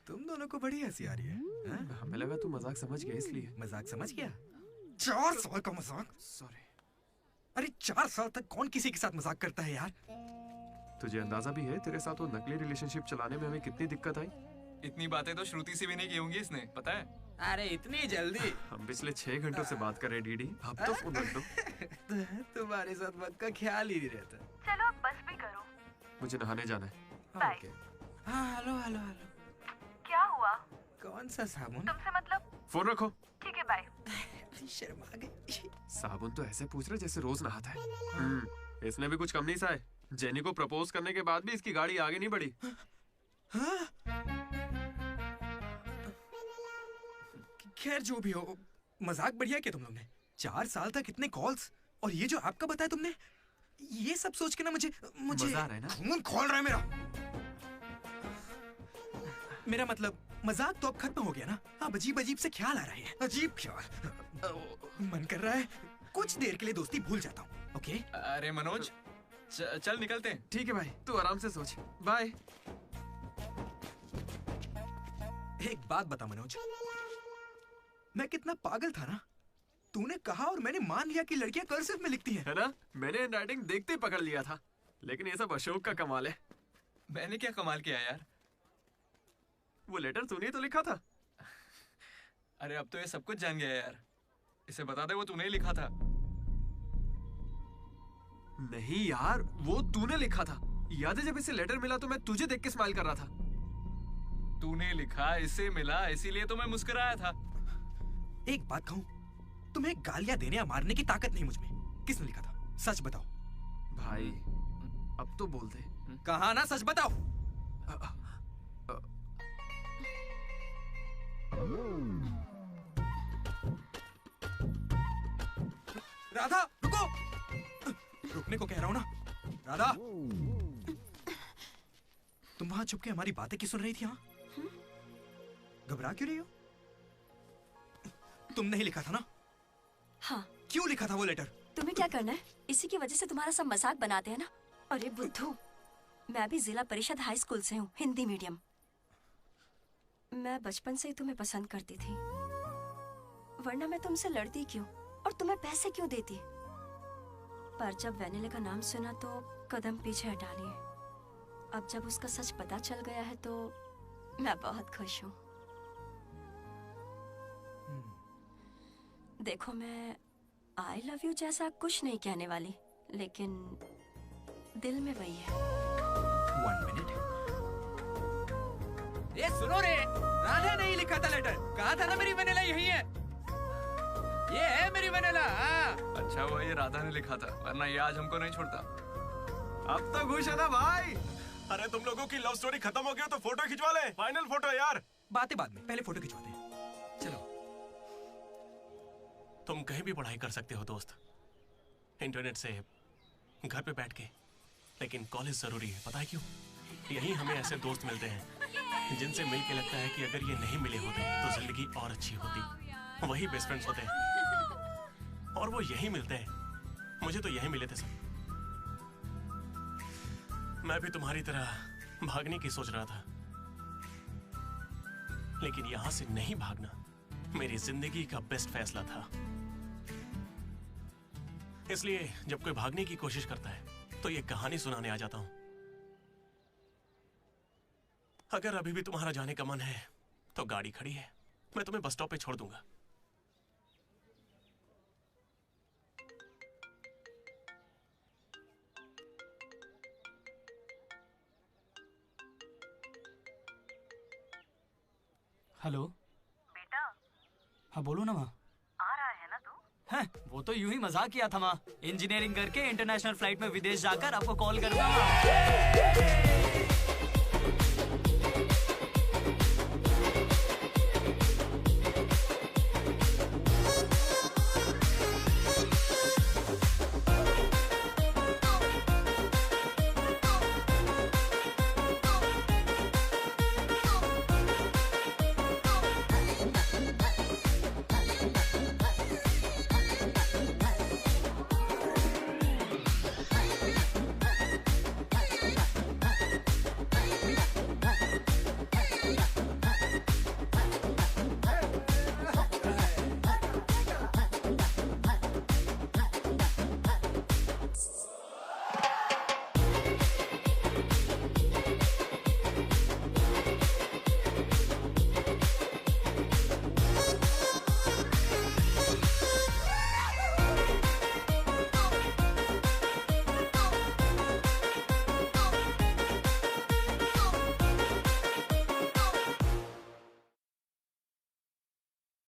तुम दोनों को बड़ी हंसी आ रही है। हमें लगा तू मजाक समझ गया इसलिए। मजाक समझ गया? 4 साल का मजाक? सॉरी। अरे 4 साल तक कौन किसी के साथ मजाक करता है यार? तुझे अंदाजा भी है तेरे साथ वो नकली रिलेशनशिप चलाने में हमें कितनी दिक्कत आई? इतनी बातें तो श्रुति से भी नहीं की होंगी इसने, पता है? अरे इतनी जल्दी? हम पिछले 6 घंटों से बात कर रहे हैं डीडी, अब तो फोन रख दो। तुम्हारे साथ वक्त का ख्याल ही नहीं रहता। चलो अब बस भी करो। मुझे नहाने जाना है। बाय। हाँ हेलो हेलो हेलो। क्या हुआ? कौन सा साबुन? तुमसे मतलब? फोन रखो। ठीक है बाय। शर्मा गई। साबुन तो ऐसे पूछ रहे जैसे रोज नहाता है। इसने भी कुछ कम नहीं सहा है। जेनी को प्रपोज करने के बाद भी इसकी गाड़ी आगे नहीं बढ़ी। खैर जो भी हो, मजाक बढ़िया किया तुम लोग ने। 4 साल तक इतने कॉल्स, और ये जो आपका बताया तुमने, ये सब सोच के ना मुझे मजा आ रहा है ना? खून खोल रहा है मेरा मतलब मजाक तो अब खत्म हो गया ना। अब अजीब अजीब से ख्याल आ रहे हैं। अजीब ख्याल। मन कर रहा है कुछ देर के लिए दोस्ती भूल जाता हूँ। ओके? अरे मनोज, चल निकलते हैं। ठीक है भाई, तू आराम से सोच। बाय। एक बात बता मनोज, मैं कितना पागल था ना। तूने कहा और मैंने मान लिया कि लड़कियां कर्सिव में लिखती हैं। है ना? मैंने हैंडराइटिंग देखते ही पकड़ लिया था। लेकिन ये सब अशोक का कमाल है। मैंने क्या कमाल किया यार? वो लेटर तूने तो लिखा था। अरे अब तो ये सब कुछ जान गया यार। इसे बता दे वो तूने ही लिखा था। नहीं यार, वो तूने लिखा था। याद है जब इसे लेटर मिला तो मैं तुझे देख के स्माइल कर रहा था। तूने लिखा, इसे मिला, इसीलिए तो मैं मुस्कुराया था। एक बात कहूं, तुम्हें गालियां देने या मारने की ताकत नहीं मुझ में। किसने लिखा था? सच बताओ। भाई अब तो बोल दे। कहा ना, सच बताओ। राधा रुको। रुकने को कह रहा हूं ना। राधा, तुम वहां छुप के हमारी बातें क्यों सुन रही थी? हाँ, घबरा क्यों रही हो? तुमने ही लिखा था ना? हाँ। क्यों लिखा था वो लेटर? तुम्हें क्या करना है? इसी की वजह से तुम्हारा सब मजाक बनाते हैं ना। अरे बुद्धू, मैं भी जिला परिषद हाई स्कूल से हूँ, हिंदी मीडियम। मैं बचपन से ही तुम्हें पसंद करती थी, वरना मैं तुमसे लड़ती क्यों और तुम्हें पैसे क्यों देती? पर जब वेनिला का नाम सुना तो कदम पीछे हटा लिए। अब जब उसका सच पता चल गया है तो मैं बहुत खुश हूँ। देखो, मैं आई लव यू जैसा कुछ नहीं कहने वाली, लेकिन दिल में वही है। 1 मिनट। ये सुनो रे, राधा ने ही लिखा था लेटर। कहा था ना मेरी वेनिला यही है। ये है मेरी वेनेला। अच्छा वो ये राधा ने लिखा था, वरना ये आज हमको नहीं छोड़ता। अब तो खुश है ना भाई? अरे तुम लोगों की लव स्टोरी खत्म हो गई तो फोटो खिंचवा ले, फाइनल फोटो यार। बातें बाद में, पहले फोटो खिंचवाते हैं। चलो। तुम कहीं भी पढ़ाई कर सकते हो दोस्त, इंटरनेट से, घर पे बैठ के, लेकिन कॉलेज जरूरी है। पता है क्यों? यही हमें ऐसे दोस्त मिलते हैं जिनसे मिलके लगता है कि अगर ये नहीं मिले होते तो जिंदगी और अच्छी होती। वही बेस्ट फ्रेंड्स होते हैं और वो यही मिलते हैं। मुझे तो यही मिले थे सब। मैं भी तुम्हारी तरह भागने की सोच रहा था, लेकिन यहां से नहीं भागना मेरी जिंदगी का बेस्ट फैसला था। इसलिए जब कोई भागने की कोशिश करता है तो ये कहानी सुनाने आ जाता हूं। अगर अभी भी तुम्हारा जाने का मन है तो गाड़ी खड़ी है, मैं तुम्हें बस स्टॉप पे छोड़ दूंगा। हेलो बेटा, हाँ बोलो ना माँ। आ रहा है ना तू? हैं, वो तो यूं ही मजाक किया था माँ। इंजीनियरिंग करके इंटरनेशनल फ्लाइट में विदेश जाकर आपको कॉल करूंगा।